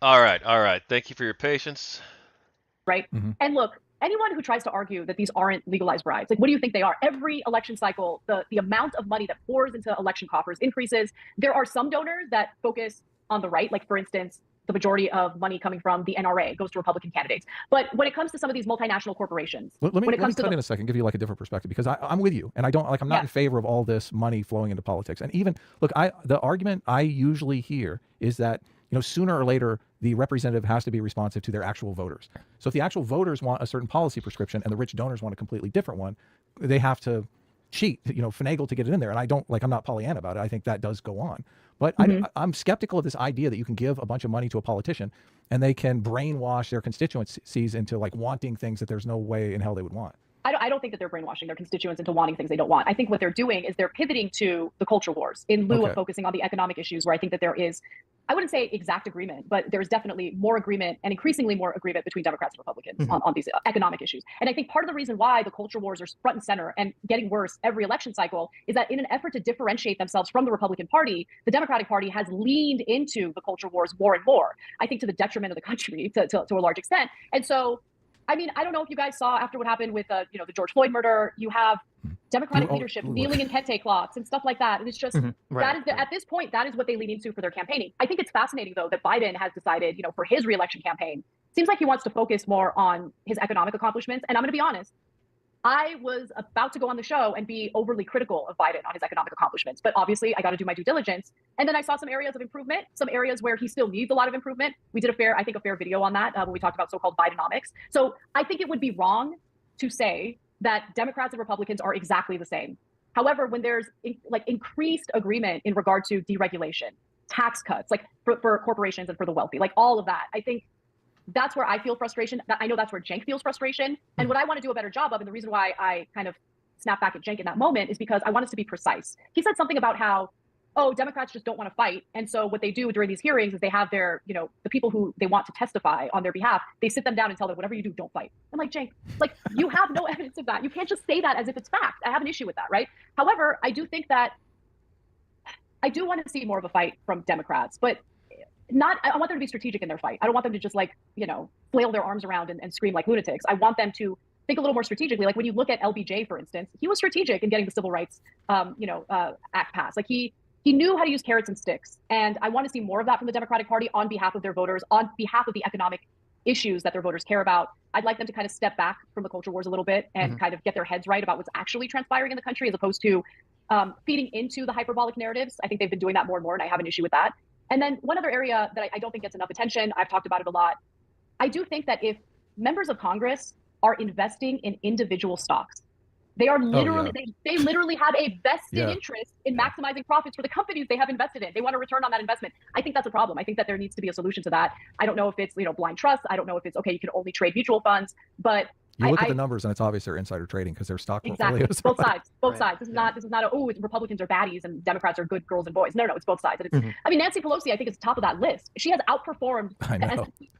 All right, all right. Thank you for your patience. Right? Mm-hmm. And look, anyone who tries to argue that these aren't legalized bribes, like, what do you think they are? Every election cycle, the amount of money that pours into election coffers increases. There are some donors that focus on the right, like, for instance, the majority of money coming from the NRA goes to Republican candidates. But when it comes to some of these multinational corporations, Let me when it comes to cut in a second, give you like a different perspective, because I'm with you, and I don't like, I'm not in favor of all this money flowing into politics. And even look, the argument I usually hear is that, you know, sooner or later the representative has to be responsive to their actual voters. So if the actual voters want a certain policy prescription and the rich donors want a completely different one, they have to cheat, you know, finagle to get it in there. And I don't like, I'm not Pollyanna about it. I think that does go on. But I'm skeptical of this idea that you can give a bunch of money to a politician and they can brainwash their constituencies into like wanting things that there's no way in hell they would want. I don't think that they're brainwashing their constituents into wanting things they don't want. I think what they're doing is they're pivoting to the culture wars in lieu of focusing on the economic issues, where I think that there is, I wouldn't say exact agreement, but there's definitely more agreement and increasingly more agreement between Democrats and Republicans on these economic issues. And I think part of the reason why the culture wars are front and center and getting worse every election cycle is that in an effort to differentiate themselves from the Republican Party, the Democratic Party has leaned into the culture wars more and more, I think to the detriment of the country to a large extent. And so, I mean, I don't know if you guys saw after what happened with the George Floyd murder, you have Democratic leadership kneeling in kente cloths and stuff like that. And it's just, that is at this point, that is what they lean into for their campaigning. I think it's fascinating, though, that Biden has decided, for his reelection campaign, seems like he wants to focus more on his economic accomplishments. And I'm going to be honest, I was about to go on the show and be overly critical of Biden on his economic accomplishments, but obviously I got to do my due diligence. And then I saw some areas of improvement, some areas where he still needs a lot of improvement. We did a fair video on that when we talked about so-called Bidenomics. So I think it would be wrong to say that Democrats and Republicans are exactly the same. However, when there's increased agreement in regard to deregulation, tax cuts, like for corporations and for the wealthy, like all of that, I think that's where I feel frustration. I know that's where Cenk feels frustration. And what I want to do a better job of, and the reason why I kind of snap back at Cenk in that moment, is because I want us to be precise. He said something about how, Democrats just don't want to fight. And so what they do during these hearings is they have their, the people who they want to testify on their behalf, they sit them down and tell them, whatever you do, don't fight. I'm like, Cenk, you have no evidence of that. You can't just say that as if it's fact. I have an issue with that, right? However, I do think that I do want to see more of a fight from Democrats, but I want them to be strategic in their fight. I don't want them to just flail their arms around and scream like lunatics. I want them to think a little more strategically. Like when you look at LBJ, for instance, he was strategic in getting the Civil Rights, Act passed. Like he knew how to use carrots and sticks. And I want to see more of that from the Democratic Party on behalf of their voters, on behalf of the economic issues that their voters care about. I'd like them to kind of step back from the culture wars a little bit and kind of get their heads right about what's actually transpiring in the country, as opposed to feeding into the hyperbolic narratives. I think they've been doing that more and more, and I have an issue with that. And then one other area that I don't think gets enough attention, I've talked about it a lot. I do think that if members of Congress are investing in individual stocks, they are literally, they literally have a vested interest in maximizing profits for the companies they have invested in. They want a return on that investment. I think that's a problem. I think that there needs to be a solution to that. I don't know if it's, blind trust. I don't know if it's, okay, you can only trade mutual funds, but you look at the numbers and it's obvious they're insider trading because their stock portfolios. Both sides. This is not Republicans are baddies and Democrats are good girls and boys. No, it's both sides. And it's, I mean, Nancy Pelosi, I think, is top of that list. She has outperformed the S&P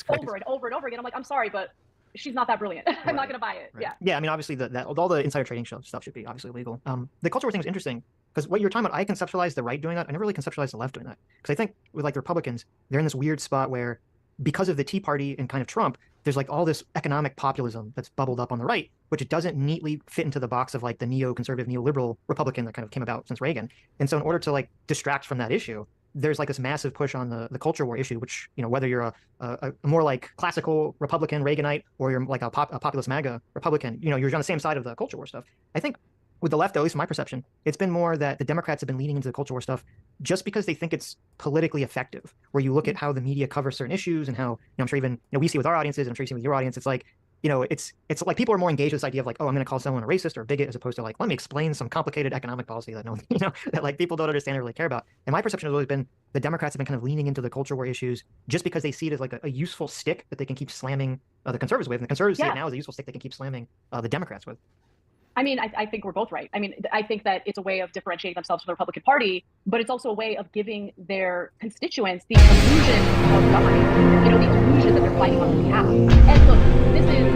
over and over and over again. I'm like, I'm sorry, but she's not that brilliant. I'm not going to buy it. Yeah. I mean, obviously all the insider trading stuff should be obviously illegal. The culture war thing is interesting because what you're talking about, I conceptualized the right doing that. I never really conceptualized the left doing that, because I think with the Republicans, they're in this weird spot where, because of the Tea Party and kind of Trump, there's all this economic populism that's bubbled up on the right, which it doesn't neatly fit into the box of the neoconservative, neoliberal Republican that kind of came about since Reagan. And so in order to distract from that issue, there's this massive push on the culture war issue, which, whether you're a more classical Republican Reaganite or you're a populist MAGA Republican, you're on the same side of the culture war stuff. I think with the left, at least in my perception, it's been more that the Democrats have been leaning into the culture war stuff just because they think it's politically effective, where you look at how the media covers certain issues and how, I'm sure even, we see with our audiences, and I'm sure you see with your audience, it's it's like people are more engaged with this idea of I'm going to call someone a racist or a bigot, as opposed to let me explain some complicated economic policy that that people don't understand or really care about. And my perception has always been the Democrats have been kind of leaning into the culture war issues just because they see it as a useful stick that they can keep slamming the conservatives with. And the conservatives see it now as a useful stick they can keep slamming the Democrats with. I mean, I think we're both right. I mean, I think that it's a way of differentiating themselves from the Republican Party, but it's also a way of giving their constituents the illusion of governing, the illusion that they're fighting on their behalf. And look, this is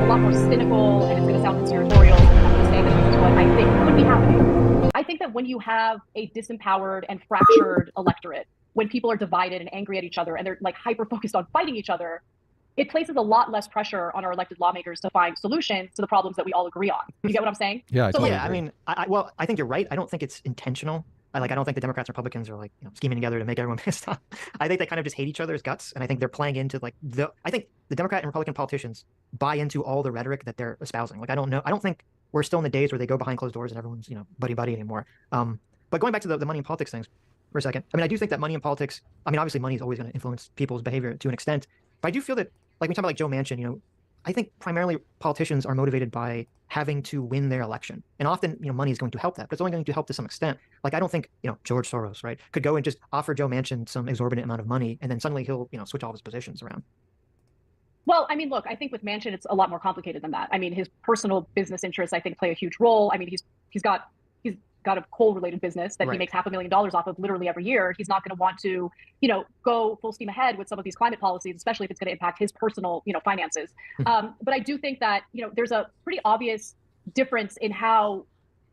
a lot more cynical and it's going to sound conspiratorial. I'm going to say that this is what I think could be happening. I think that when you have a disempowered and fractured electorate, when people are divided and angry at each other and they're like hyper focused on fighting each other, it places a lot less pressure on our elected lawmakers to find solutions to the problems that we all agree on. You get what I'm saying? Yeah, I totally Yeah, I agree. mean, I think you're right. I don't think it's intentional. I don't think the Democrats and Republicans are like, scheming together to make everyone pissed off. I think they kind of just hate each other's guts, and I think they're playing into like I think the Democrat and Republican politicians buy into all the rhetoric that they're espousing. Like, I don't think we're still in the days where they go behind closed doors and everyone's buddy anymore. But going back to the money and politics things for a second, I mean, I do think that money and politics. I mean, obviously, money is always going to influence people's behavior to an extent, but I do feel that, like we talk about like Joe Manchin, I think primarily politicians are motivated by having to win their election. And often, money is going to help that, but it's only going to help to some extent. Like, I don't think, George Soros, right, could go and just offer Joe Manchin some exorbitant amount of money and then suddenly he'll, switch all of his positions around. Well, I mean, look, I think with Manchin, it's a lot more complicated than that. I mean, his personal business interests, I think, play a huge role. I mean, he's got a coal-related business that he makes $500,000 off of literally every year. He's not going to want to, go full steam ahead with some of these climate policies, especially if it's going to impact his personal, finances. But I do think that, there's a pretty obvious difference in how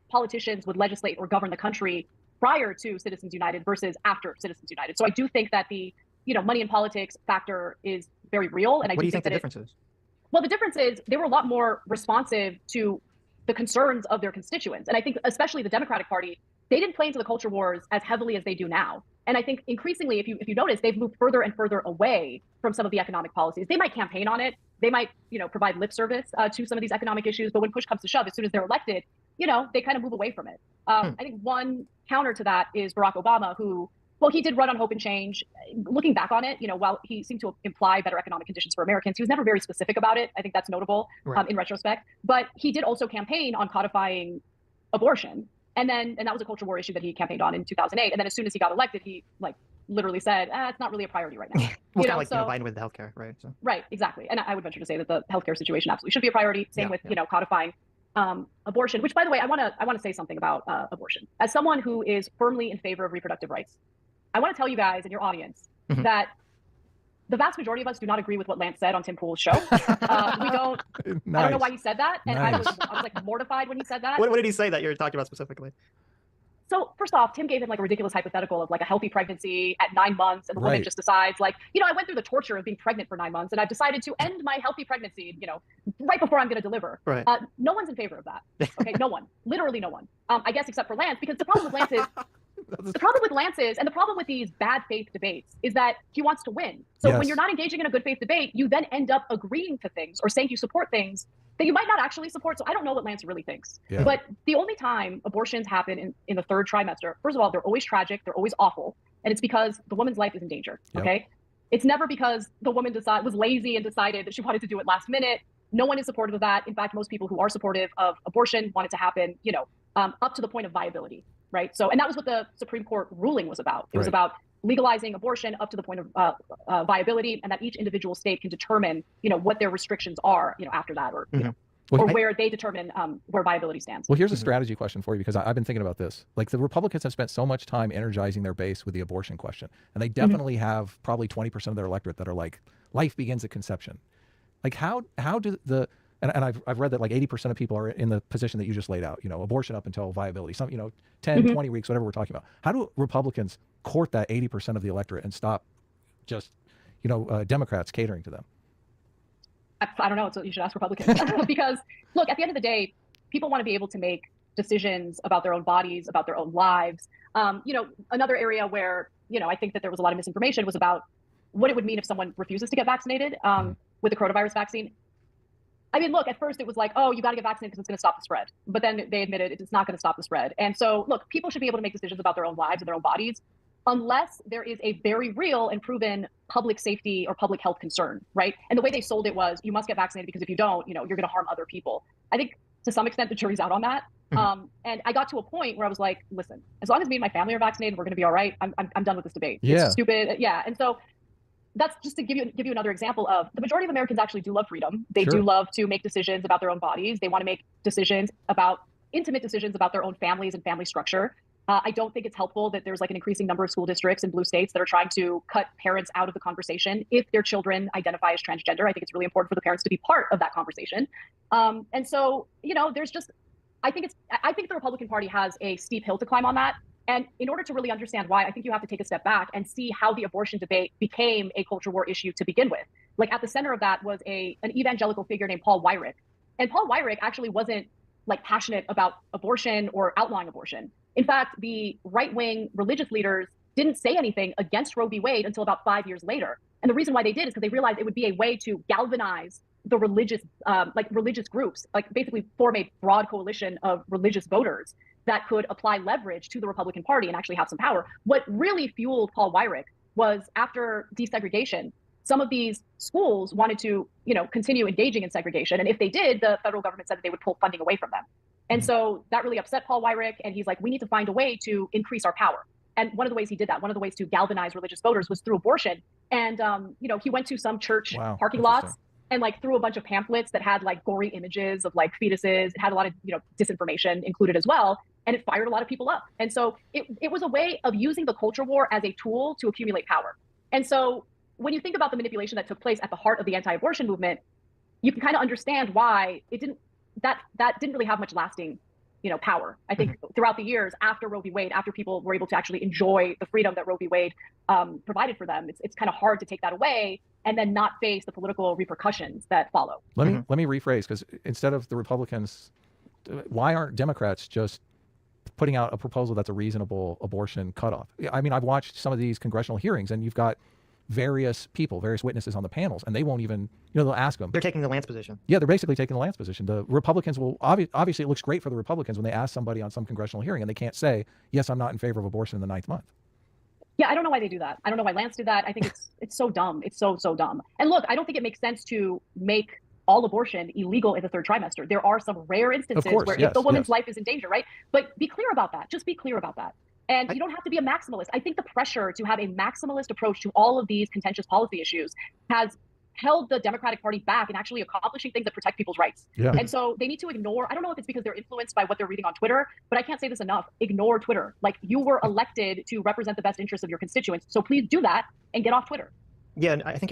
politicians would legislate or govern the country prior to Citizens United versus after Citizens United. So I do think that the, money in politics factor is very real. And what do you think the difference is? Well, the difference is they were a lot more responsive to the concerns of their constituents. And I think especially the Democratic Party, they didn't play into the culture wars as heavily as they do now. And I think increasingly, if you notice, they've moved further and further away from some of the economic policies. They might campaign on it. They might, provide lip service to some of these economic issues. But when push comes to shove, as soon as they're elected, they kind of move away from it. I think one counter to that is Barack Obama, who, well, he did run on hope and change. Looking back on it, while he seemed to imply better economic conditions for Americans, he was never very specific about it. I think that's notable in retrospect. But he did also campaign on codifying abortion. And that was a culture war issue that he campampaign on in 2008. And then as soon as he got elected, he literally said, it's not really a priority right now. Well, kind of like Biden with the healthcare, right? So. Right, exactly. And I would venture to say that the healthcare situation absolutely should be a priority. Same with, codifying abortion, which, by the way, I want to say something about abortion. As someone who is firmly in favor of reproductive rights, I want to tell you guys and your audience that the vast majority of us do not agree with what Lance said on Tim Pool's show. We don't. Nice. I don't know why he said that, and I was like mortified when he said that. What did he say that you're talking about specifically? So first off, Tim gave him like a ridiculous hypothetical of like a healthy pregnancy at 9 months, and the woman just decides like, I went through the torture of being pregnant for 9 months, and I've decided to end my healthy pregnancy, right before I'm going to deliver. Right. No one's in favor of that. Okay, no one, literally no one. I guess except for Lance, because the problem with Lance is. The problem with Lance is, and the problem with these bad faith debates, is that he wants to win. So when you're not engaging in a good faith debate, you then end up agreeing to things or saying you support things that you might not actually support. So I don't know what Lance really thinks. Yeah. But the only time abortions happen in the third trimester, first of all, they're always tragic, they're always awful, and it's because the woman's life is in danger. Yep. Okay, it's never because the woman was lazy and decided that she wanted to do it last minute. No one is supportive of that. In fact, most people who are supportive of abortion want it to happen, up to the point of viability. Right. So, and that was what the Supreme Court ruling was about. It was about legalizing abortion up to the point of viability, and that each individual state can determine, what their restrictions are, after that, or where they determine where viability stands. Well, here's a strategy question for you, because I've been thinking about this. Like, the Republicans have spent so much time energizing their base with the abortion question, and they definitely have probably 20% of their electorate that are like, life begins at conception. Like, how do the and I've read that like 80% of people are in the position that you just laid out, abortion up until viability, some, 10, 20 weeks, whatever we're talking about. How do Republicans court that 80% of the electorate and stop just, Democrats catering to them? I don't know. So you should ask Republicans because look, at the end of the day, people want to be able to make decisions about their own bodies, about their own lives. Another area where, I think that there was a lot of misinformation was about what it would mean if someone refuses to get vaccinated with the coronavirus vaccine. I mean, look, at first it was like, oh, you got to get vaccinated because it's going to stop the spread. But then they admitted it's not going to stop the spread. And so, look, people should be able to make decisions about their own lives and their own bodies unless there is a very real and proven public safety or public health concern, right? And the way they sold it was you must get vaccinated because if you don't, you're going to harm other people. I think to some extent the jury's out on that. And I got to a point where I was like, listen, as long as me and my family are vaccinated, we're going to be all right. I'm done with this debate. Yeah. It's stupid. Yeah. And so that's just to give you another example of the majority of Americans actually do love freedom. They do love to make decisions about their own bodies. They want to make intimate decisions about their own families and family structure. I don't think it's helpful that there's like an increasing number of school districts in blue states that are trying to cut parents out of the conversation if their children identify as transgender. I think it's really important for the parents to be part of that conversation. And so, there's just, I think the Republican Party has a steep hill to climb on that. And in order to really understand why, I think you have to take a step back and see how the abortion debate became a culture war issue to begin with. Like at the center of that was an evangelical figure named Paul Weyrich. And Paul Weyrich actually wasn't like passionate about abortion or outlawing abortion. In fact, the right-wing religious leaders didn't say anything against Roe v. Wade until about 5 years later. And the reason why they did is because they realized it would be a way to galvanize the religious groups, like basically form a broad coalition of religious voters that could apply leverage to the Republican Party and actually have some power. What really fueled Paul Weyrich was after desegregation, some of these schools wanted to, continue engaging in segregation. And if they did, the federal government said that they would pull funding away from them. And so that really upset Paul Weyrich. And he's like, we need to find a way to increase our power. And one of the ways he did that, one of the ways to galvanize religious voters was through abortion. And, he went to some church parking lots and like threw a bunch of pamphlets that had like gory images of like fetuses. It had a lot of, disinformation included as well. And it fired a lot of people up. And so it was a way of using the culture war as a tool to accumulate power. And so when you think about the manipulation that took place at the heart of the anti-abortion movement, you can kind of understand why that didn't really have much lasting power. I think throughout the years after Roe v. Wade, after people were able to actually enjoy the freedom that Roe v. Wade provided for them, it's kind of hard to take that away and then not face the political repercussions that follow. Let me rephrase, because instead of the Republicans, why aren't Democrats just putting out a proposal that's a reasonable abortion cutoff? I mean, I've watched some of these congressional hearings, and you've got various people, various witnesses on the panels, and they won't even, they'll ask them. They're taking the Lance position. Yeah, they're basically taking the Lance position. The Republicans will, obviously it looks great for the Republicans when they ask somebody on some congressional hearing and they can't say, yes, I'm not in favor of abortion in the 9th month. Yeah, I don't know why they do that. I don't know why Lance did that. I think it's so dumb. It's so dumb. And look, I don't think it makes sense to make all abortion illegal in the 3rd trimester. There are some rare instances where if the woman's life is in danger, right? But be clear about that. Just be clear about that. And you don't have to be a maximalist. I think the pressure to have a maximalist approach to all of these contentious policy issues has held the Democratic Party back in actually accomplishing things that protect people's rights. Yeah. And so they need to ignore, I don't know if it's because they're influenced by what they're reading on Twitter, but I can't say this enough. Ignore Twitter. Like, you were elected to represent the best interests of your constituents. So please do that and get off Twitter. Yeah, and I think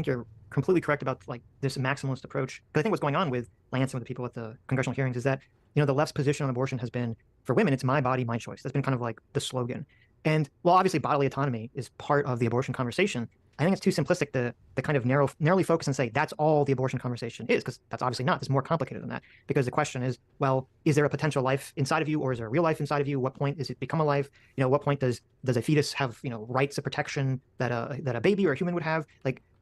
you're completely correct about like this maximalist approach. But I think what's going on with Lance and with the people at the congressional hearings is that, the left's position on abortion has been, for women, it's my body, my choice. That's been kind of like the slogan. And while obviously bodily autonomy is part of the abortion conversation, I think it's too simplistic to kind of narrowly focus and say that's all the abortion conversation is, because that's obviously not. It's more complicated than that. Because the question is, well, is there a potential life inside of you, or is there a real life inside of you? What point does it become a life? What point does a fetus have rights of protection that a baby or a human would have?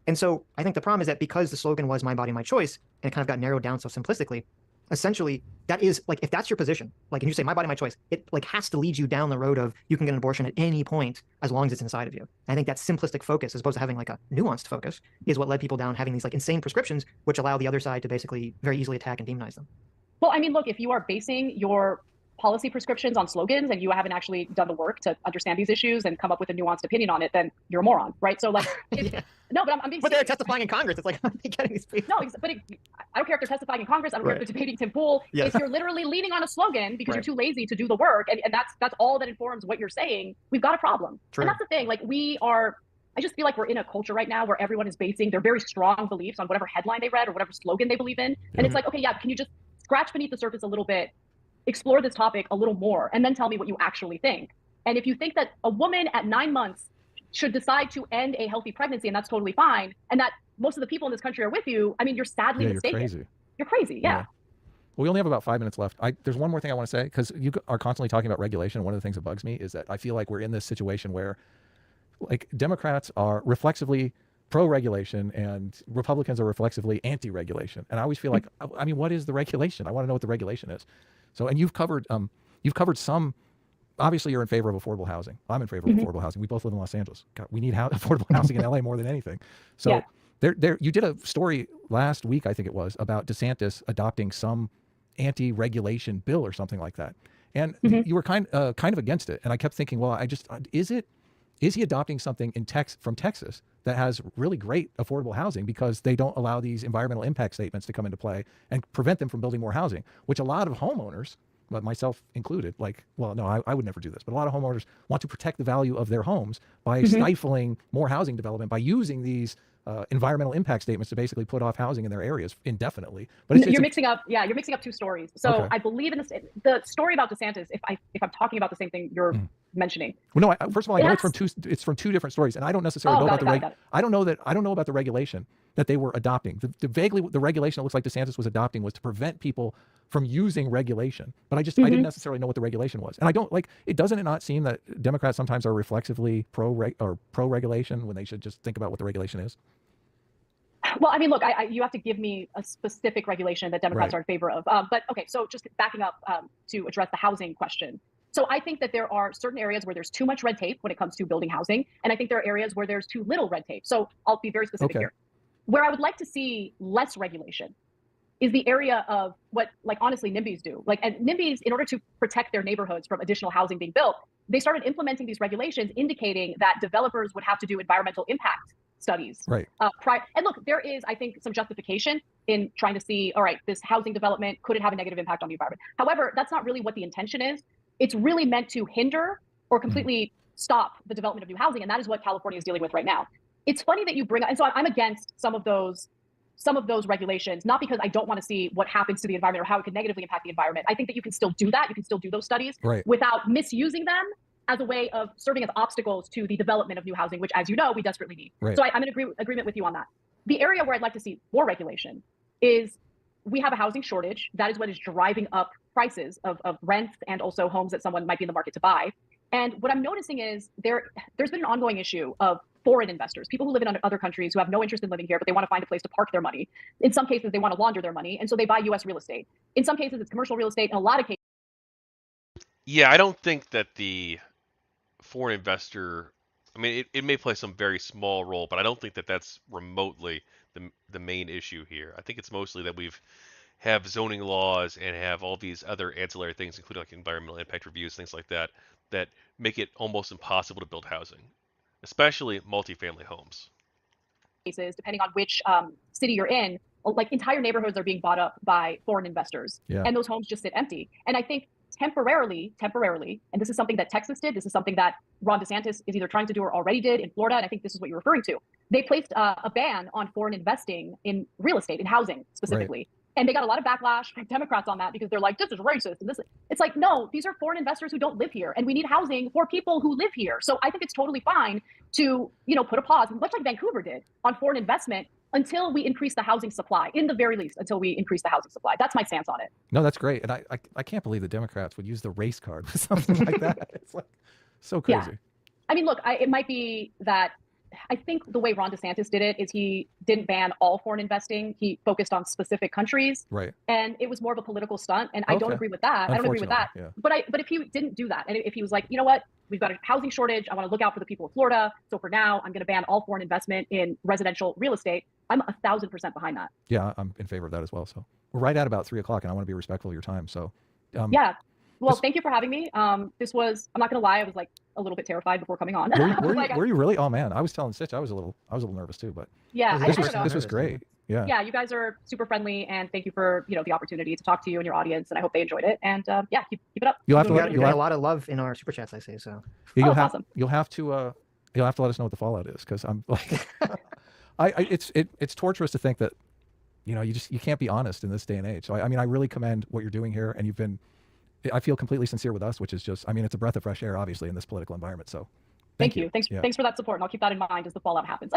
And so I think the problem is that because the slogan was my body, my choice, and it kind of got narrowed down so simplistically, essentially that is like, if that's your position, like, and you say my body, my choice, it like has to lead you down the road of you can get an abortion at any point as long as it's inside of you. And I think that simplistic focus, as opposed to having like a nuanced focus, is what led people down having these like insane prescriptions, which allow the other side to basically very easily attack and demonize them. Well, I mean, look, if you are basing your policy prescriptions on slogans and you haven't actually done the work to understand these issues and come up with a nuanced opinion on it, then you're a moron, right? So like, no, but I'm being But serious. they're testifying in Congress. It's like, how are they getting these people? No, but I don't care if they're testifying in Congress. I don't care if they're debating Tim Pool. Yeah. If you're literally leaning on a slogan because you're too lazy to do the work, and that's all that informs what you're saying, we've got a problem. True. And that's the thing. Like, I just feel like we're in a culture right now where everyone is basing their very strong beliefs on whatever headline they read or whatever slogan they believe in. And it's like, okay, yeah, can you just scratch beneath the surface a little bit, explore this topic a little more, and then tell me what you actually think. And if you think that a woman at 9 months should decide to end a healthy pregnancy, and that's totally fine, and that most of the people in this country are with you, I mean, you're sadly mistaken. You're crazy. Yeah. Well, we only have about 5 minutes left. There's one more thing I want to say, because you are constantly talking about regulation. One of the things that bugs me is that I feel like we're in this situation where, like, Democrats are reflexively pro-regulation and Republicans are reflexively anti-regulation. And I always feel like, I mean, what is the regulation? I want to know what the regulation is. So, and you've covered some. Obviously, you're in favor of affordable housing. I'm in favor of affordable housing. We both live in Los Angeles. God, we need affordable housing in LA more than anything. So, you did a story last week, I think it was, about DeSantis adopting some anti-regulation bill or something like that, and you were kind of against it. And I kept thinking, well, is he adopting something from Texas that has really great affordable housing because they don't allow these environmental impact statements to come into play and prevent them from building more housing, which a lot of homeowners, but myself included, like, well, no, I would never do this, but a lot of homeowners want to protect the value of their homes by stifling more housing development by using these environmental impact statements to basically put off housing in their areas indefinitely. But you're mixing up two stories. So I believe in the story about DeSantis. If I'm talking about the same thing you're mentioning. Well, no, first of all, I know it's from two different stories, and I don't necessarily know about the I don't know about the regulation that they were adopting. The regulation it looks like DeSantis was adopting was to prevent people from using regulation. But I didn't necessarily know what the regulation was. And I don't doesn't it not seem that Democrats sometimes are reflexively pro regulation when they should just think about what the regulation is? Well, I mean, look, you have to give me a specific regulation that Democrats are in favor of. But okay, so just backing up to address the housing question. So I think that there are certain areas where there's too much red tape when it comes to building housing. And I think there are areas where there's too little red tape. So I'll be very specific here. Where I would like to see less regulation is the area of what, like, honestly, NIMBYs do. And NIMBYs, in order to protect their neighborhoods from additional housing being built, they started implementing these regulations indicating that developers would have to do environmental impact studies. Right. And look, there is, I think, some justification in trying to see, all right, this housing development, could it have a negative impact on the environment? However, that's not really what the intention is. It's really meant to hinder or completely stop the development of new housing. And that is what California is dealing with right now. It's funny that you bring up, and so I'm against some of those regulations, not because I don't want to see what happens to the environment or how it could negatively impact the environment. I think that you can still do that. You can still do those studies without misusing them as a way of serving as obstacles to the development of new housing, which, as you know, we desperately need. So I'm in agreement with you on that. The area where I'd like to see more regulation is we have a housing shortage. That is what is driving up prices of rents and also homes that someone might be in the market to buy. And what I'm noticing is there's been an ongoing issue of foreign investors, people who live in other countries who have no interest in living here, but they want to find a place to park their money. In some cases, they want to launder their money, and so they buy U.S. real estate. In some cases, it's commercial real estate. In a lot of cases, yeah, I don't think that the foreign investor, I mean, it may play some very small role, but I don't think that that's remotely the main issue here. I think it's mostly that we've have zoning laws and have all these other ancillary things, including like environmental impact reviews, things like that, that make it almost impossible to build housing, especially multifamily homes. Depending on which city you're in, like entire neighborhoods are being bought up by foreign investors, and those homes just sit empty. And I think temporarily, and this is something that Texas did, this is something that Ron DeSantis is either trying to do or already did in Florida, and I think this is what you're referring to. They placed a ban on foreign investing in real estate, in housing specifically. And they got a lot of backlash from Democrats on that because they're like, this is racist. And it's like, no, these are foreign investors who don't live here. And we need housing for people who live here. So I think it's totally fine to, put a pause, much like Vancouver did, on foreign investment until we increase the housing supply, in the very least, until we increase the housing supply. That's my stance on it. No, that's great. And I can't believe the Democrats would use the race card with something like that. It's like so crazy. Yeah. I mean, look, it might be that I think the way Ron DeSantis did it is he didn't ban all foreign investing. He focused on specific countries. Right. And it was more of a political stunt. And I don't agree with that. I don't agree with that. Yeah. But if he didn't do that, and if he was like, you know what, we've got a housing shortage, I want to look out for the people of Florida. So for now, I'm going to ban all foreign investment in residential real estate. I'm 1,000% behind that. Yeah, I'm in favor of that as well. So we're right at about 3:00, and I want to be respectful of your time. So yeah. Well, thank you for having me. This was, I'm not going to lie, I was like a little bit terrified before coming on. Were you really? Oh man, I was telling Sitch I was a little nervous too, but yeah, this was great. Yeah. Yeah, you guys are super friendly, and thank you for the opportunity to talk to you and your audience, and I hope they enjoyed it. And yeah, keep it up. You'll have a lot of love in our super chats, I say. So awesome. You'll have to let us know what the fallout is, because I'm like, it's torturous to think that you can't be honest in this day and age. So I mean, I really commend what you're doing here, and I feel completely sincere with us, which is just, I mean, it's a breath of fresh air, obviously, in this political environment. So thank you. Thanks for that support. And I'll keep that in mind as the fallout happens.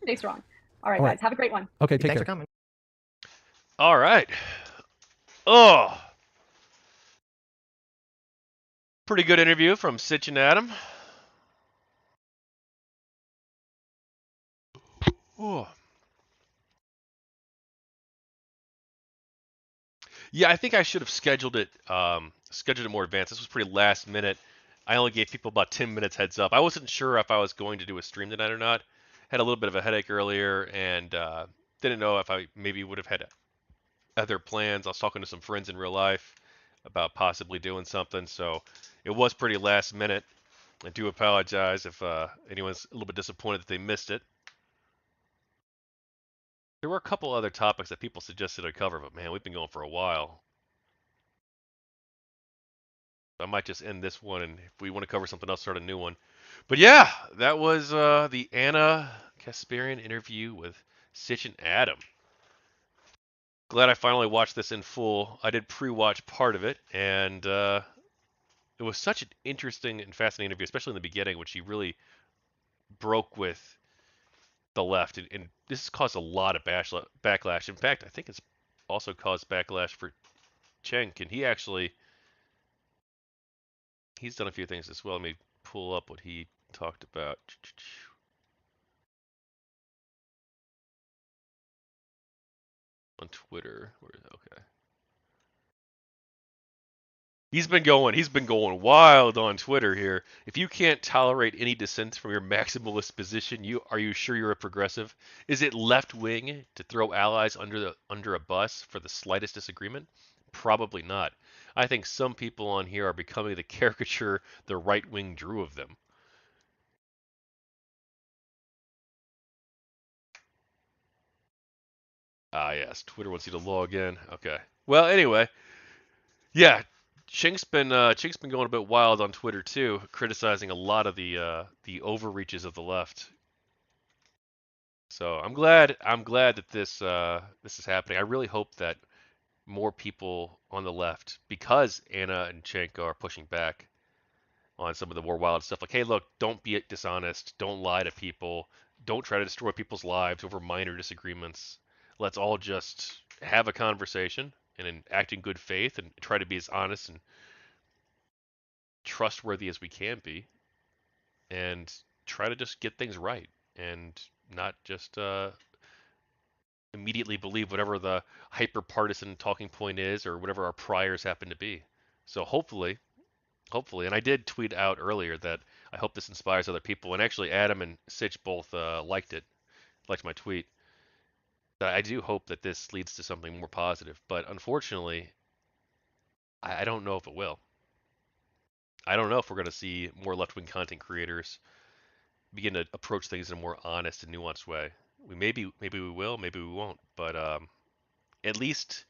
Stay strong. All right, guys, have a great one. Okay, take care. Thanks for coming. All right. Oh, pretty good interview from Sitch and Adam. Oh. Yeah, I think I should have scheduled it more advanced. This was pretty last minute. I only gave people about 10 minutes heads up. I wasn't sure if I was going to do a stream tonight or not. Had a little bit of a headache earlier, and didn't know if I maybe would have had other plans. I was talking to some friends in real life about possibly doing something, so it was pretty last minute. I do apologize if anyone's a little bit disappointed that they missed it. There were a couple other topics that people suggested I cover, but man, we've been going for a while. I might just end this one, and if we want to cover something else, start a new one. But yeah, that was the Ana Kasparian interview with Sitch and Adam. Glad I finally watched this in full. I did pre-watch part of it, and it was such an interesting and fascinating interview, especially in the beginning, when she really broke with the left, and this has caused a lot of backlash. In fact, I think it's also caused backlash for Cenk, and he's done a few things as well. Let me pull up what he talked about on Twitter. Okay. He's been going wild on Twitter here. If you can't tolerate any dissent from your maximalist position, are you sure you're a progressive? Is it left wing to throw allies under a bus for the slightest disagreement? Probably not. I think some people on here are becoming the caricature the right wing drew of them. Ah, yes, Twitter wants you to log in. Okay. Well, anyway, yeah, Chink's been going a bit wild on Twitter too, criticizing a lot of the overreaches of the left. So I'm glad that this is happening. I really hope that more people on the left, because Anna and Cenk are pushing back on some of the more wild stuff, like, hey, look, don't be dishonest, don't lie to people, don't try to destroy people's lives over minor disagreements. Let's all just have a conversation and act in good faith and try to be as honest and trustworthy as we can be, and try to just get things right and not just immediately believe whatever the hyper partisan talking point is or whatever our priors happen to be. So hopefully, and I did tweet out earlier that I hope this inspires other people. And actually, Adam and Sitch both liked my tweet. I do hope that this leads to something more positive. But unfortunately, I don't know if it will. I don't know if we're going to see more left-wing content creators begin to approach things in a more honest and nuanced way. Maybe we will, maybe we won't. But at least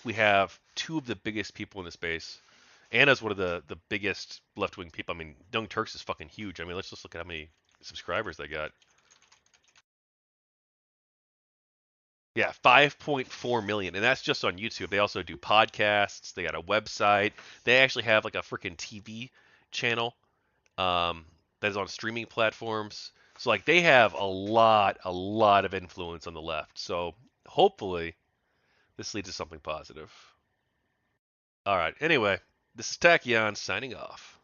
we have two of the biggest people in the space. Anna's one of the biggest left-wing people. I mean, Young Turks is fucking huge. I mean, let's just look at how many subscribers they got. Yeah, 5.4 million, and that's just on YouTube. They also do podcasts. They got a website. They actually have like a freaking TV channel that is on streaming platforms. So like they have a lot of influence on the left. So hopefully this leads to something positive. All right. Anyway, this is Tachyon signing off.